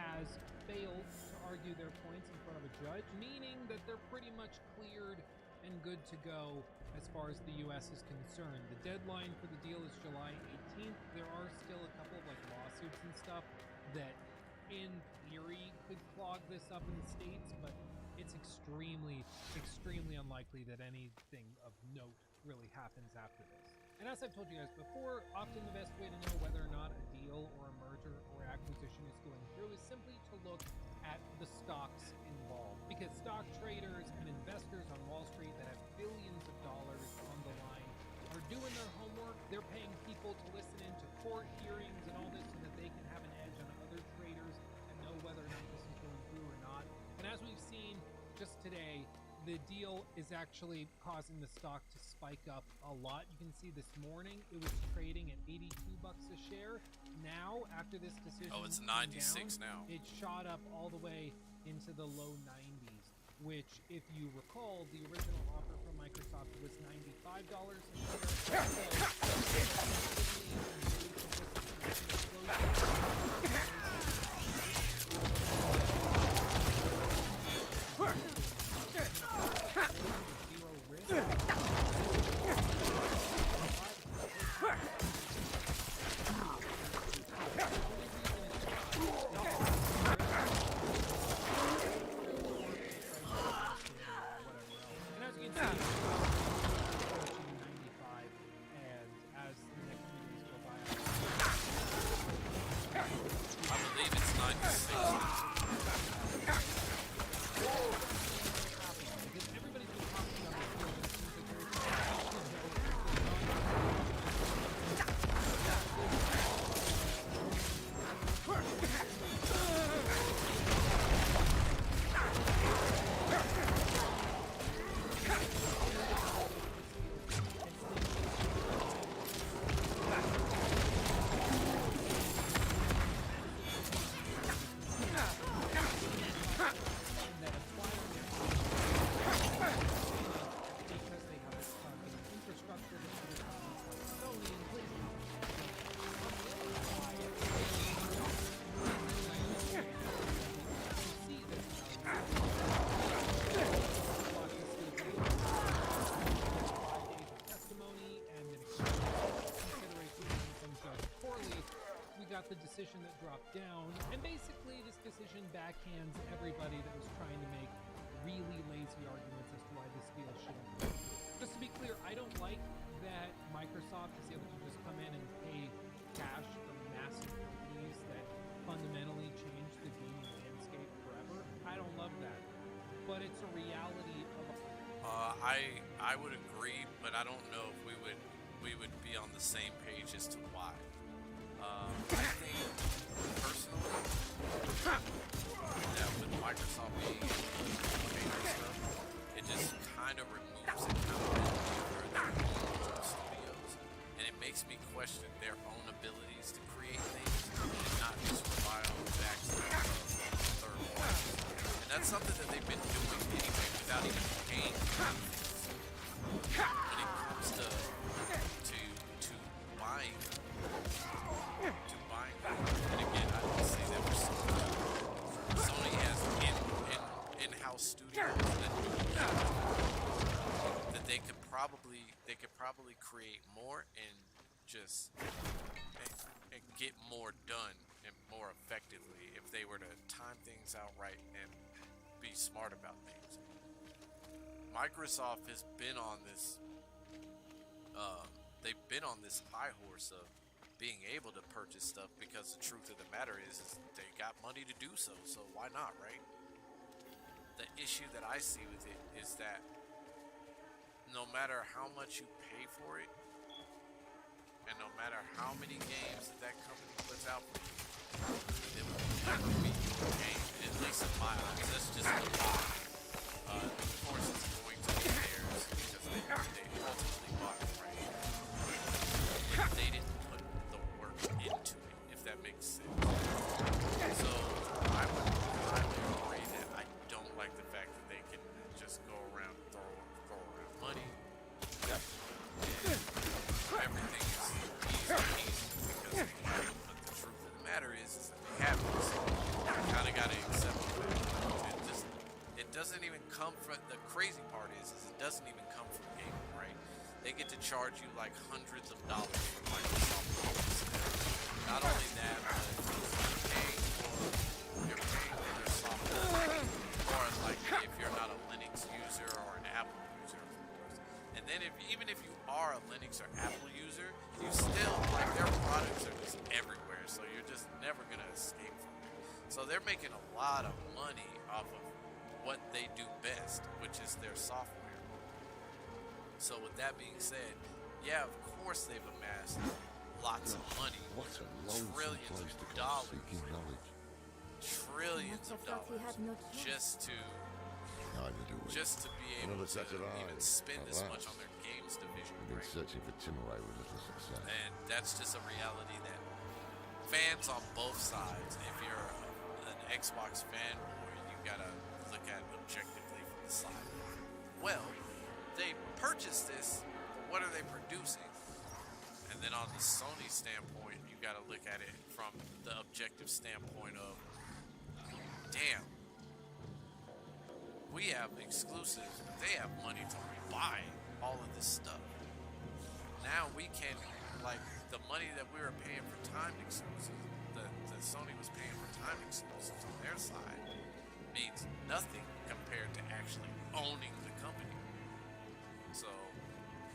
has failed to argue their points in front of a judge, meaning that they're pretty much cleared and good to go as far as the US is concerned. The deadline for the deal is July 18th. There are still a couple of like lawsuits and stuff that in theory could clog this up in the States, but it's extremely unlikely that anything of note really happens after this. And as I've told you guys before, often the best way to know whether or not a deal or a merger or acquisition is going through is simply to look at the stocks involved. Because stock traders and investors on Wall Street that have billions of dollars on the line are doing their homework. They're paying people to listen into court hearings and all this so that they can have an edge on other traders and know whether or not this is going through or not. And as we've seen just today, the deal is actually causing the stock to spike up a lot. You can see this morning it was trading at $82 a share. Now, after this decision, oh, it's 96 now. It shot up all the way into the low 90s, which, if you recall, the original offer from Microsoft was $95 a share. And got the decision that dropped down, and basically this decision backhands everybody that was trying to make really lazy arguments as to why this deal shouldn't. Just to be clear, I don't like that Microsoft is able to just come in and pay cash for massive companies that fundamentally change the gaming landscape forever. I don't love that, but it's a reality of. I would agree, but I don't know if we would be on the same page as to why. I think personally that with Microsoft being able to stuff, it just kind of removes accountability for their own studios, and it makes me question their own abilities to create things and not just rely on the backs of third parties. And that's something that they've been doing anyway without even paying. When it comes to buying, and again, I don't say that for Sony has in-house studios that they could probably create more and just and get more done and more effectively if they were to time things out right and be smart about things. Microsoft has been on this they've been on this high horse of being able to purchase stuff because the truth of the matter is they got money to do so why not, right? The issue that I see with it is that no matter how much you pay for it and no matter how many games that company puts out for you, it will never be your game, at least in my eyes. That's just the lie. Of course it's going to be theirs because they ultimately bought it, right? They didn't put the work into it, if that makes sense. So I would highly agree that I don't like the fact that they can just go around and throw around money. Everything is easy because but the truth of the matter is that they have this. You kind of got to accept it. It doesn't even come from, the crazy part is it doesn't even come from gaming, right? They get to charge you like hundreds of dollars for Microsoft Office. Not only that, but you're paying for their software, or like if you're not a Linux user or an Apple user, of course. And then even if you are a Linux or Apple user, you still, like, their products are just everywhere, so you're just never gonna escape from it. So they're making a lot of money off of what they do best, which is their software. So with that being said, yeah, of course they've amassed lots of money, trillions of dollars, just to be able to even spend this much on their games division, right? And that's just a reality that fans on both sides, if you're an Xbox fanboy, you gotta look at it objectively from the side. Well, they purchased this, but what are they producing? And then on the Sony standpoint, you got to look at it from the objective standpoint of, damn, we have exclusives, but they have money to buy all of this stuff. Now we can, like, the money that we were paying for timed exclusives, that Sony was paying for timed exclusives on their side, means nothing compared to actually owning the company. So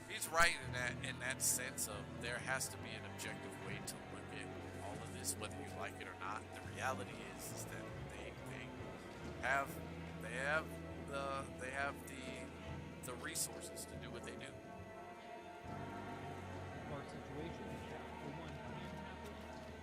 he's right in that sense of there has to be an objective way to look at all of this, whether you like it or not. The reality is that they have the resources to do what they do. Our situation is that for one can happen,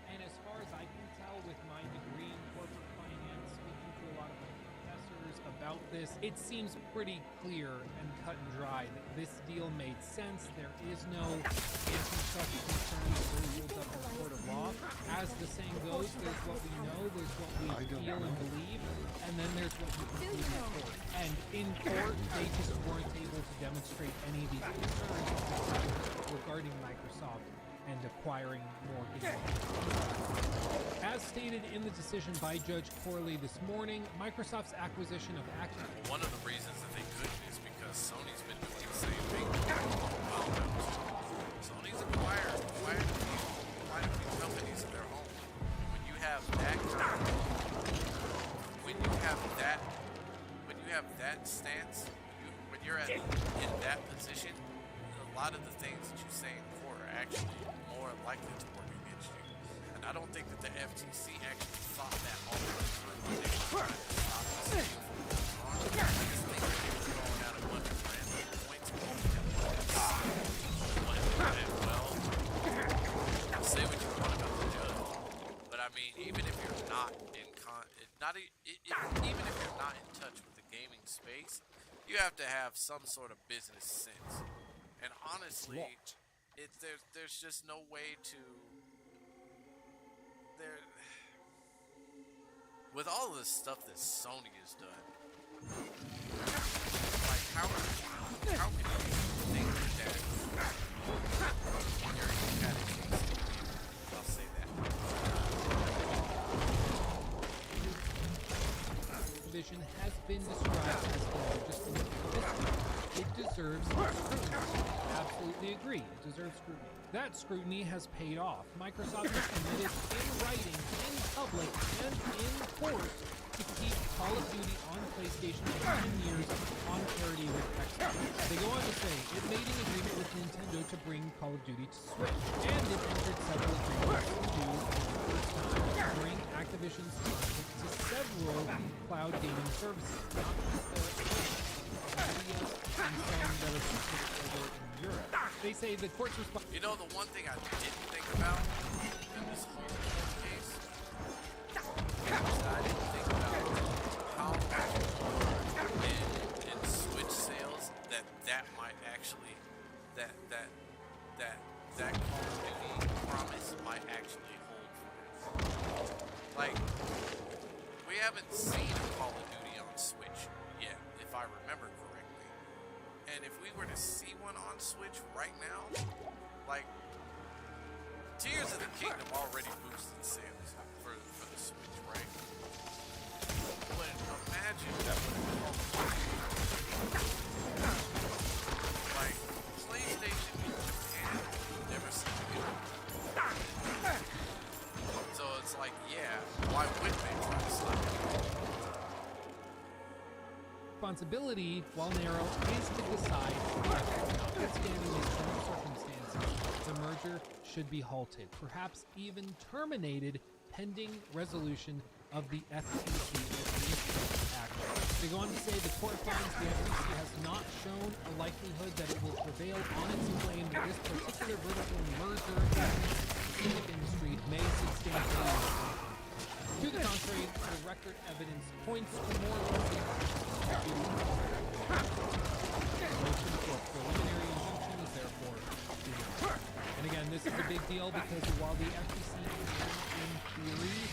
and as far as I can tell with my degree in corporate finance, speaking to a lot of my professors about this, it seems pretty clear and cut and dry that this deal made sense. There is no antitrust concerns or rules up in the court of law. As the saying goes, there's what we know, there's what we feel and believe, and then there's what we can see in court. And in court, they just weren't able to demonstrate any of these concerns regarding Microsoft and acquiring more games. As stated in the decision by Judge Corley this morning, Microsoft's acquisition of Activision. One of the reasons that they couldn't is because Sony's been doing the same thing. Sony's acquired a few companies of their own. you say in court are actually more likely to work against you. And I don't think that the FTC actually thought that all the way through when they were trying to stop this thing from going on. I just think that they were throwing out a bunch of random points and say what you want about the judge, but I mean, even if you're not in even if you're not in touch with the gaming space, you have to have some sort of business sense. And honestly, there's just no way to with all of the stuff that Sony has done. Like how can you think that you're had a chance to win? I'll say that. Division has been described as the largest in history. It deserves scrutiny. Absolutely agree. It deserves scrutiny. That scrutiny has paid off. Microsoft has committed in writing, in public, and in court to keep Call of Duty on PlayStation for 10 years on parity with Xbox. They go on to say it made an agreement with Nintendo to bring Call of Duty to Switch, and it entered several agreements to bring Activision's content to several cloud gaming services, not just Nvidia and some that are specific over in Europe. They say the court's response. You know, the one thing I didn't think about in this whole case is that I didn't think about how much in Switch sales that might actually that Call of Duty promise might actually hold for us. Like, we haven't seen a Call of Duty on Switch yet, if I remember correctly. And if we were to see one on Switch right now, like, Tears of the Kingdom already boosted sales for the Switch, right? But imagine that like, PlayStation in Japan, never seen it. So it's like, yeah, why wouldn't they try to stop it? Responsibility, while narrow, is to decide if, notwithstanding these current circumstances, the merger should be halted, perhaps even terminated, pending resolution of the FTC action. They go on to say the court finds the FTC has not shown a likelihood that it will prevail on its claim that this particular vertical merger in the specific industry may substantially. To the contrary, the record evidence points to more likely. Motion for preliminary injunction is therefore denied. And again, this is a big deal because while the FTC can, in theory,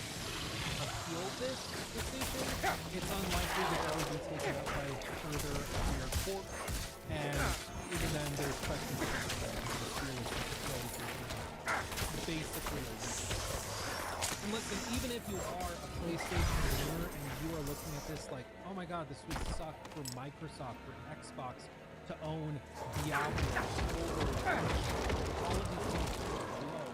appeal this decision, it's unlikely that that will be taken up by further higher courts. And even then, there's questions about basically and listen, even if you are a PlayStation owner and you are looking at this like, oh my god, this would suck for Microsoft or Xbox to own Diablo over all of these things below.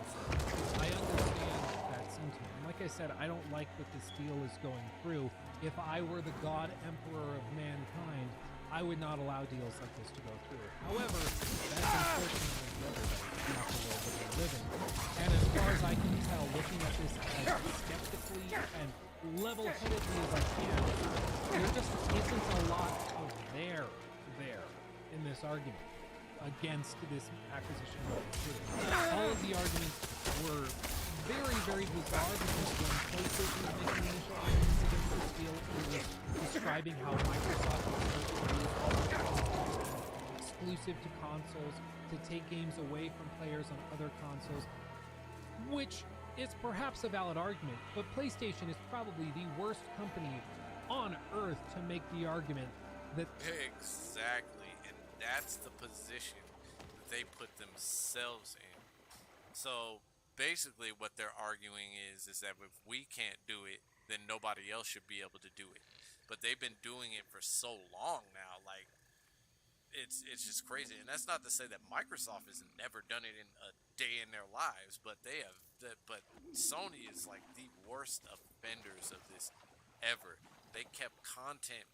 I understand that sentiment. And like I said, I don't like that this deal is going through. If I were the God Emperor of mankind, I would not allow deals like this to go through. However, that's unfortunately for everybody, not the world that we live in. And as far as I can tell, looking at this as skeptically and level-headedly as I can, there just isn't a lot of there in this argument against this acquisition going through. All of the arguments were very, very bizarre because when PlayStation was making the initial arguments against this deal, it was describing how Microsoft was exclusive to consoles to take games away from players on other consoles, which is perhaps a valid argument, but PlayStation is probably the worst company on earth to make the argument that... Exactly, and that's the position that they put themselves in. So basically what they're arguing is that if we can't do it, then nobody else should be able to do it. But they've been doing it for so long now, like, it's just crazy. And that's not to say that Microsoft has never done it in a day in their lives, but they have. But Sony is like the worst offenders of this ever. They kept content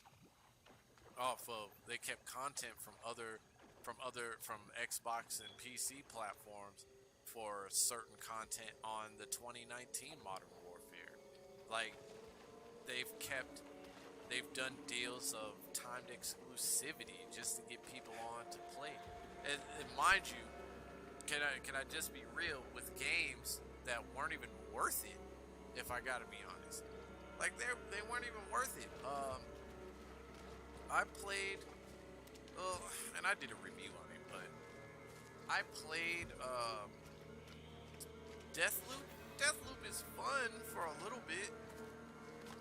from other from Xbox and PC platforms for certain content on the 2019 Modern Warfare. Like they've done deals of timed exclusivity just to get people on to play. And mind you, can I just be real with games that weren't even worth it? If I gotta be honest, like they weren't even worth it. I played, and I did a review on it, but I played Deathloop. Deathloop is fun for a little bit.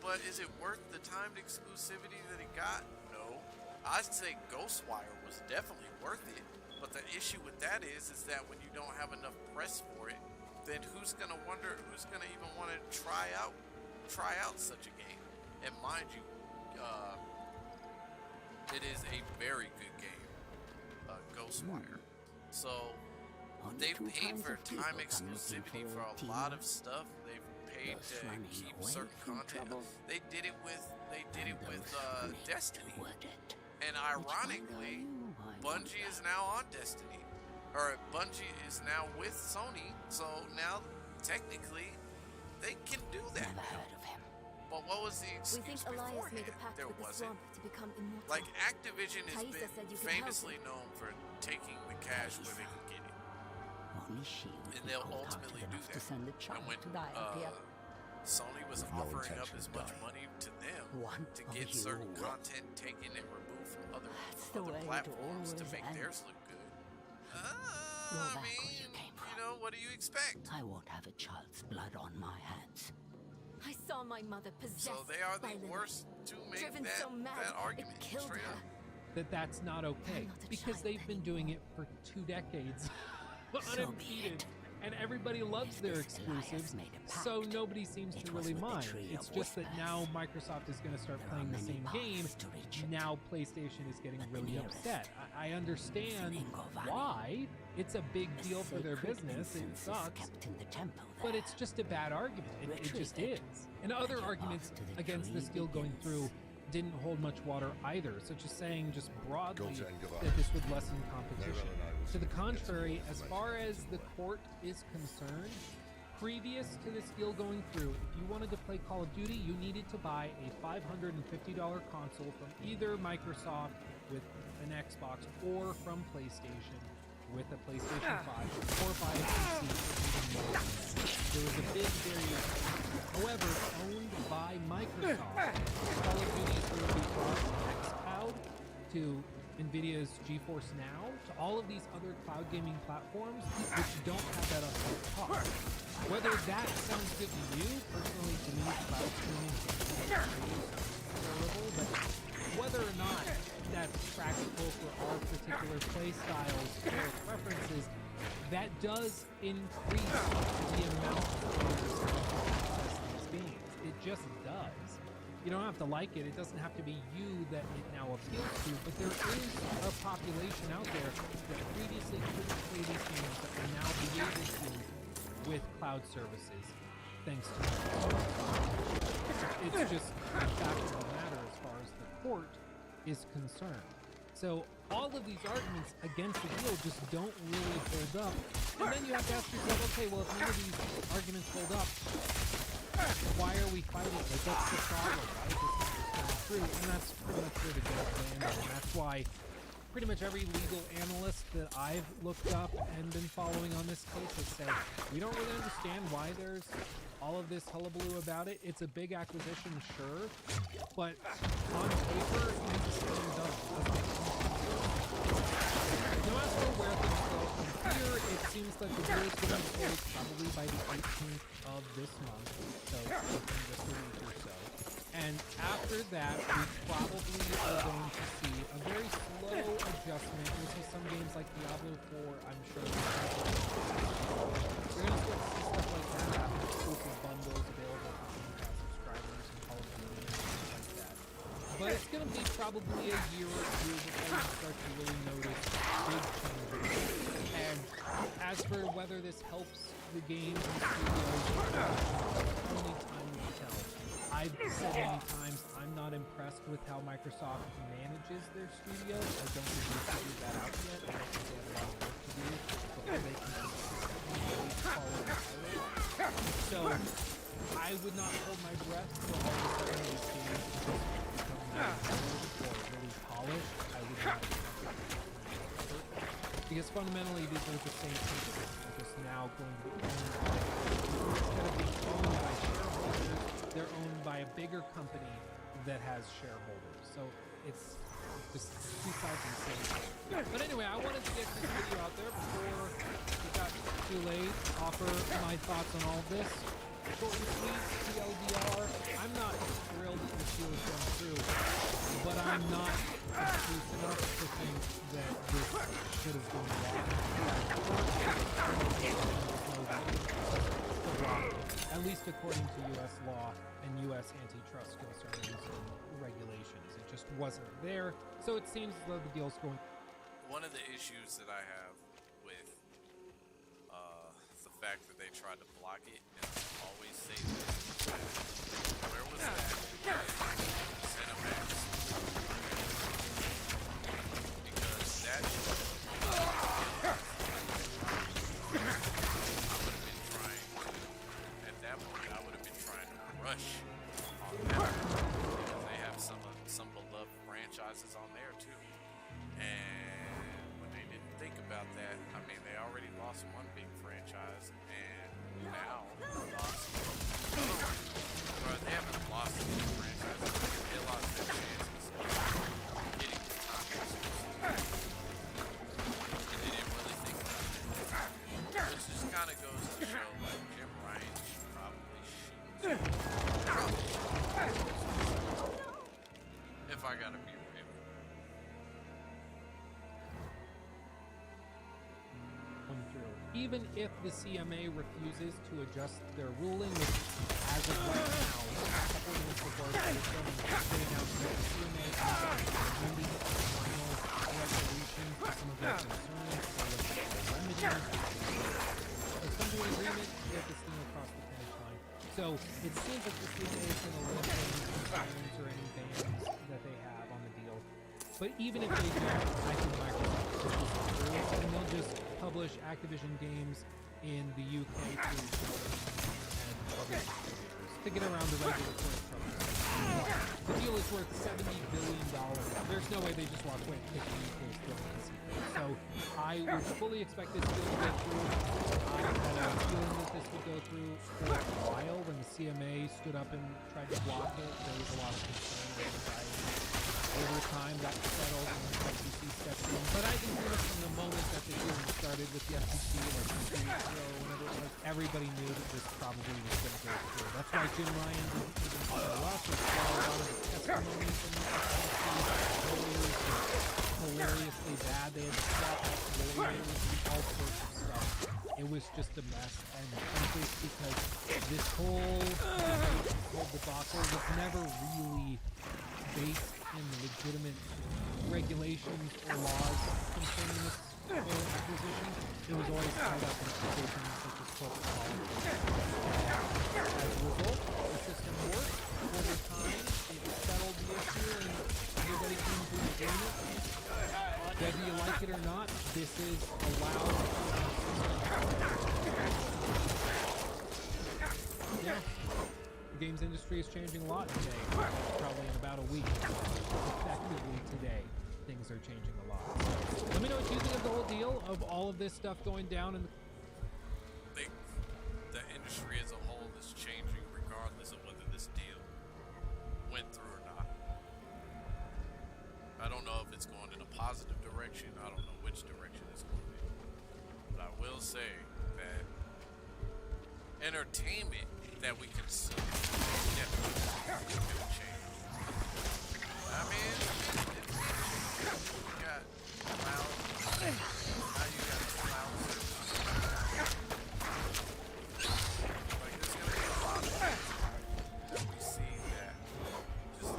But is it worth the timed exclusivity that it got? No. I'd say Ghostwire was definitely worth it. But the issue with that is that when you don't have enough press for it, then who's gonna even want to try out such a game? And mind you, it is a very good game, Ghostwire. So they've paid for time exclusivity for a lot of stuff. They've paid to keep certain content. They did it with Destiny, and ironically, Bungie is now on Destiny, or Bungie is now with Sony. So now technically they can do that. But what was the excuse beforehand? There wasn't. Like Activision has been famously known for taking the cash where they can get it. And they'll ultimately do that. And when Sony was offering up as much money to them to get certain content taken and removed from other platforms to make theirs look good, I mean, you know, what do you expect? I won't have a child's blood on my hands. I saw my mother possessed. So they are the worst to make that argument straight up. That's not okay, because they've been doing it for 2 decades. Unimpeded, and everybody loves their exclusives, so nobody seems to really mind. It's just that now Microsoft is going to start playing the same game. Now PlayStation is getting really upset. I understand why. It's a big deal for their business. It sucks, but it's just a bad argument. It just is. And other arguments against this deal going through didn't hold much water either, such as saying just broadly that this would lessen competition. To the contrary, as far as the court is concerned, previous to this deal going through, if you wanted to play Call of Duty, you needed to buy a $550 console from either Microsoft with an Xbox or from PlayStation with a PlayStation 5, or buy a PC for even more. There was a big variation. However, owned by Microsoft, Call of Duty is going to be brought to xCloud, to NVIDIA's GeForce Now, to all of these other cloud gaming platforms which don't have that upfront cost. Whether that sounds good to you, personally to me, cloud streaming is terrible, but whether or not that's practical for our particular play styles or preferences, that does increase the amount of access to these games. It just does. You don't have to like it. It doesn't have to be you that it now appeals to, but there is a population out there that previously couldn't play these games that will now be able to with cloud services, thanks to It's just a fact of the matter as far as the court is concerned. So all of these arguments against the deal just don't really hold up. And then you have to ask yourself, okay, well, if none of these arguments hold up, why are we fighting? Like, what's the problem? Why is this not just going through? And that's pretty much where the devil's landed. And that's why pretty much every legal analyst that I've looked up and been following on this case has said, we don't really understand why there's all of this hullabaloo about it. It's a big acquisition, sure, but on paper, it doesn't make sense. No matter where things go from here, it seems like the deal is going to close probably by the 18th of this month, so within just a week or so. And after that, we probably are going to see a very slow adjustment. You'll see some games like Diablo IV, I'm sure. You're going to start to see stuff like that happen, exclusive bundles available for Game Pass subscribers and Call of Duty and things like that. But it's going to be probably a year or two before you start to really notice big changes. And as for whether this helps the games and studios, only time will tell. I've said many times, I'm not impressed with how Microsoft manages their studios. I don't think they've figured that out yet. I think they have a lot of work to do before they can consistently follow the pilot. So I would not hold my breath for all of a sudden these games to just become really good or really polished. I would not expect it to happen. Because fundamentally, these are the same people. They're just now going to be owned by, instead of being owned by shareholders, they're owned by a bigger company that has shareholders. So it's just two sides of the same thing. But anyway, I wanted to get this video out there before it got too late. Offer my thoughts on all this. Short and sweet, TLDR. I'm not thrilled that this deal is going through, but I'm not obtuse enough to think that this should have been wrong. At least according to U.S. law and U.S. antitrust concerns and regulations. It just wasn't there, so it seems as though the deal's going. One of the issues that I have with the fact that they tried to block it, and I always say this, where was that Cinemax? Because that I would have been trying to rush on that because they have some beloved franchises on there too. And when they didn't think about that, I mean, they already lost one big franchise, and now lost. Or they haven't lost a big franchise. They lost their chances of getting the conference. And they didn't really think about that. Which just kind of goes to show, like, Jim Ryan should probably shoot. If I gotta be real. Even if the CMA refuses to adjust their ruling, which as of right now, a couple minutes before they announced that the CMA is amending the final resolution to some of their concerns for remedies. They've come to an agreement to get this thing across the finish line. So it seems like the CMA is going to lift any concerns or any bans that they have on the deal. But even if they don't, I think Microsoft will push this through, and they'll just publish Activision games in the UK too, and other distributors to get around the regulatory troubles. The deal is worth $70 billion. There's no way they just walk away and pick the UK's delicacy. So I would fully expect this deal to go through. I had a feeling that this would go through for a while. When the CMA stood up and tried to block it, there was a lot of concern and anxiety. Over time, that settled and the FCC stepped in. But I think from the moment that the hearing started with the FCC, like 2 weeks ago, whenever it was, everybody knew that this probably was going to go through. That's why Jim Ryan didn't even follow up. That's why a lot of the testimony from the FCC lawyers was hilariously bad. They had to slap out lawyers and all sorts of stuff. It was just a mess, and frankly, it's because this whole debacle was never really based in legitimate regulations or laws concerning this acquisition. It was always tied up in provisions such as corporate policy. As a result, the system worked over time. It settled the issue, and everybody came to an agreement. Whether you like it or not, this is allowed. Yeah. The games industry is changing a lot today. Probably in about a week. Effectively today, things are changing a lot. So, let me know what you think of the whole deal, of all of this stuff going down in the industry as a whole is changing regardless of whether this deal went through or not. I don't know if it's going in a positive direction. I don't know which direction it's going in. But I will say that entertainment that we consume definitely going to change. I mean, you got cloud, now you got cloud services. Like, there's going to be a lot of things that we see that just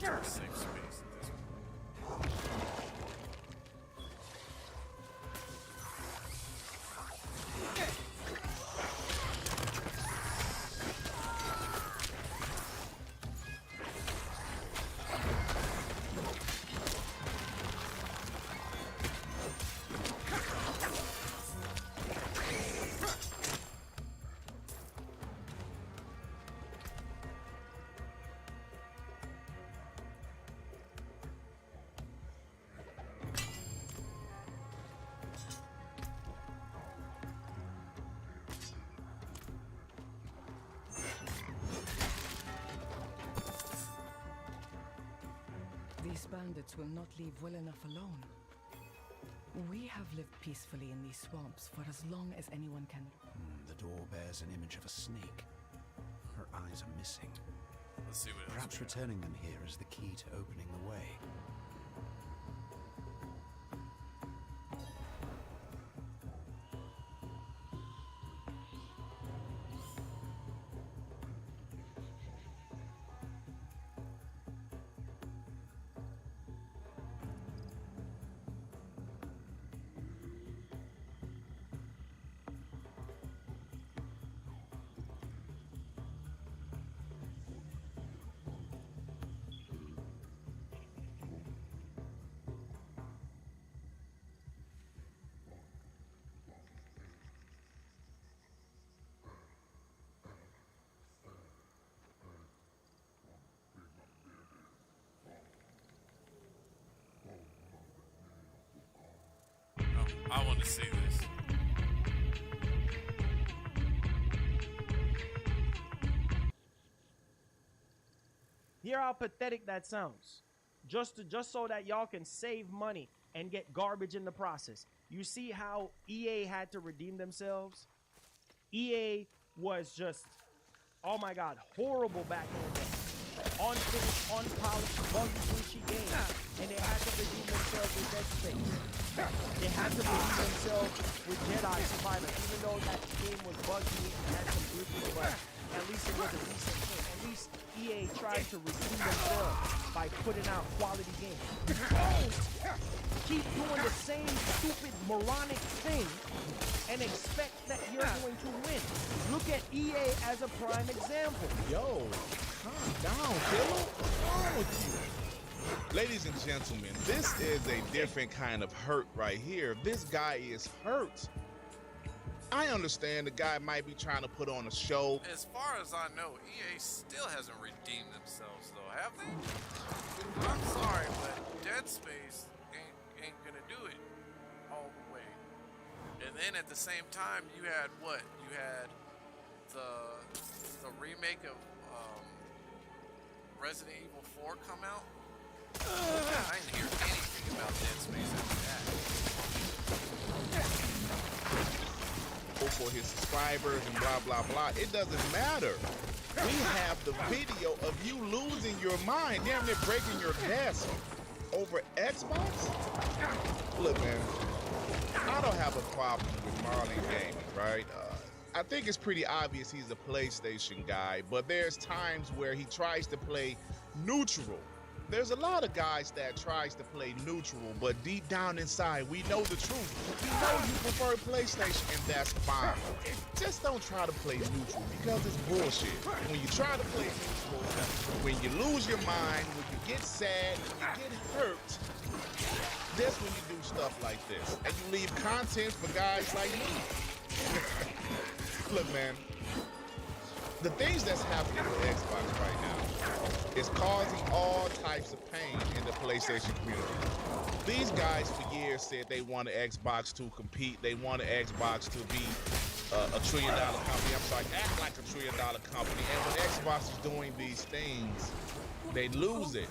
to a safe space at this point. These bandits will not leave well enough alone. We have lived peacefully in these swamps for as long as anyone can. The door bears an image of a snake. Her eyes are missing. Let's see what Perhaps returning them here is the key to opening the way. I want to see this. Hear how pathetic that sounds. Just so that y'all can save money and get garbage in the process. You see how EA had to redeem themselves? EA was just, oh my god, horrible back in the day. Unfinished, unpolished, buggy, glitchy game. And they had to redeem themselves with Dead Space. They had to redeem themselves with Jedi Survivor, even though that game was buggy and had some glitches, but at least it was a decent game. At least EA tried to redeem themselves by putting out quality games. Keep doing the same stupid, moronic thing and expect that you're going to win. Look at EA as a prime example. Yo, calm down, killer. What's wrong with you? Ladies and gentlemen, this is a different kind of hurt right here. This guy is hurt. I understand the guy might be trying to put on a show. As far as I know, EA still hasn't redeemed themselves, though, have they? I'm sorry, but Dead Space ain't gonna do it all the way. And then at the same time, you had what? You had the remake of Resident Evil 4 come out. I didn't hear anything about Dead Space after that. For his subscribers and blah blah blah. It doesn't matter. We have the video of you losing your mind, damn near breaking your desk over Xbox. Look, man, I don't have a problem with Marlon Gaming, right? I think it's pretty obvious he's a PlayStation guy, but there's times where he tries to play neutral. There's a lot of guys that tries to play neutral, but deep down inside, we know the truth. We know you prefer PlayStation, and that's fine. Just don't try to play neutral, because it's bullshit. When you try to play neutral, when you lose your mind, when you get sad, when you get hurt, that's when you do stuff like this. And you leave content for guys like me. Look, man, the things that's happening with Xbox right now is causing all types of pain in the PlayStation community. These guys for years said they wanted Xbox to compete. They wanted Xbox to be a $1 trillion company. I'm sorry, act like $1 trillion company. And when Xbox is doing these things, they lose it.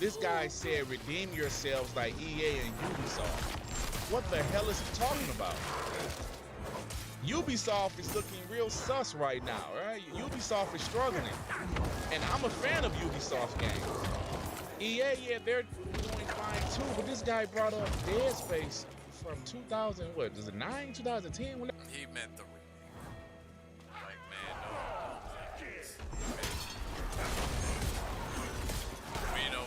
This guy said, redeem yourselves like EA and Ubisoft. What the hell is he talking about? Ubisoft is looking real sus right now, right? Ubisoft is struggling. And I'm a fan of Ubisoft games. EA, yeah, they're doing fine too, but this guy brought up Dead Space from 2000, what, is it 9, 2010? He meant the like, man, no. We know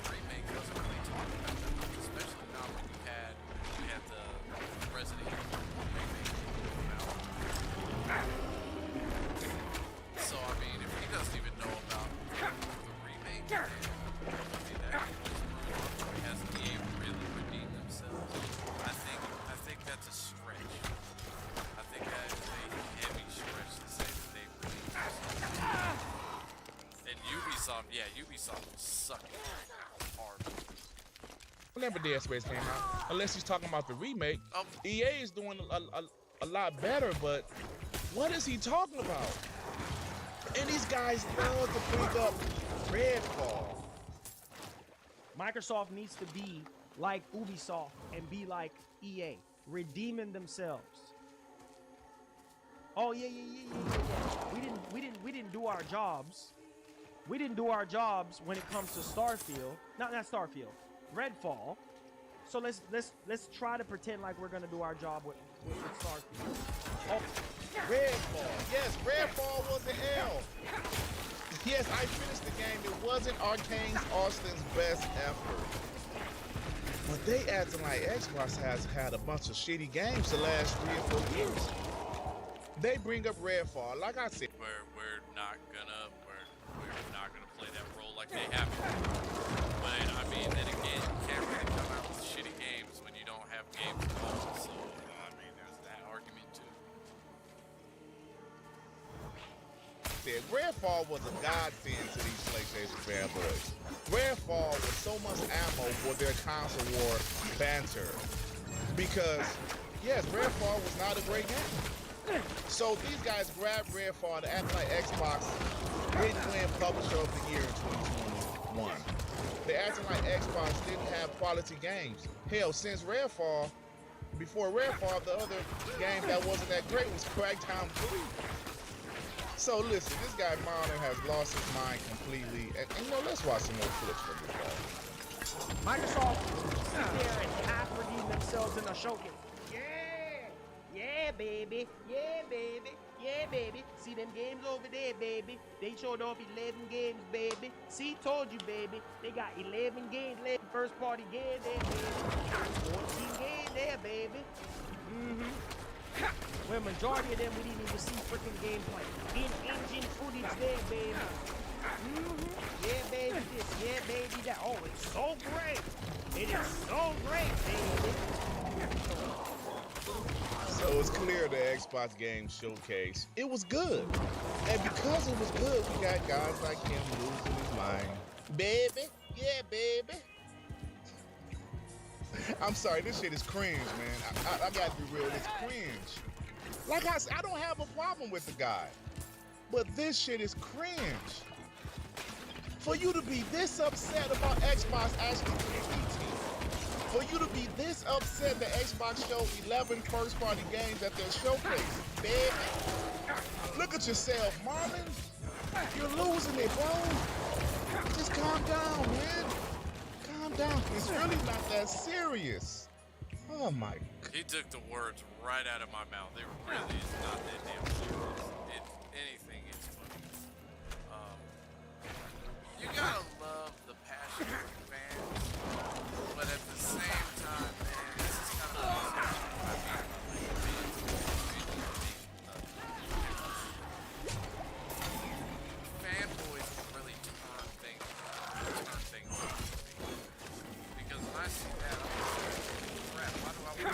remake doesn't really talk about that much, especially not when you had the Resident Evil remake come out. So I mean, if he doesn't even know about the remake, then I mean that has EA really redeemed themselves. I think that's a stretch. I think that is a heavy stretch to say that they redeemed themselves. And Ubisoft, yeah, Ubisoft was sucking hard. Whenever Dead Space came out, unless he's talking about the remake, EA is doing a lot better, but what is he talking about? And these guys love to bring up Redfall. Microsoft needs to be like Ubisoft and be like EA, redeeming themselves. Oh yeah. We didn't do our jobs. We didn't do our jobs when it comes to Starfield. Not Starfield. Redfall. So let's try to pretend like we're gonna do our job with Starfield. Oh, Redfall. Yes, Redfall was an L. Yes, I finished the game. It wasn't Austin's best effort. But they acting like Xbox has had a bunch of shitty games the last 3 or 4 years. They bring up Redfall, like I said. We're not gonna play that role like they have to. But I mean, then again, you can't really come out with shitty games when you don't have games at all. So I mean, there's that argument too. Redfall was a godsend to these PlayStation fanboys. Redfall was so much ammo for their console war banter. Because, yes, Redfall was not a great game. So these guys grabbed Redfall to act like Xbox didn't win Publisher of the Year in 2021. They acting like Xbox didn't have quality games. Hell, since Redfall, before Redfall, the other game that wasn't that great was Crackdown 3. So listen, this guy Marlon has lost his mind completely. And you know, let's watch some more clips from this guy. Microsoft sit there and half redeem themselves in a showcase. Yeah, baby. Yeah, baby. See them games over there, baby. They showed off 11 games, baby. See, told you, baby. They got 11 games, 11 first-party games there, baby. 14 games there, baby. Well, majority of them we didn't even see freaking gameplay. In-engine footage there, baby. Yeah, baby, this. Yeah, baby, that. Oh, it's so great. It is so great, baby. So it's clear the Xbox Game Showcase, it was good. And because it was good, we got guys like him losing his mind. Baby, yeah, baby. I'm sorry, this shit is cringe, man. I gotta be real, it's cringe. Like I said, I don't have a problem with the guy, but this shit is cringe. For you to be this upset about Xbox actually competing, for you to be this upset that Xbox showed 11 first-party games at their showcase, baby. Look at yourself, Marlon. You're losing it, bro. Just calm down, man. Calm down. It's really not that serious. Oh my God. He took the words right out of my mouth. It really is not that damn serious. If anything, it's funny. You gotta love the passion of the fans, but at the same time, man, this is kind of fanboys really turn things on me. Because when I see that, I'm like, crap, why do I want to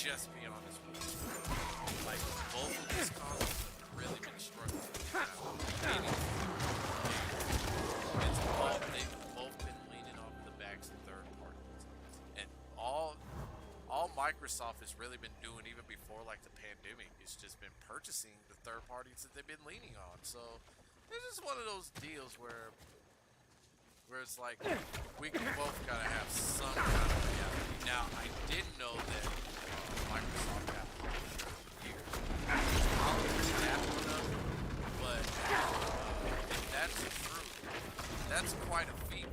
just be honest with you. Like, both of these consoles have really been struggling. They've both been leaning off the backs of third parties. And all Microsoft has really been doing, even before like the pandemic, is just been purchasing the third parties that they've been leaning on. So it's just one of those deals where it's like we both gotta have some kind of reality. Now, I didn't know that Microsoft got Publisher of the Year.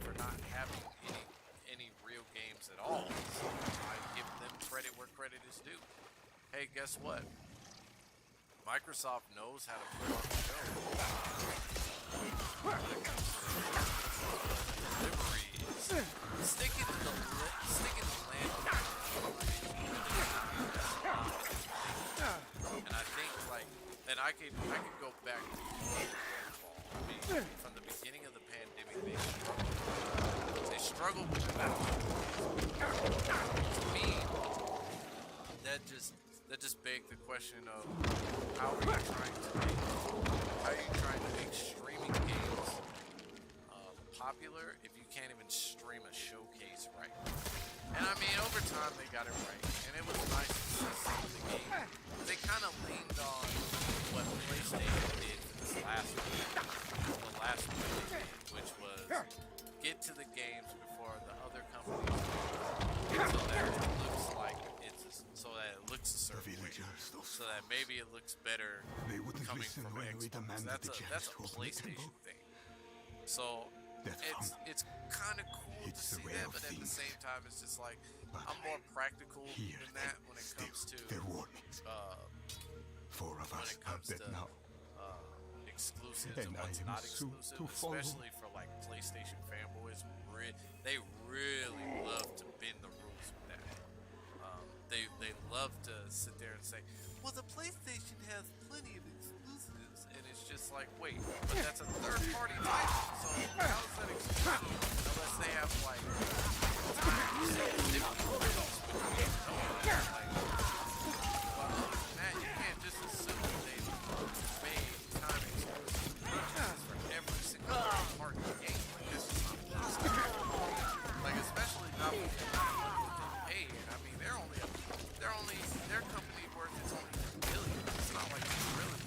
for not having any real games at all. So I give them credit where credit is due. Hey, guess what? Microsoft knows how to put on a show. When it comes to deliveries, sticking to the land. And I think and I could go back to from the beginning of the pandemic, they struggled with that. To me, that just begged the question of how are you trying to make streaming games popular if you can't even stream a showcase right? And I mean, over time they got it right, and it was nice to see some of the games. They kind of leaned on what PlayStation did for this last one, which was get to the games before the other companies do, so that it looks a certain way, so that maybe it looks better coming from Xbox. That's a PlayStation thing. So it's kind of cool to see that, but at the same time, it's just like I'm more practical than that when it comes to exclusives and what's not exclusive, especially for like PlayStation fanboys. They really love to bend the rules with that. They love to sit there and say, well, the PlayStation has plenty of exclusives, and it's just like, wait, but that's a third-party title, so how is that exclusive? Unless they have like different rules between you can't just assume that they've made time exclusive for every single third-party game. Like, that's just not possible. Like, especially not when they're paid. I mean, their company worth is only billions. It's not like it's really.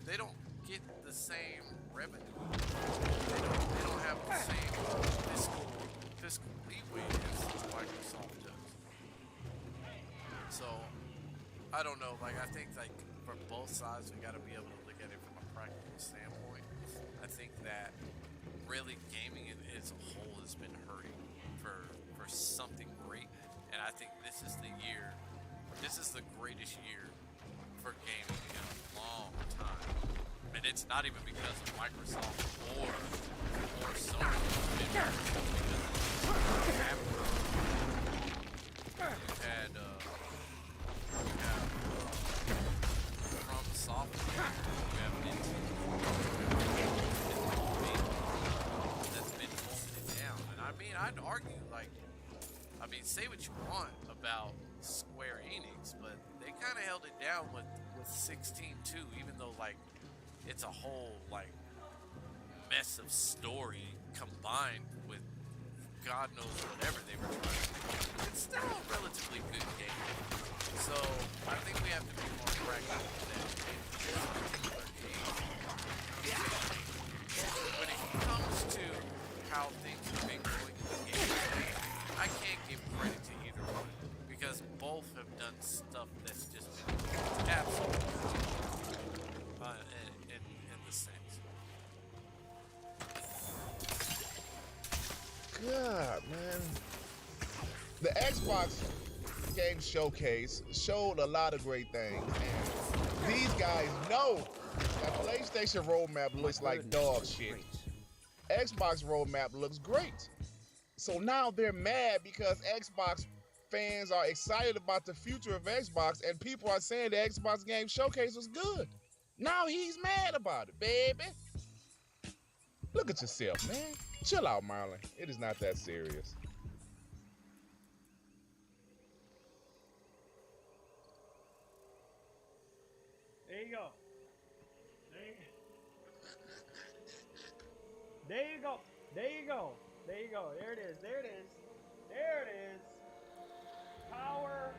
They don't get the same revenue. They don't have the same fiscal leeway as Microsoft does. So I don't know. Like, I think like for both sides, we got to be able to look at it from a practical standpoint. I think that really gaming as a whole has been hurting for something great, and I think this is the year. This is the greatest year for gaming in a long time, and it's not even because of Microsoft or Sony. It's because of Capcom. You have From Software. You have Nintendo. That's been holding it down, and I mean, I'd argue say what you want about Square Enix, but they kind of held it down with 16 too, even though like it's a whole like mess of story combined with God knows whatever they were trying to do. It's still a relatively good game. So I think we have to be more practical with that in this particular game. When it comes to how things have been going in the game, I can't give credit to either one because both have done stuff that's just been absolutely in the sense. God, man. The Xbox Game Showcase showed a lot of great things, and these guys know that PlayStation roadmap looks like dog shit. Xbox roadmap looks great. So now they're mad because Xbox fans are excited about the future of Xbox, and people are saying the Xbox Game Showcase was good. Now he's mad about it, baby. Look at yourself, man. Chill out, Marlon. It is not that serious. There you go. There you go. There you go. There you go. There it is. There it is. There it is. Power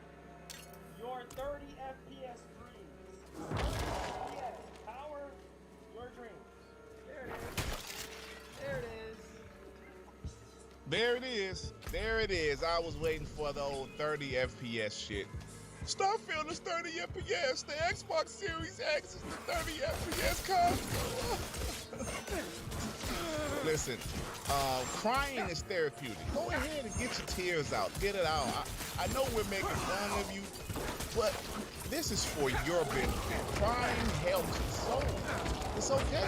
your 30 FPS dreams. Yes, power your dreams. There it is. There it is. There it is. There it is. I was waiting for the old 30 FPS shit. Starfield is 30 FPS. The Xbox Series X is the 30 FPS console. Listen, crying is therapeutic. Go ahead and get your tears out. Get it out. I know we're making fun of you, but this is for your benefit. Crying helps the soul. It's okay.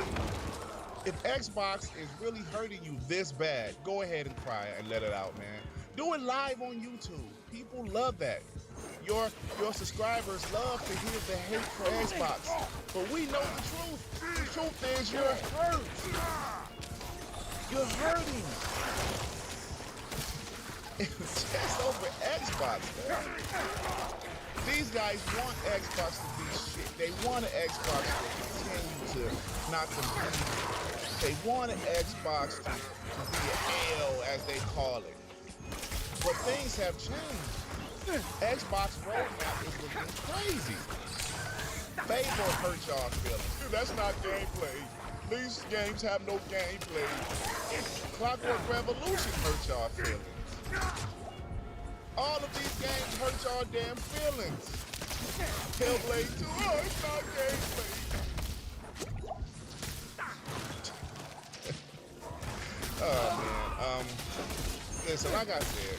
If Xbox is really hurting you this bad, go ahead and cry and let it out, man. Do it live on YouTube. People love that. Your subscribers love to hear the hate for Xbox. But we know the truth. The truth is you're hurt. You're hurting. It's just over Xbox, man. These guys want Xbox to be shit. They want an Xbox to continue to not compete. They want an Xbox to be a L, as they call it. But things have changed. Xbox roadmap is looking crazy. Fable hurt y'all feelings. Dude, that's not gameplay. These games have no gameplay. Clockwork Revolution hurt y'all feelings. All of these games hurt y'all damn feelings. Hellblade 2, oh, it's not gameplay. Oh man, listen, like I said,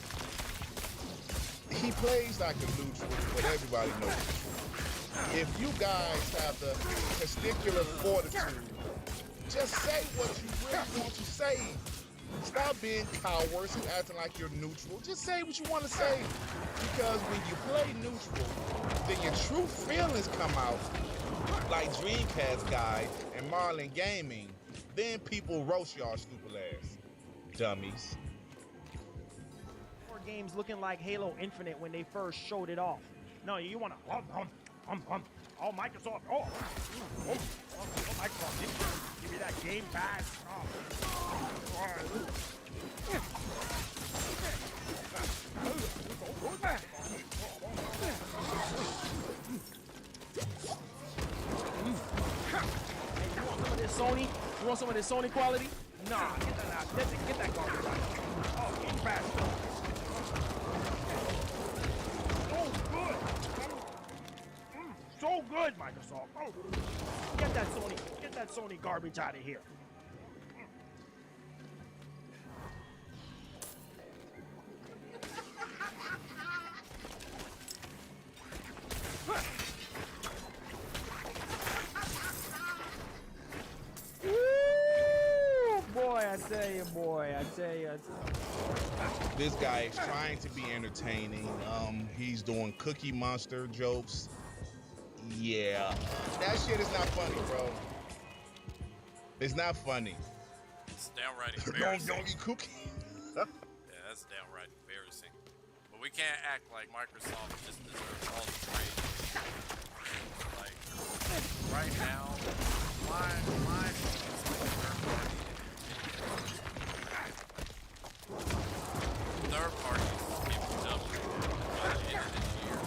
he plays like a neutral, but everybody knows the truth. If you guys have the testicular fortitude, just say what you really want to say. Stop being cowards and acting like you're neutral. Just say what you want to say. Because when you play neutral, then your true feelings come out, like Dreamcast Guy and Marlin Gaming. Then people roast y'all stupid ass. Dummies. More games looking like Halo Infinite when they first showed it off. No, you want to oh, Microsoft. Oh, Microsoft. Give me that Game Pass. Sony? You want some of this Sony quality? Nah, get that out. Get that garbage out. Oh, Game Pass. So good. So good, Microsoft. Oh, get that Sony garbage out of here. I tell you. This guy is trying to be entertaining. He's doing Cookie Monster jokes. Yeah, that shit is not funny, bro. It's not funny. It's downright embarrassing. Don't eat cookie. Yeah, that's downright embarrassing. But we can't act like Microsoft just deserves all the praise. Like, right now, my third party people double by the end of this year.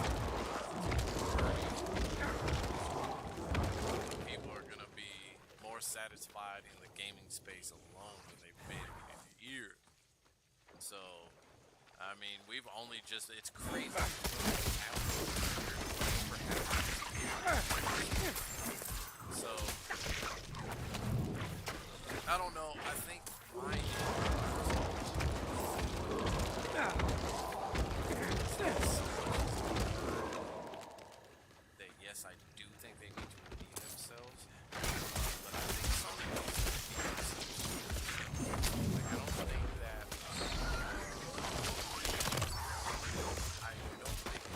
People are gonna be more satisfied in the gaming space alone than they've been in years. So, I mean, we've only just, it's crazy. So, I don't know, I think that yes, I do think they need to redeem themselves, but I think Sony needs to redeem themselves. Like, I don't think that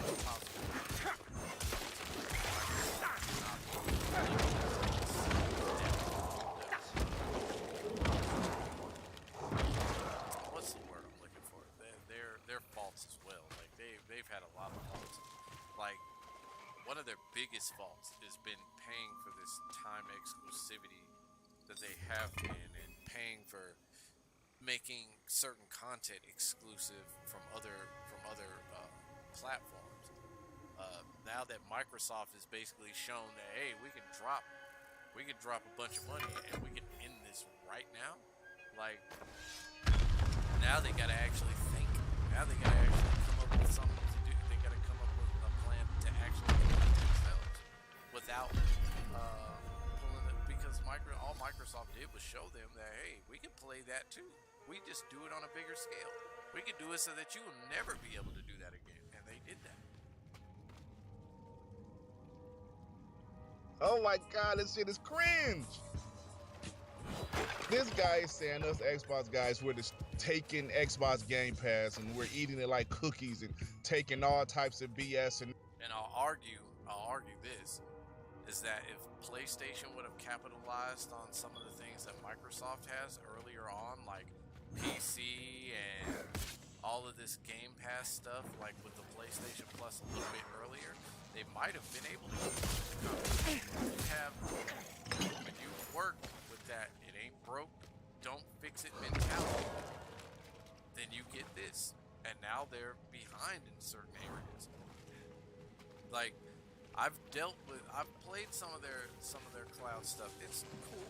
it's possible. What's the word I'm looking for? Their faults as well. Like they've had a lot of faults. Like one of their biggest faults has been paying for this time exclusivity that they have been, and paying for making certain content exclusive from other platforms. Now that Microsoft has basically shown that hey, we can drop a bunch of money and we can end this right now. Like now they gotta actually think. Now they gotta actually come up with something to do. They gotta come up with a plan to actually do it themselves without pulling it. because all Microsoft did was show them that, hey, we can play that too. We just do it on a bigger scale. We can do it so that you will never be able to do that again. And they did that. Oh my God, this shit is cringe. This guy is saying us Xbox guys, we're just taking Xbox Game Pass and we're eating it like cookies and taking all types of BS. And I'll argue this, is that if PlayStation would have capitalized on some of the things that Microsoft has earlier on, like PC and all of this Game Pass stuff, like with the PlayStation Plus a little bit earlier, they might have been able to. When you work with that, it ain't broke, don't fix it mentality, then you get this. And now they're behind in certain areas. Like, I've played some of their cloud stuff. It's cool,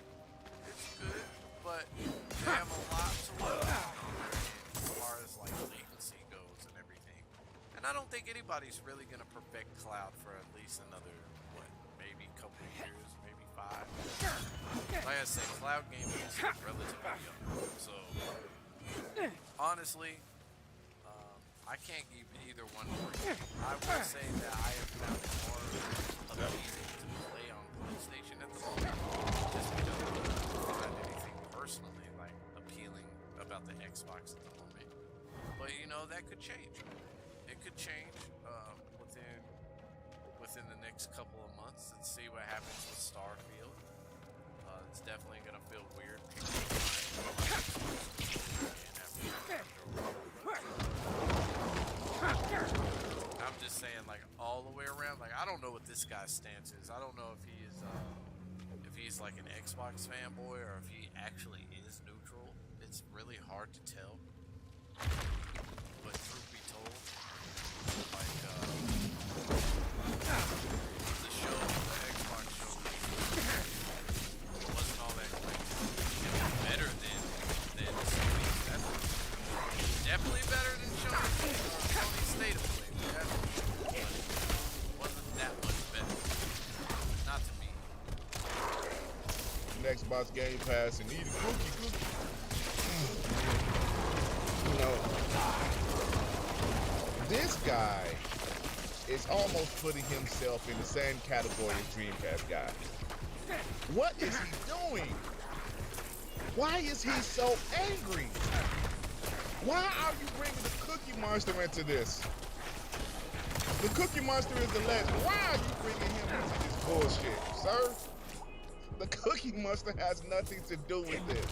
it's good, but they have a lot to work on as far as like latency goes and everything. And I don't think anybody's really gonna perfect cloud for at least another maybe a couple of years, maybe 5. Like I said, cloud gaming is relatively young, so honestly, I can't give either one for you. I will say that I have found it more appealing to play on PlayStation at the moment, just because I don't find anything personally like appealing about the Xbox at the moment. But you know, that could change. It could change within the next couple of months, and see what happens with Starfield. It's definitely gonna feel weird. I'm just saying, like, all the way around, like, I don't know what this guy's stance is. I don't know if he is, if he's like an Xbox fanboy or if he actually is neutral. It's really hard to tell. But truth be told, like, the show, the Xbox show, wasn't all that great. It was better than Sony's. Definitely better than Sony's State of Play. Definitely. Wasn't that much better. Not to me. Xbox Game Pass and eat a cookie. You know, this guy is almost putting himself in the same category as Dreamcast guy. What is he doing? Why is he so angry? Why are you bringing the Cookie Monster into this? The Cookie Monster is the legend. Why are you bringing him into this bullshit, sir? The Cookie Monster has nothing to do with this.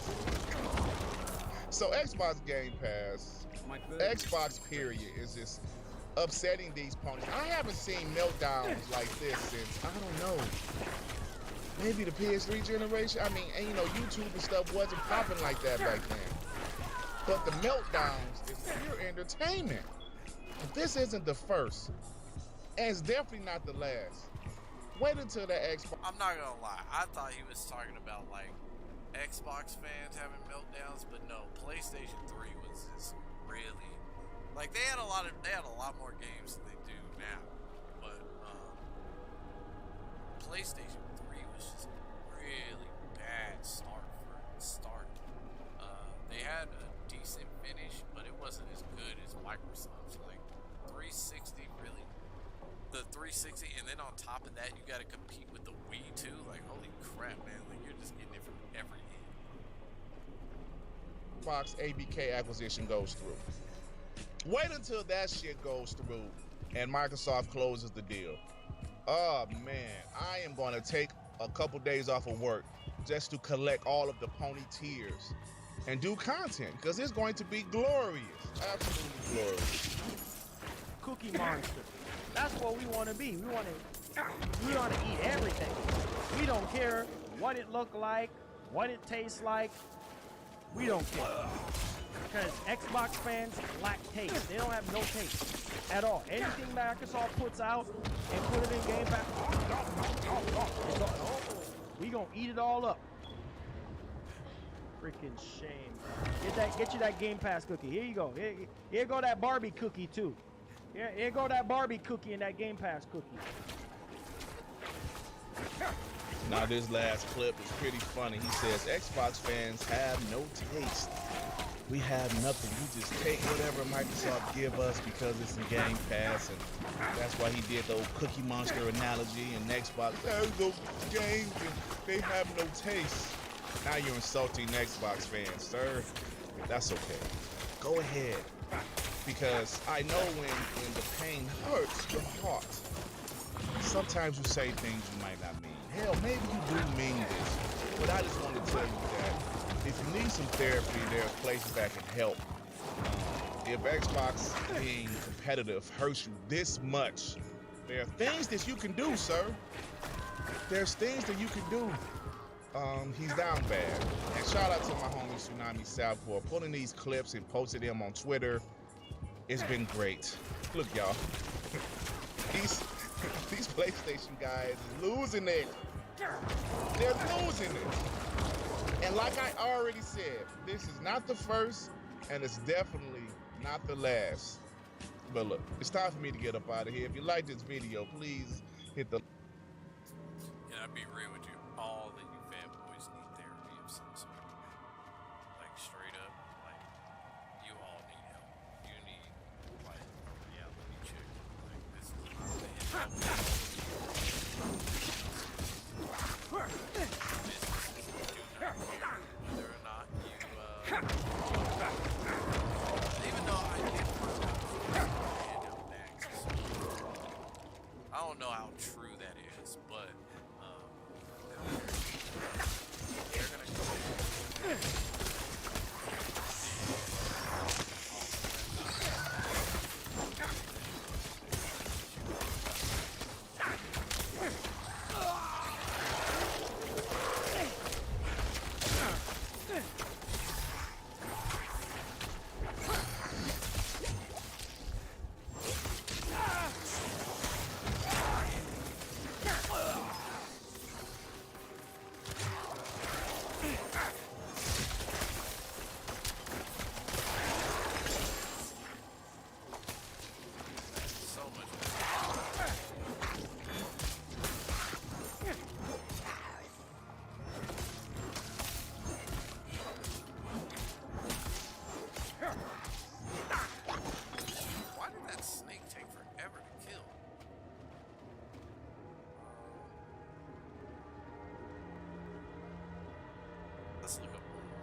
So Xbox Game Pass, Xbox period, is just upsetting these ponies. I haven't seen meltdowns like this since, I don't know, maybe the PS3 generation. I mean, and you know, YouTube and stuff wasn't popping like that back then. But the meltdowns is pure entertainment. This isn't the first, and it's definitely not the last. Wait until the Xbox. I'm not gonna lie, I thought he was talking about like Xbox fans having meltdowns, but no, PlayStation 3 was just really, like, they had a lot more games than they do now, but PlayStation 3 was just really bad start. They had a decent finish, but it wasn't as good as Microsoft's. Like 360 really, the 360, and then on top of that, you got to compete with the Wii too. Like, holy crap, man! Like, you're just getting it from every end. Xbox ABK acquisition goes through. Wait until that shit goes through and Microsoft closes the deal. Oh man, I am going to take a couple days off of work just to collect all of the pony tears and do content, because it's going to be glorious. Absolutely glorious. Cookie Monster. That's what we want to be. We want to eat everything. We don't care what it look like, what it tastes like. We don't care. Because Xbox fans lack taste. They don't have no taste at all. Anything Microsoft puts out and put it in Game Pass, we gonna eat it all up. Freaking shame. Get you that Game Pass cookie. Here you go. Here go that Barbie cookie too. Here go that Barbie cookie and that Game Pass cookie. Now this last clip is pretty funny. He says, Xbox fans have no taste. We have nothing. We just take whatever Microsoft give us because it's in Game Pass, and that's why he did the old Cookie Monster analogy, and Xbox has those games and they have no taste. Now you're insulting Xbox fans, sir. That's okay. Go ahead. Because I know when the pain hurts your heart, sometimes you say things you might not mean. Hell, maybe you do mean this. But I just want to tell you that if you need some therapy, there are places that can help. If Xbox being competitive hurts you this much, there are things that you can do, sir. There's things that you can do. He's down bad. And shout out to my homie Tsunami South for pulling these clips and posting them on Twitter. It's been great. Look, y'all. These PlayStation guys is losing it. They're losing it. And like I already said, this is not the first, and it's definitely not the last. But look, it's time for me to get up out of here. If you like this video, please hit the... Can I be real with you? All of you fanboys need therapy of some sort. Like, straight up, like, you all need help. You need, like, a reality check. Like, this is not the end. Whether or not you, even though I did handout bags, I don't know how true that is, but they're gonna let's look up one more.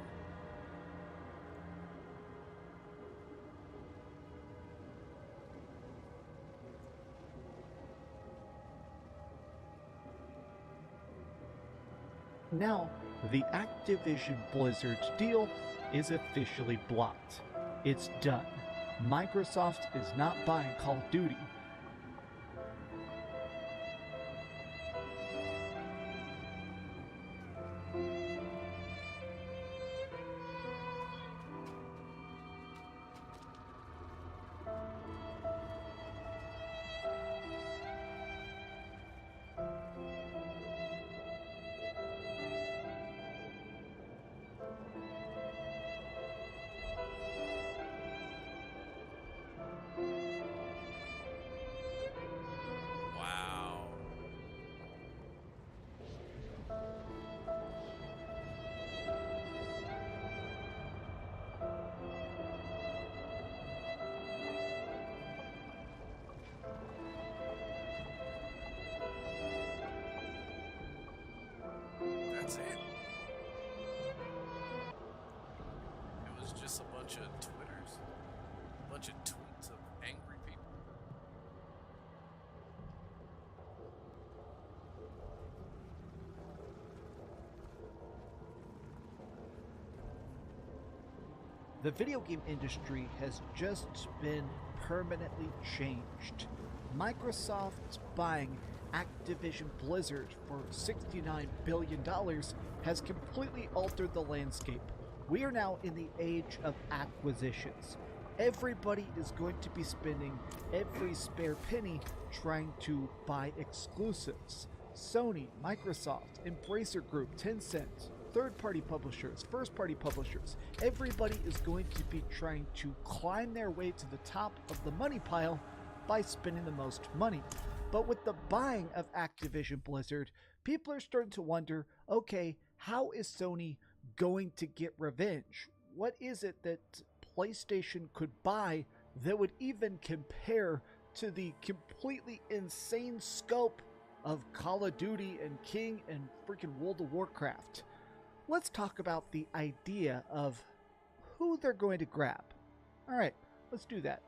Now, the Activision Blizzard deal is officially blocked. It's done. Microsoft is not buying Call of Duty. That's it. It was just a bunch of Twitters, a bunch of tweets of angry people. The video game industry has just been permanently changed. Microsoft buying Activision Blizzard for $69 billion has completely altered the landscape. We are now in the age of acquisitions. Everybody is going to be spending every spare penny trying to buy exclusives. Sony, Microsoft, Embracer Group, Tencent, third-party publishers, first-party publishers, everybody is going to be trying to climb their way to the top of the money pile by spending the most money. But with the buying of Activision Blizzard, people are starting to wonder, okay, how is Sony going to get revenge? What is it that PlayStation could buy that would even compare to the completely insane scope of Call of Duty and King and freaking World of Warcraft? Let's talk about the idea of who they're going to grab. Alright, let's do that.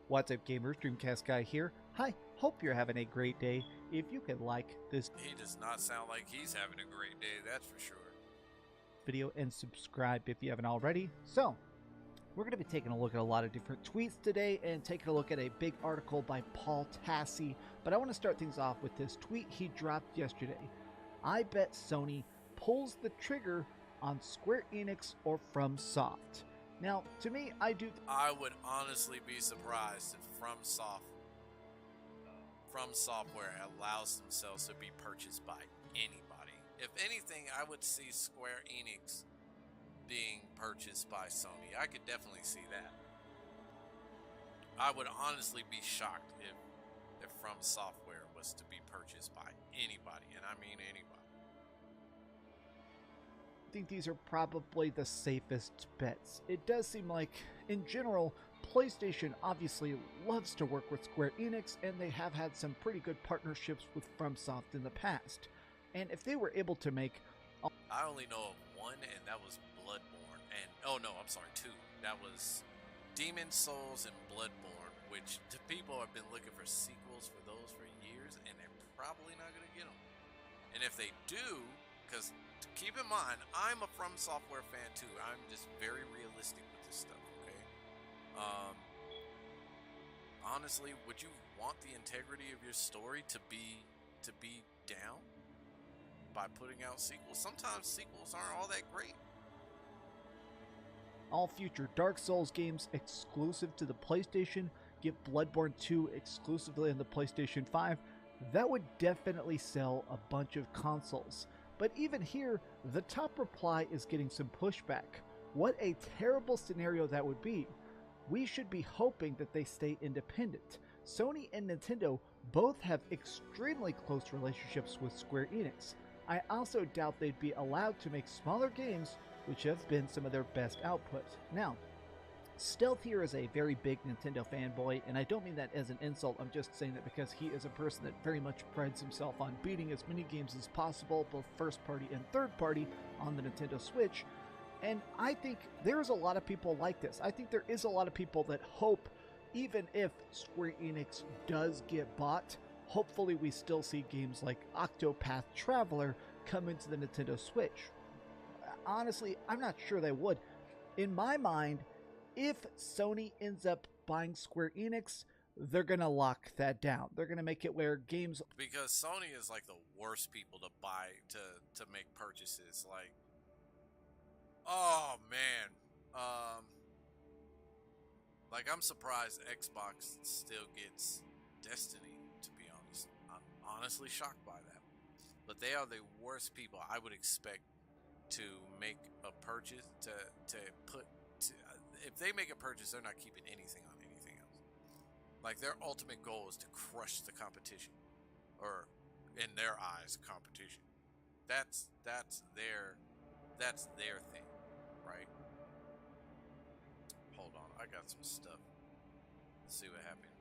What's up, gamers? Dreamcast Guy here. Hi, hope you're having a great day. If you could like this He does not sound like he's having a great day, that's for sure. video and subscribe if you haven't already. So, we're going to be taking a look at a lot of different tweets today and taking a look at a big article by Paul Tassi. But I want to start things off with this tweet he dropped yesterday. I bet Sony pulls the trigger on Square Enix or FromSoft. Now, to me, I would honestly be surprised if From Software allows themselves to be purchased by anybody. If anything, I would see Square Enix being purchased by Sony. I could definitely see that. I would honestly be shocked if From Software was to be purchased by anybody, and I mean anybody. I think these are probably the safest bets. It does seem like, in general, PlayStation obviously loves to work with Square Enix, and they have had some pretty good partnerships with FromSoft in the past. And if they were able to make... I only know of one, and that was Bloodborne. And oh no, I'm sorry, two. That was Demon Souls and Bloodborne, which the people have been looking for sequels for those for years, and they're probably not going to get them. And if they do, because keep in mind, I'm a From Software fan too. I'm just very realistic with this stuff, okay? Honestly, would you want the integrity of your story to be down by putting out sequels? Sometimes sequels aren't all that great. All future Dark Souls games exclusive to the PlayStation, get Bloodborne 2 exclusively on the PlayStation 5, that would definitely sell a bunch of consoles. But even here, the top reply is getting some pushback. What a terrible scenario that would be. We should be hoping that they stay independent. Sony and Nintendo both have extremely close relationships with Square Enix. I also doubt they'd be allowed to make smaller games, which have been some of their best output. Now, Stealth here is a very big Nintendo fanboy, and I don't mean that as an insult, I'm just saying that because he is a person that very much prides himself on beating as many games as possible, both first party and third party, on the Nintendo Switch. And I think there's a lot of people like this. I think there is a lot of people that hope, even if Square Enix does get bought, hopefully we still see games like Octopath Traveler come into the Nintendo Switch. Honestly, I'm not sure they would. In my mind, if Sony ends up buying Square Enix, they're going to lock that down. They're going to make it where games... Because Sony is like the worst people to buy, to make purchases. Like, oh man. Like, I'm surprised Xbox still gets Destiny, to be honest. I'm honestly shocked by that. But they are the worst people I would expect to make a purchase, if they make a purchase, they're not keeping anything on anything else. Like, their ultimate goal is to crush the competition, or in their eyes, competition. That's their thing, right? Hold on, I got some stuff. Let's see what happened.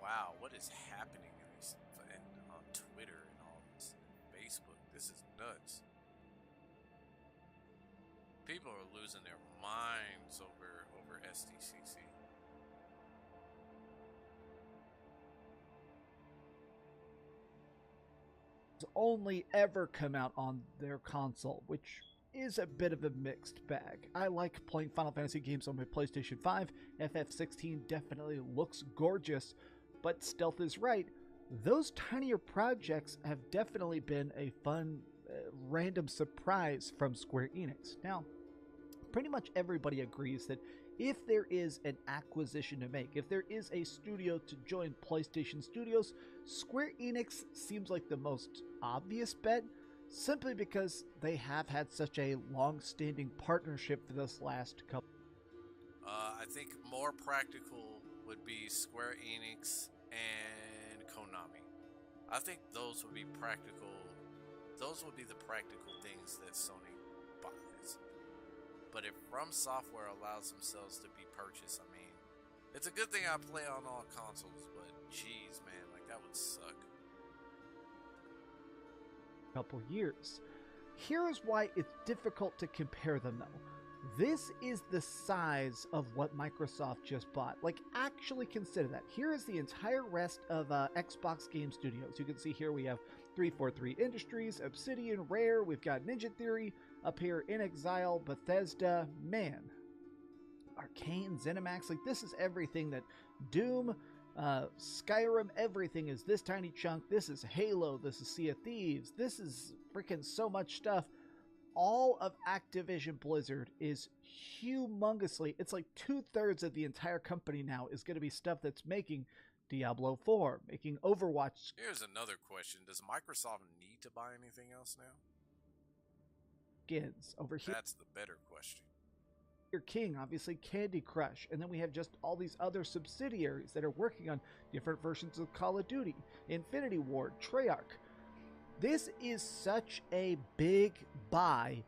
wow, what is happening in these and on Twitter and all this, Facebook? This is nuts. People are losing their minds over SDCC. Only ever come out on their console, which is a bit of a mixed bag. I like playing Final Fantasy games on my PlayStation 5. FF16 definitely looks gorgeous, but Stealth is right. Those tinier projects have definitely been a fun, random surprise from Square Enix. Now, pretty much everybody agrees that if there is an acquisition to make, if there is a studio to join PlayStation Studios, Square Enix seems like the most obvious bet, simply because they have had such a long-standing partnership for this last couple. I think more practical would be Square Enix and Konami. I think those would be practical. Those would be the practical things that Sony buys. But if From Software allows themselves to be purchased, I mean, it's a good thing I play on all consoles, but geez, man, like that would suck. Couple years. Here's why it's difficult to compare them though. This is the size of what Microsoft just bought. Like, actually consider that. Here is the entire rest of Xbox Game Studios. You can see here we have 343 Industries, Obsidian, Rare, we've got Ninja Theory, up here In Exile, Bethesda, man. Arcane, ZeniMax, like this is everything that Doom, Skyrim, everything is this tiny chunk. This is Halo, this is Sea of Thieves, this is freaking so much stuff. All of Activision Blizzard is humongously, it's like 2/3 of the entire company now is going to be stuff that's making Diablo 4, making Overwatch. Here's another question. Does Microsoft need to buy anything else now? Skins over here. That's the better question. Your King, obviously Candy Crush, and then we have just all these other subsidiaries that are working on different versions of Call of Duty, Infinity Ward, Treyarch. This is such a big buy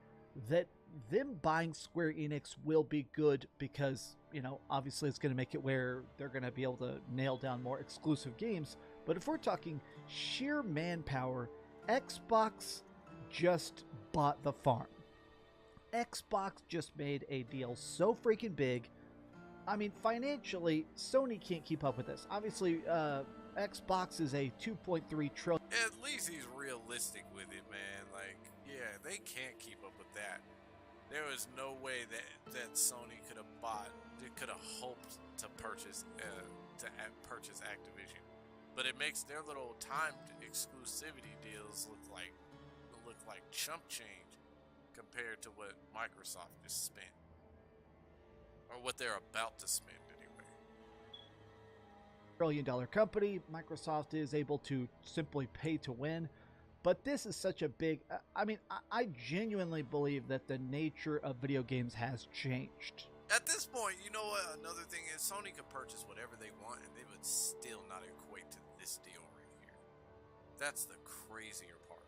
that them buying Square Enix will be good because, you know, obviously it's going to make it where they're going to be able to nail down more exclusive games. But if we're talking sheer manpower, Xbox just bought the farm. Xbox just made a deal so freaking big. I mean, financially, Sony can't keep up with this. Obviously, Xbox is a $2.3 trillion. At least he's realistic with it, man. Like, yeah, they can't keep up with that. There was no way that Sony could have bought, they could have hoped to purchase Activision. But it makes their little timed exclusivity deals look like chump change compared to what Microsoft just spent, or what they're about to spend anyway. $1 trillion company, Microsoft is able to simply pay to win. But this is such a big, I mean, I genuinely believe that the nature of video games has changed. At this point, you know what? Another thing is Sony could purchase whatever they want and they would still not equate to this deal right here. That's the crazier part.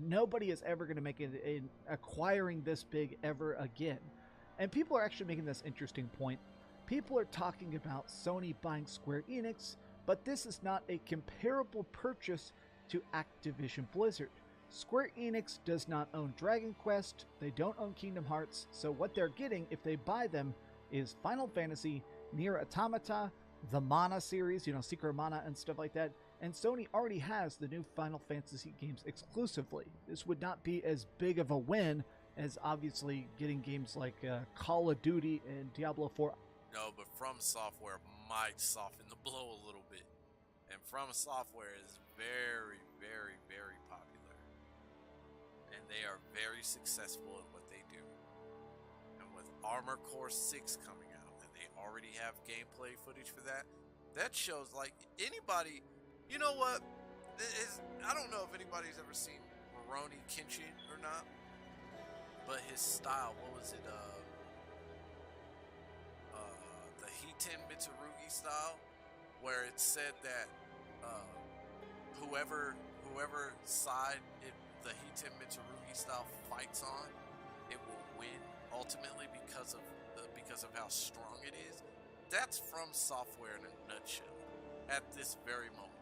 Nobody is ever going to make it in acquiring this big ever again. And people are actually making this interesting point. People are talking about Sony buying Square Enix, but this is not a comparable purchase to Activision Blizzard. Square Enix does not own Dragon Quest, they don't own Kingdom Hearts, so what they're getting if they buy them is Final Fantasy, Nier Automata, the Mana series, you know, Secret of Mana and stuff like that, and Sony already has the new Final Fantasy games exclusively. This would not be as big of a win as obviously getting games like Call of Duty and Diablo 4. No, but From Software might soften the blow a little bit. And From Software is very, very, very popular. And they are very successful at what they do. And with Armored Core 6 coming out, and they already have gameplay footage for that, that shows like anybody, you know what? I don't know if anybody's ever seen Rurouni Kenshin or not, but his style, what was it? The Hiten Mitsurugi style, where it said that whoever side the Hiten Mitsurugi style fights on, it will win ultimately because of how strong it is. That's From Software in a nutshell at this very moment.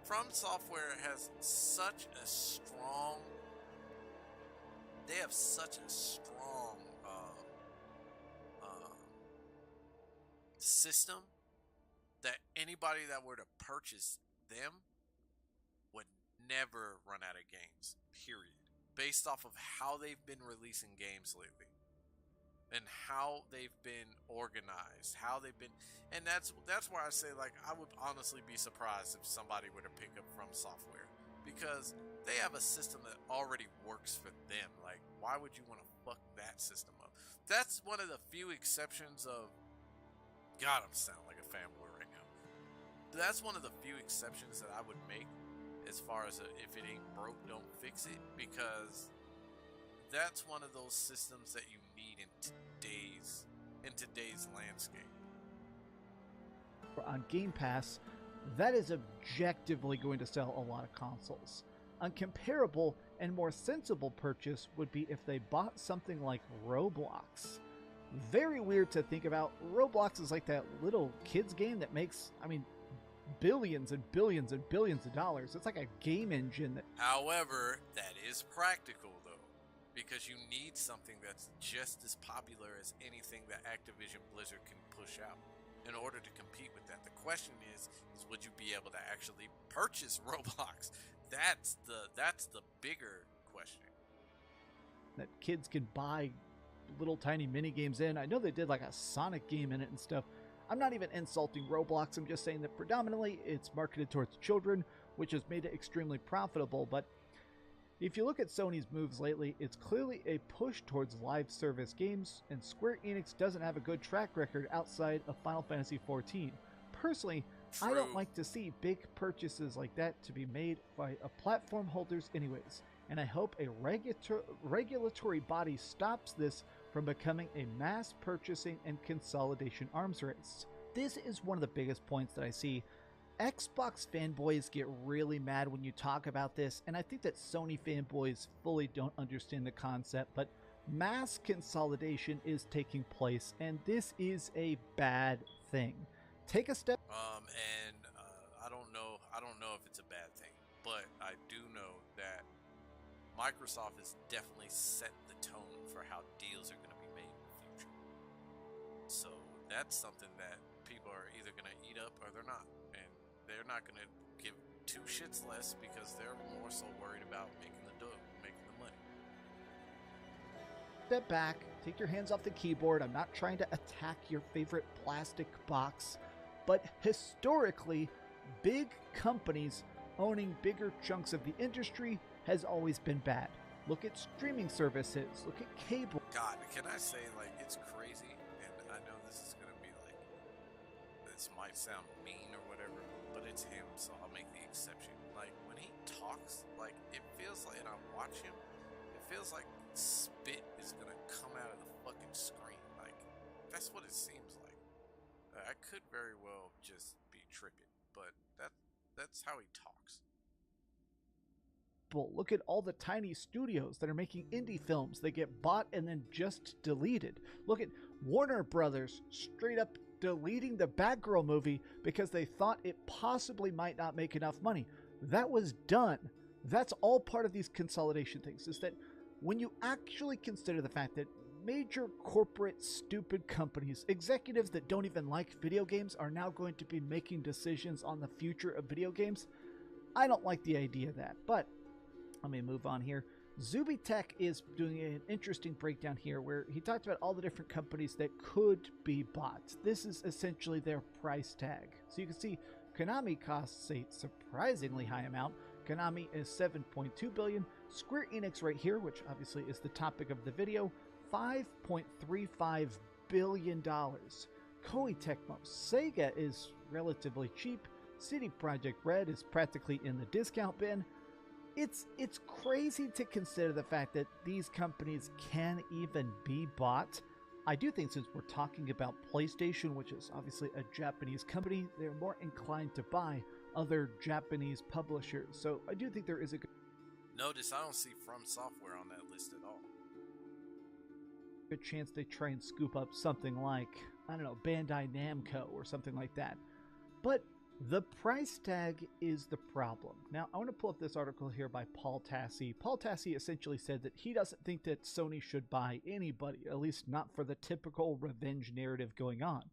From Software has such a strong, they have such a strong system that anybody that were to purchase them would never run out of games, period. Based off of how they've been releasing games lately and how they've been organized, how they've been, and that's why I say, like, I would honestly be surprised if somebody were to pick up From Software, because they have a system that already works for them. Like, why would you want to fuck that system up? That's one of the few exceptions of, God, I'm sounding like a fanboy right now. That's one of the few exceptions that I would make as far as if it ain't broke, don't fix it, because that's one of those systems that you need in today's landscape. On Game Pass, that is objectively going to sell a lot of consoles. A comparable and more sensible purchase would be if they bought something like Roblox. Very weird to think about. Roblox is like that little kids game that makes, I mean, billions and billions and billions of dollars. It's like a game engine that... However, that is practical, though, because you need something that's just as popular as anything that Activision Blizzard can push out in order to compete with that. The question is would you be able to actually purchase Roblox? That's the bigger question. That kids can buy little tiny mini games in. I know they did like a Sonic game in it and stuff. I'm not even insulting Roblox. I'm just saying that predominantly it's marketed towards children, which has made it extremely profitable. But if you look at Sony's moves lately, it's clearly a push towards live service games, and Square Enix doesn't have a good track record outside of Final Fantasy XIV. Personally, I don't like to see big purchases like that to be made by platform holders anyways, and I hope a regulatory body stops this from becoming a mass purchasing and consolidation arms race. This is one of the biggest points that I see. Xbox fanboys get really mad when you talk about this, and I think that Sony fanboys fully don't understand the concept, but mass consolidation is taking place, and this is a bad thing. Take a step. I don't know if it's a bad thing, but I do know that Microsoft has definitely set the tone for how deals are going to be made in the future. So that's something that people are either going to eat up or they're not. And they're not going to give two shits less because they're more so worried about making the dough, making the money. Step back, take your hands off the keyboard. I'm not trying to attack your favorite plastic box, but historically, big companies owning bigger chunks of the industry has always been bad. Look at streaming services, look at cable. God, can I say, like, it's crazy, and I know this is going to be like, this might sound mean or whatever, but it's him, so I'll make the exception. Like, when he talks, like, it feels like, and I watch him, it feels like spit is going to come out of the fucking screen. Like, that's what it seems like. I could very well just be tripping, but that's how he talks. Look at all the tiny studios that are making indie films. They get bought and then just deleted. Look at Warner Brothers straight up deleting the Batgirl movie because they thought it possibly might not make enough money. That was done. That's all part of these consolidation things, is that when you actually consider the fact that major corporate stupid companies, executives that don't even like video games, are now going to be making decisions on the future of video games, I don't like the idea of that. But let me move on here. Zubitech is doing an interesting breakdown here where he talked about all the different companies that could be bought. This is essentially their price tag. So you can see Konami costs a surprisingly high amount. Konami is $7.2 billion. Square Enix right here, which obviously is the topic of the video, $5.35 billion. Koei Tecmo, Sega is relatively cheap. CD Projekt Red is practically in the discount bin. It's crazy to consider the fact that these companies can even be bought. I do think, since we're talking about PlayStation, which is obviously a Japanese company, they're more inclined to buy other Japanese publishers. So I do think there is a Notice I don't see From Software on that list at all. good chance they try and scoop up something like I don't know, Bandai Namco or something like that. But the price tag is the problem. Now, I want to pull up this article here by Paul Tassi. Paul Tassi essentially said that he doesn't think that Sony should buy anybody, at least not for the typical revenge narrative going on,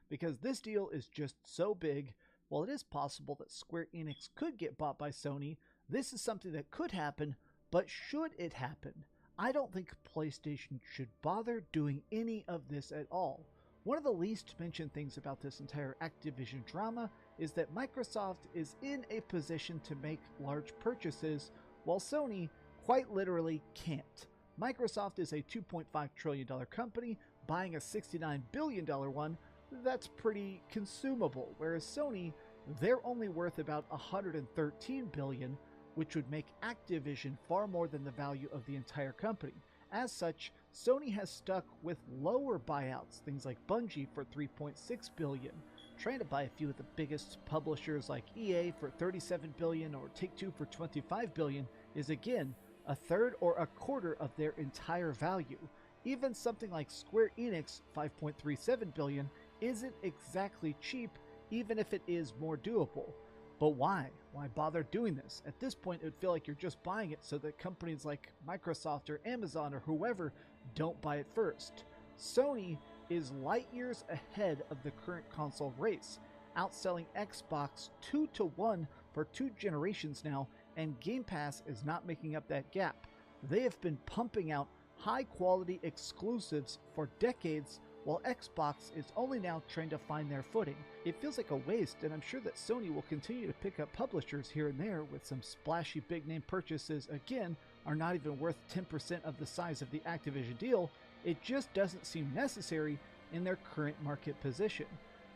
because this deal is just so big. While it is possible that Square Enix could get bought by Sony, this is something that could happen, but should it happen, I don't think PlayStation should bother doing any of this at all. One of the least mentioned things about this entire Activision drama is that Microsoft is in a position to make large purchases, while Sony quite literally can't. Microsoft is a $2.5 trillion company, buying a $69 billion one, that's pretty consumable, whereas Sony, they're only worth about $113 billion, which would make Activision far more than the value of the entire company. As such, Sony has stuck with lower buyouts, things like Bungie for $3.6 billion. Trying to buy a few of the biggest publishers like EA for $37 billion or Take-Two for $25 billion is again a third or a quarter of their entire value. Even something like Square Enix, $5.37 billion, isn't exactly cheap, even if it is more doable. But why? Why bother doing this? At this point, it would feel like you're just buying it so that companies like Microsoft or Amazon or whoever don't buy it first. Sony is light years ahead of the current console race, outselling Xbox 2-1 for 2 generations now, and Game Pass is not making up that gap. They have been pumping out high-quality exclusives for decades, while Xbox is only now trying to find their footing. It feels like a waste, and I'm sure that Sony will continue to pick up publishers here and there with some splashy big-name purchases, again, are not even worth 10% of the size of the Activision deal. It just doesn't seem necessary in their current market position.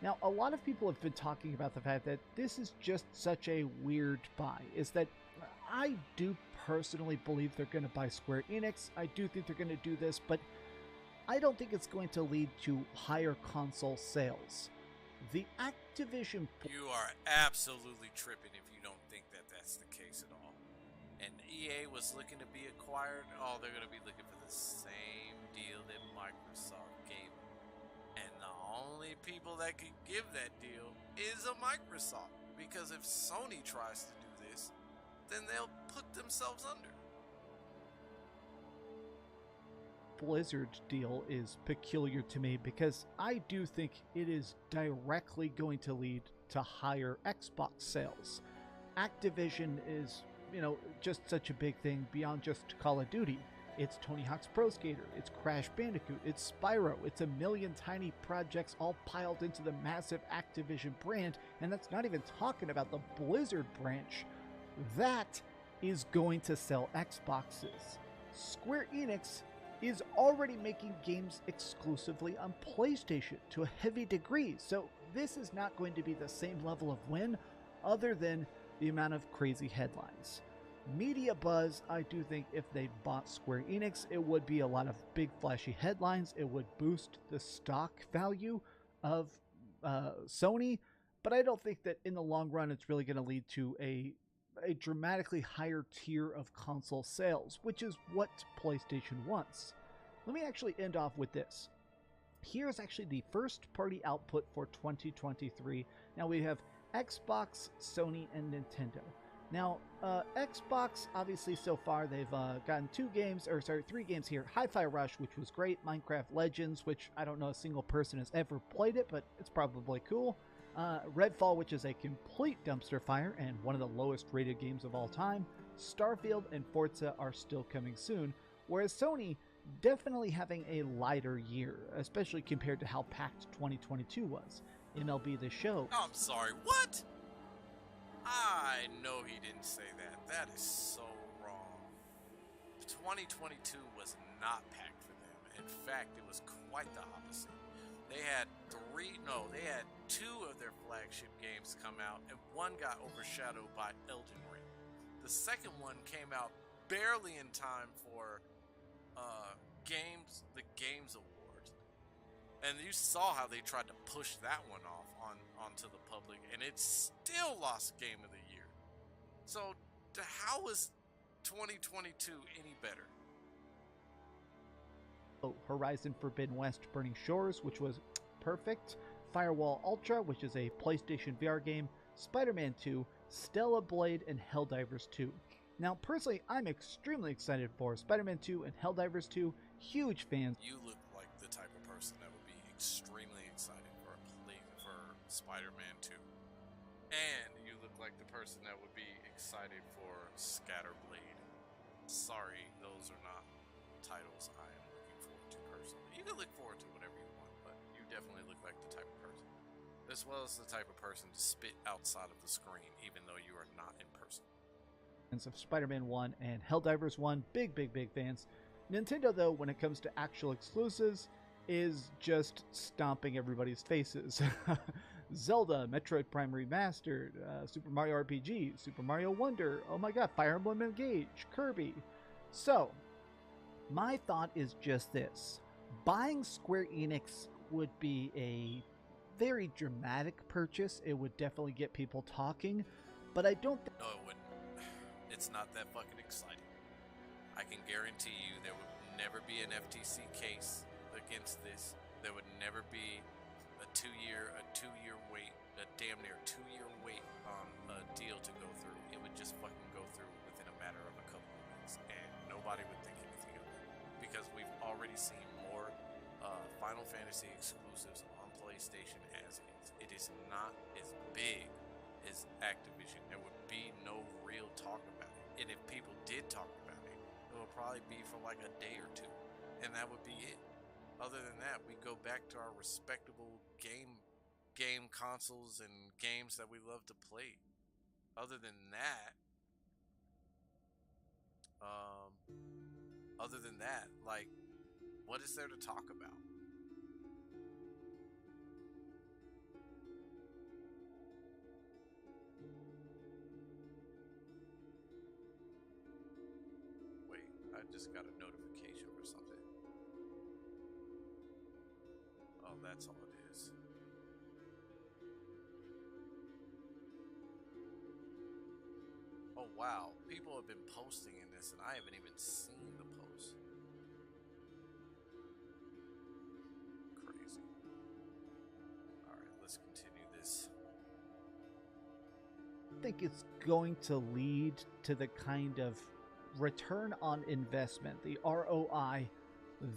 Now, a lot of people have been talking about the fact that this is just such a weird buy, is that I do personally believe they're going to buy Square Enix. I do think they're going to do this, but I don't think it's going to lead to higher console sales. The Activision... You are absolutely tripping if you don't think that that's the case at all. And EA was looking to be acquired. Oh, they're going to be looking for the same deal that Microsoft gave them. And the only people that could give that deal is a Microsoft. Because if Sony tries to do this, then they'll put themselves under. Blizzard deal is peculiar to me because I do think it is directly going to lead to higher Xbox sales. Activision is, just such a big thing beyond just Call of Duty. It's Tony Hawk's Pro Skater, it's Crash Bandicoot, it's Spyro, it's a million tiny projects all piled into the massive Activision brand, and that's not even talking about the Blizzard branch. That is going to sell Xboxes. Square Enix is already making games exclusively on PlayStation to a heavy degree, so this is not going to be the same level of win other than the amount of crazy headlines. Media buzz, I do think if they bought Square Enix, it would be a lot of big flashy headlines, it would boost the stock value of Sony, but I don't think that in the long run it's really going to lead to a dramatically higher tier of console sales, which is what PlayStation wants. Let me actually end off with this. Here's actually the first party output for 2023. Now we have Xbox, Sony, and Nintendo. Now, Xbox, obviously so far they've gotten 3 games here. Hi-Fi Rush, which was great. Minecraft Legends, which I don't know a single person has ever played it, but it's probably cool. Redfall, which is a complete dumpster fire and one of the lowest rated games of all time. Starfield and Forza are still coming soon, whereas Sony definitely having a lighter year, especially compared to how packed 2022 was. MLB The Show. I'm sorry, what? I know he didn't say that. That is so wrong. 2022 was not packed for them. In fact, it was quite the opposite. They had 2 of their flagship games come out, and one got overshadowed by Elden Ring. The second one came out barely in time for the Games Awards, and you saw how they tried to push that one off onto the public, and it still lost Game of the Year. So how is 2022 any better? Horizon Forbidden West Burning Shores, which was Perfect, Firewall Ultra, which is a PlayStation VR game, Spider-Man 2, Stella Blade, and Helldivers 2. Now, personally, I'm extremely excited for Spider-Man 2 and Helldivers 2. Huge fans. You look like the type of person that would be extremely excited for Spider-Man 2. And you look like the person that would be excited for Scatterblade. Sorry, those are not titles I am looking forward to personally. You can look forward to whatever you want, but you definitely look like the type of person. As well as the type of person to spit outside of the screen, even though you are not in person. Of Spider-Man 1 and Helldivers 1, big fans. Nintendo, though, when it comes to actual exclusives, is just stomping everybody's faces. Zelda, Metroid Prime Remastered, Super Mario RPG, Super Mario Wonder, oh my god, Fire Emblem Engage, Kirby. So, my thought is just this. Buying Square Enix would be a very dramatic purchase. It would definitely get people talking, but I don't think... No, it wouldn't. It's not that fucking exciting. I can guarantee you there would never be an FTC case against this. There would never be a two-year wait, a damn near 2-year wait on a deal to go through. It would just fucking go through within a matter of a couple of weeks, and nobody would think anything of it. Because we've already seen more Final Fantasy exclusives on PlayStation as is. It is not as big as Activision. There would be no real talk about it. And if people did talk about it, it would probably be for like a day or two. And that would be it. Other than that, we go back to our respectable game consoles and games that we love to play. Other than that, like, what is there to talk about? Wait, I just got a notification for something. Oh, that's all it is. Oh wow, people have been posting in this and I haven't even seen the post. Crazy. Alright, let's continue this. I think it's going to lead to the kind of return on investment, the ROI,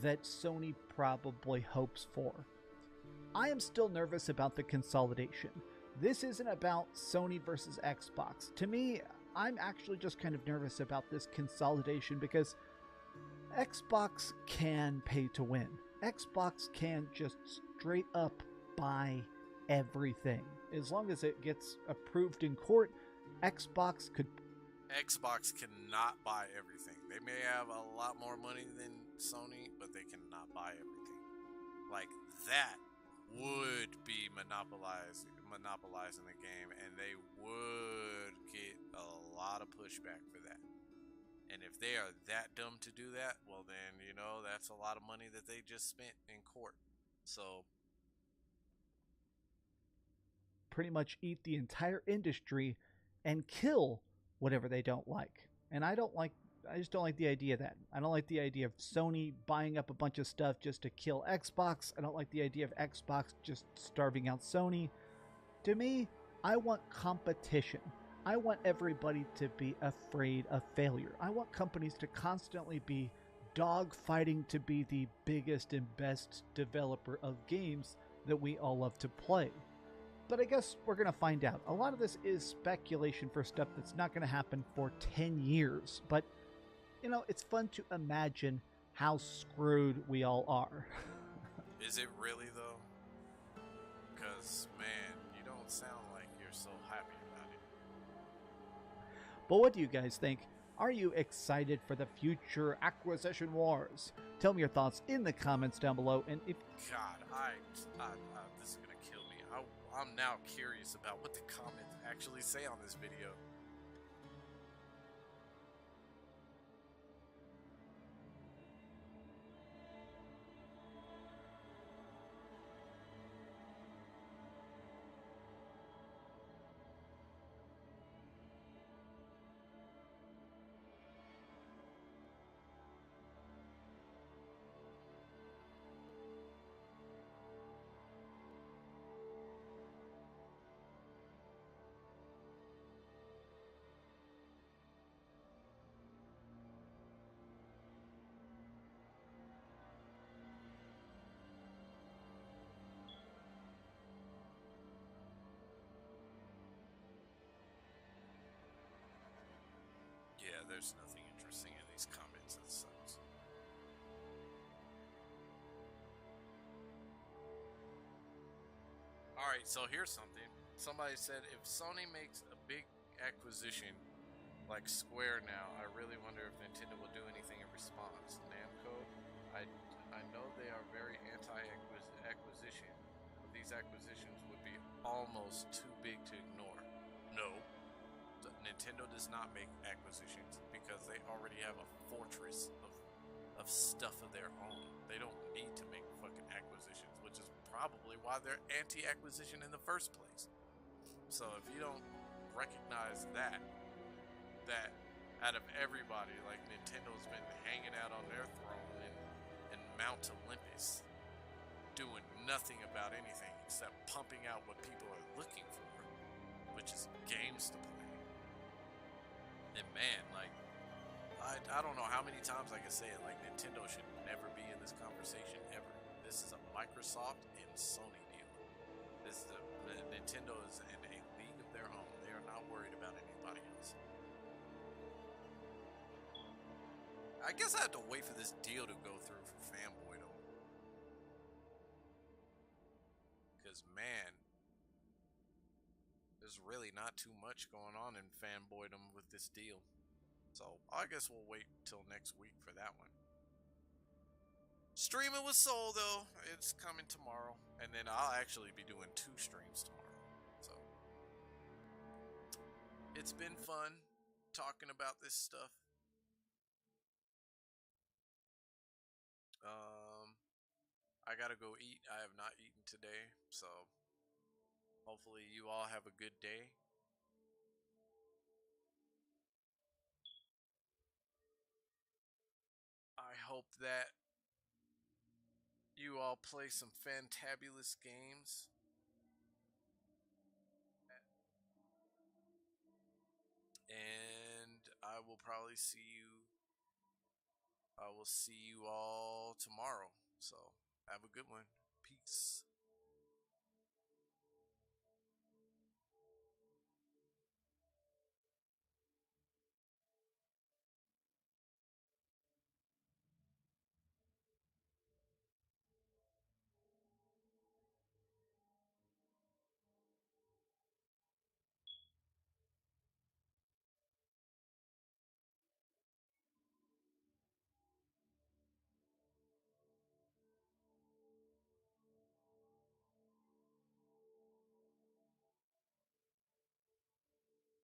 that Sony probably hopes for. I am still nervous about the consolidation. This isn't about Sony versus Xbox. To me, I'm actually just kind of nervous about this consolidation because Xbox can pay to win. Xbox can just straight up buy everything. As long as it gets approved in court, Xbox cannot buy everything. They may have a lot more money than Sony, but they cannot buy everything. Like, that would be monopolizing the game, and they would get a lot of pushback for that. And if they are that dumb to do that, well then, you know, that's a lot of money that they just spent in court. So pretty much eat the entire industry and kill whatever they don't like. And I just don't like the idea of that. I don't like the idea of Sony buying up a bunch of stuff just to kill Xbox. I don't like the idea of Xbox just starving out Sony. To me, I want competition. I want everybody to be afraid of failure. I want companies to constantly be dogfighting to be the biggest and best developer of games that we all love to play. But I guess we're going to find out. A lot of this is speculation for stuff that's not going to happen for 10 years. But, you know, it's fun to imagine how screwed we all are. Is it really, though? Because, man, you don't sound like you're so happy about it. But what do you guys think? Are you excited for the future acquisition wars? Tell me your thoughts in the comments down below. And if God, this is going to kill me. I'm now curious about what the comments actually say on this video. there's nothing interesting in these comments. It sucks. Alright, so here's something. Somebody said, if Sony makes a big acquisition like Square now, I really wonder if Nintendo will do anything in response. Namco, I know they are very anti-acquisition, but these acquisitions would be almost too big to ignore. No, Nintendo does not make acquisitions because they already have a fortress of stuff of their own. They don't need to make fucking acquisitions, which is probably why they're anti-acquisition in the first place. So if you don't recognize that out of everybody, like Nintendo's been hanging out on their throne in Mount Olympus, doing nothing about anything except pumping out what people are looking for, which is games to play. And man, like, I don't know how many times I can say it, like, Nintendo should never be in this conversation ever. This is a Microsoft and Sony deal. This is Nintendo is in a league of their own. They are not worried about anybody else. I guess I have to wait for this deal to go through for Fanboydom. Because, man, there's really not too much going on in Fanboydom with this deal. So, I guess we'll wait till next week for that one. Streaming with Soul, though, it's coming tomorrow. And then I'll actually be doing 2 streams tomorrow. So, it's been fun talking about this stuff. I gotta go eat. I have not eaten today, so hopefully you all have a good day. I hope that you all play some fantabulous games. And I will probably see you. I will see you all tomorrow. So have a good one. Peace.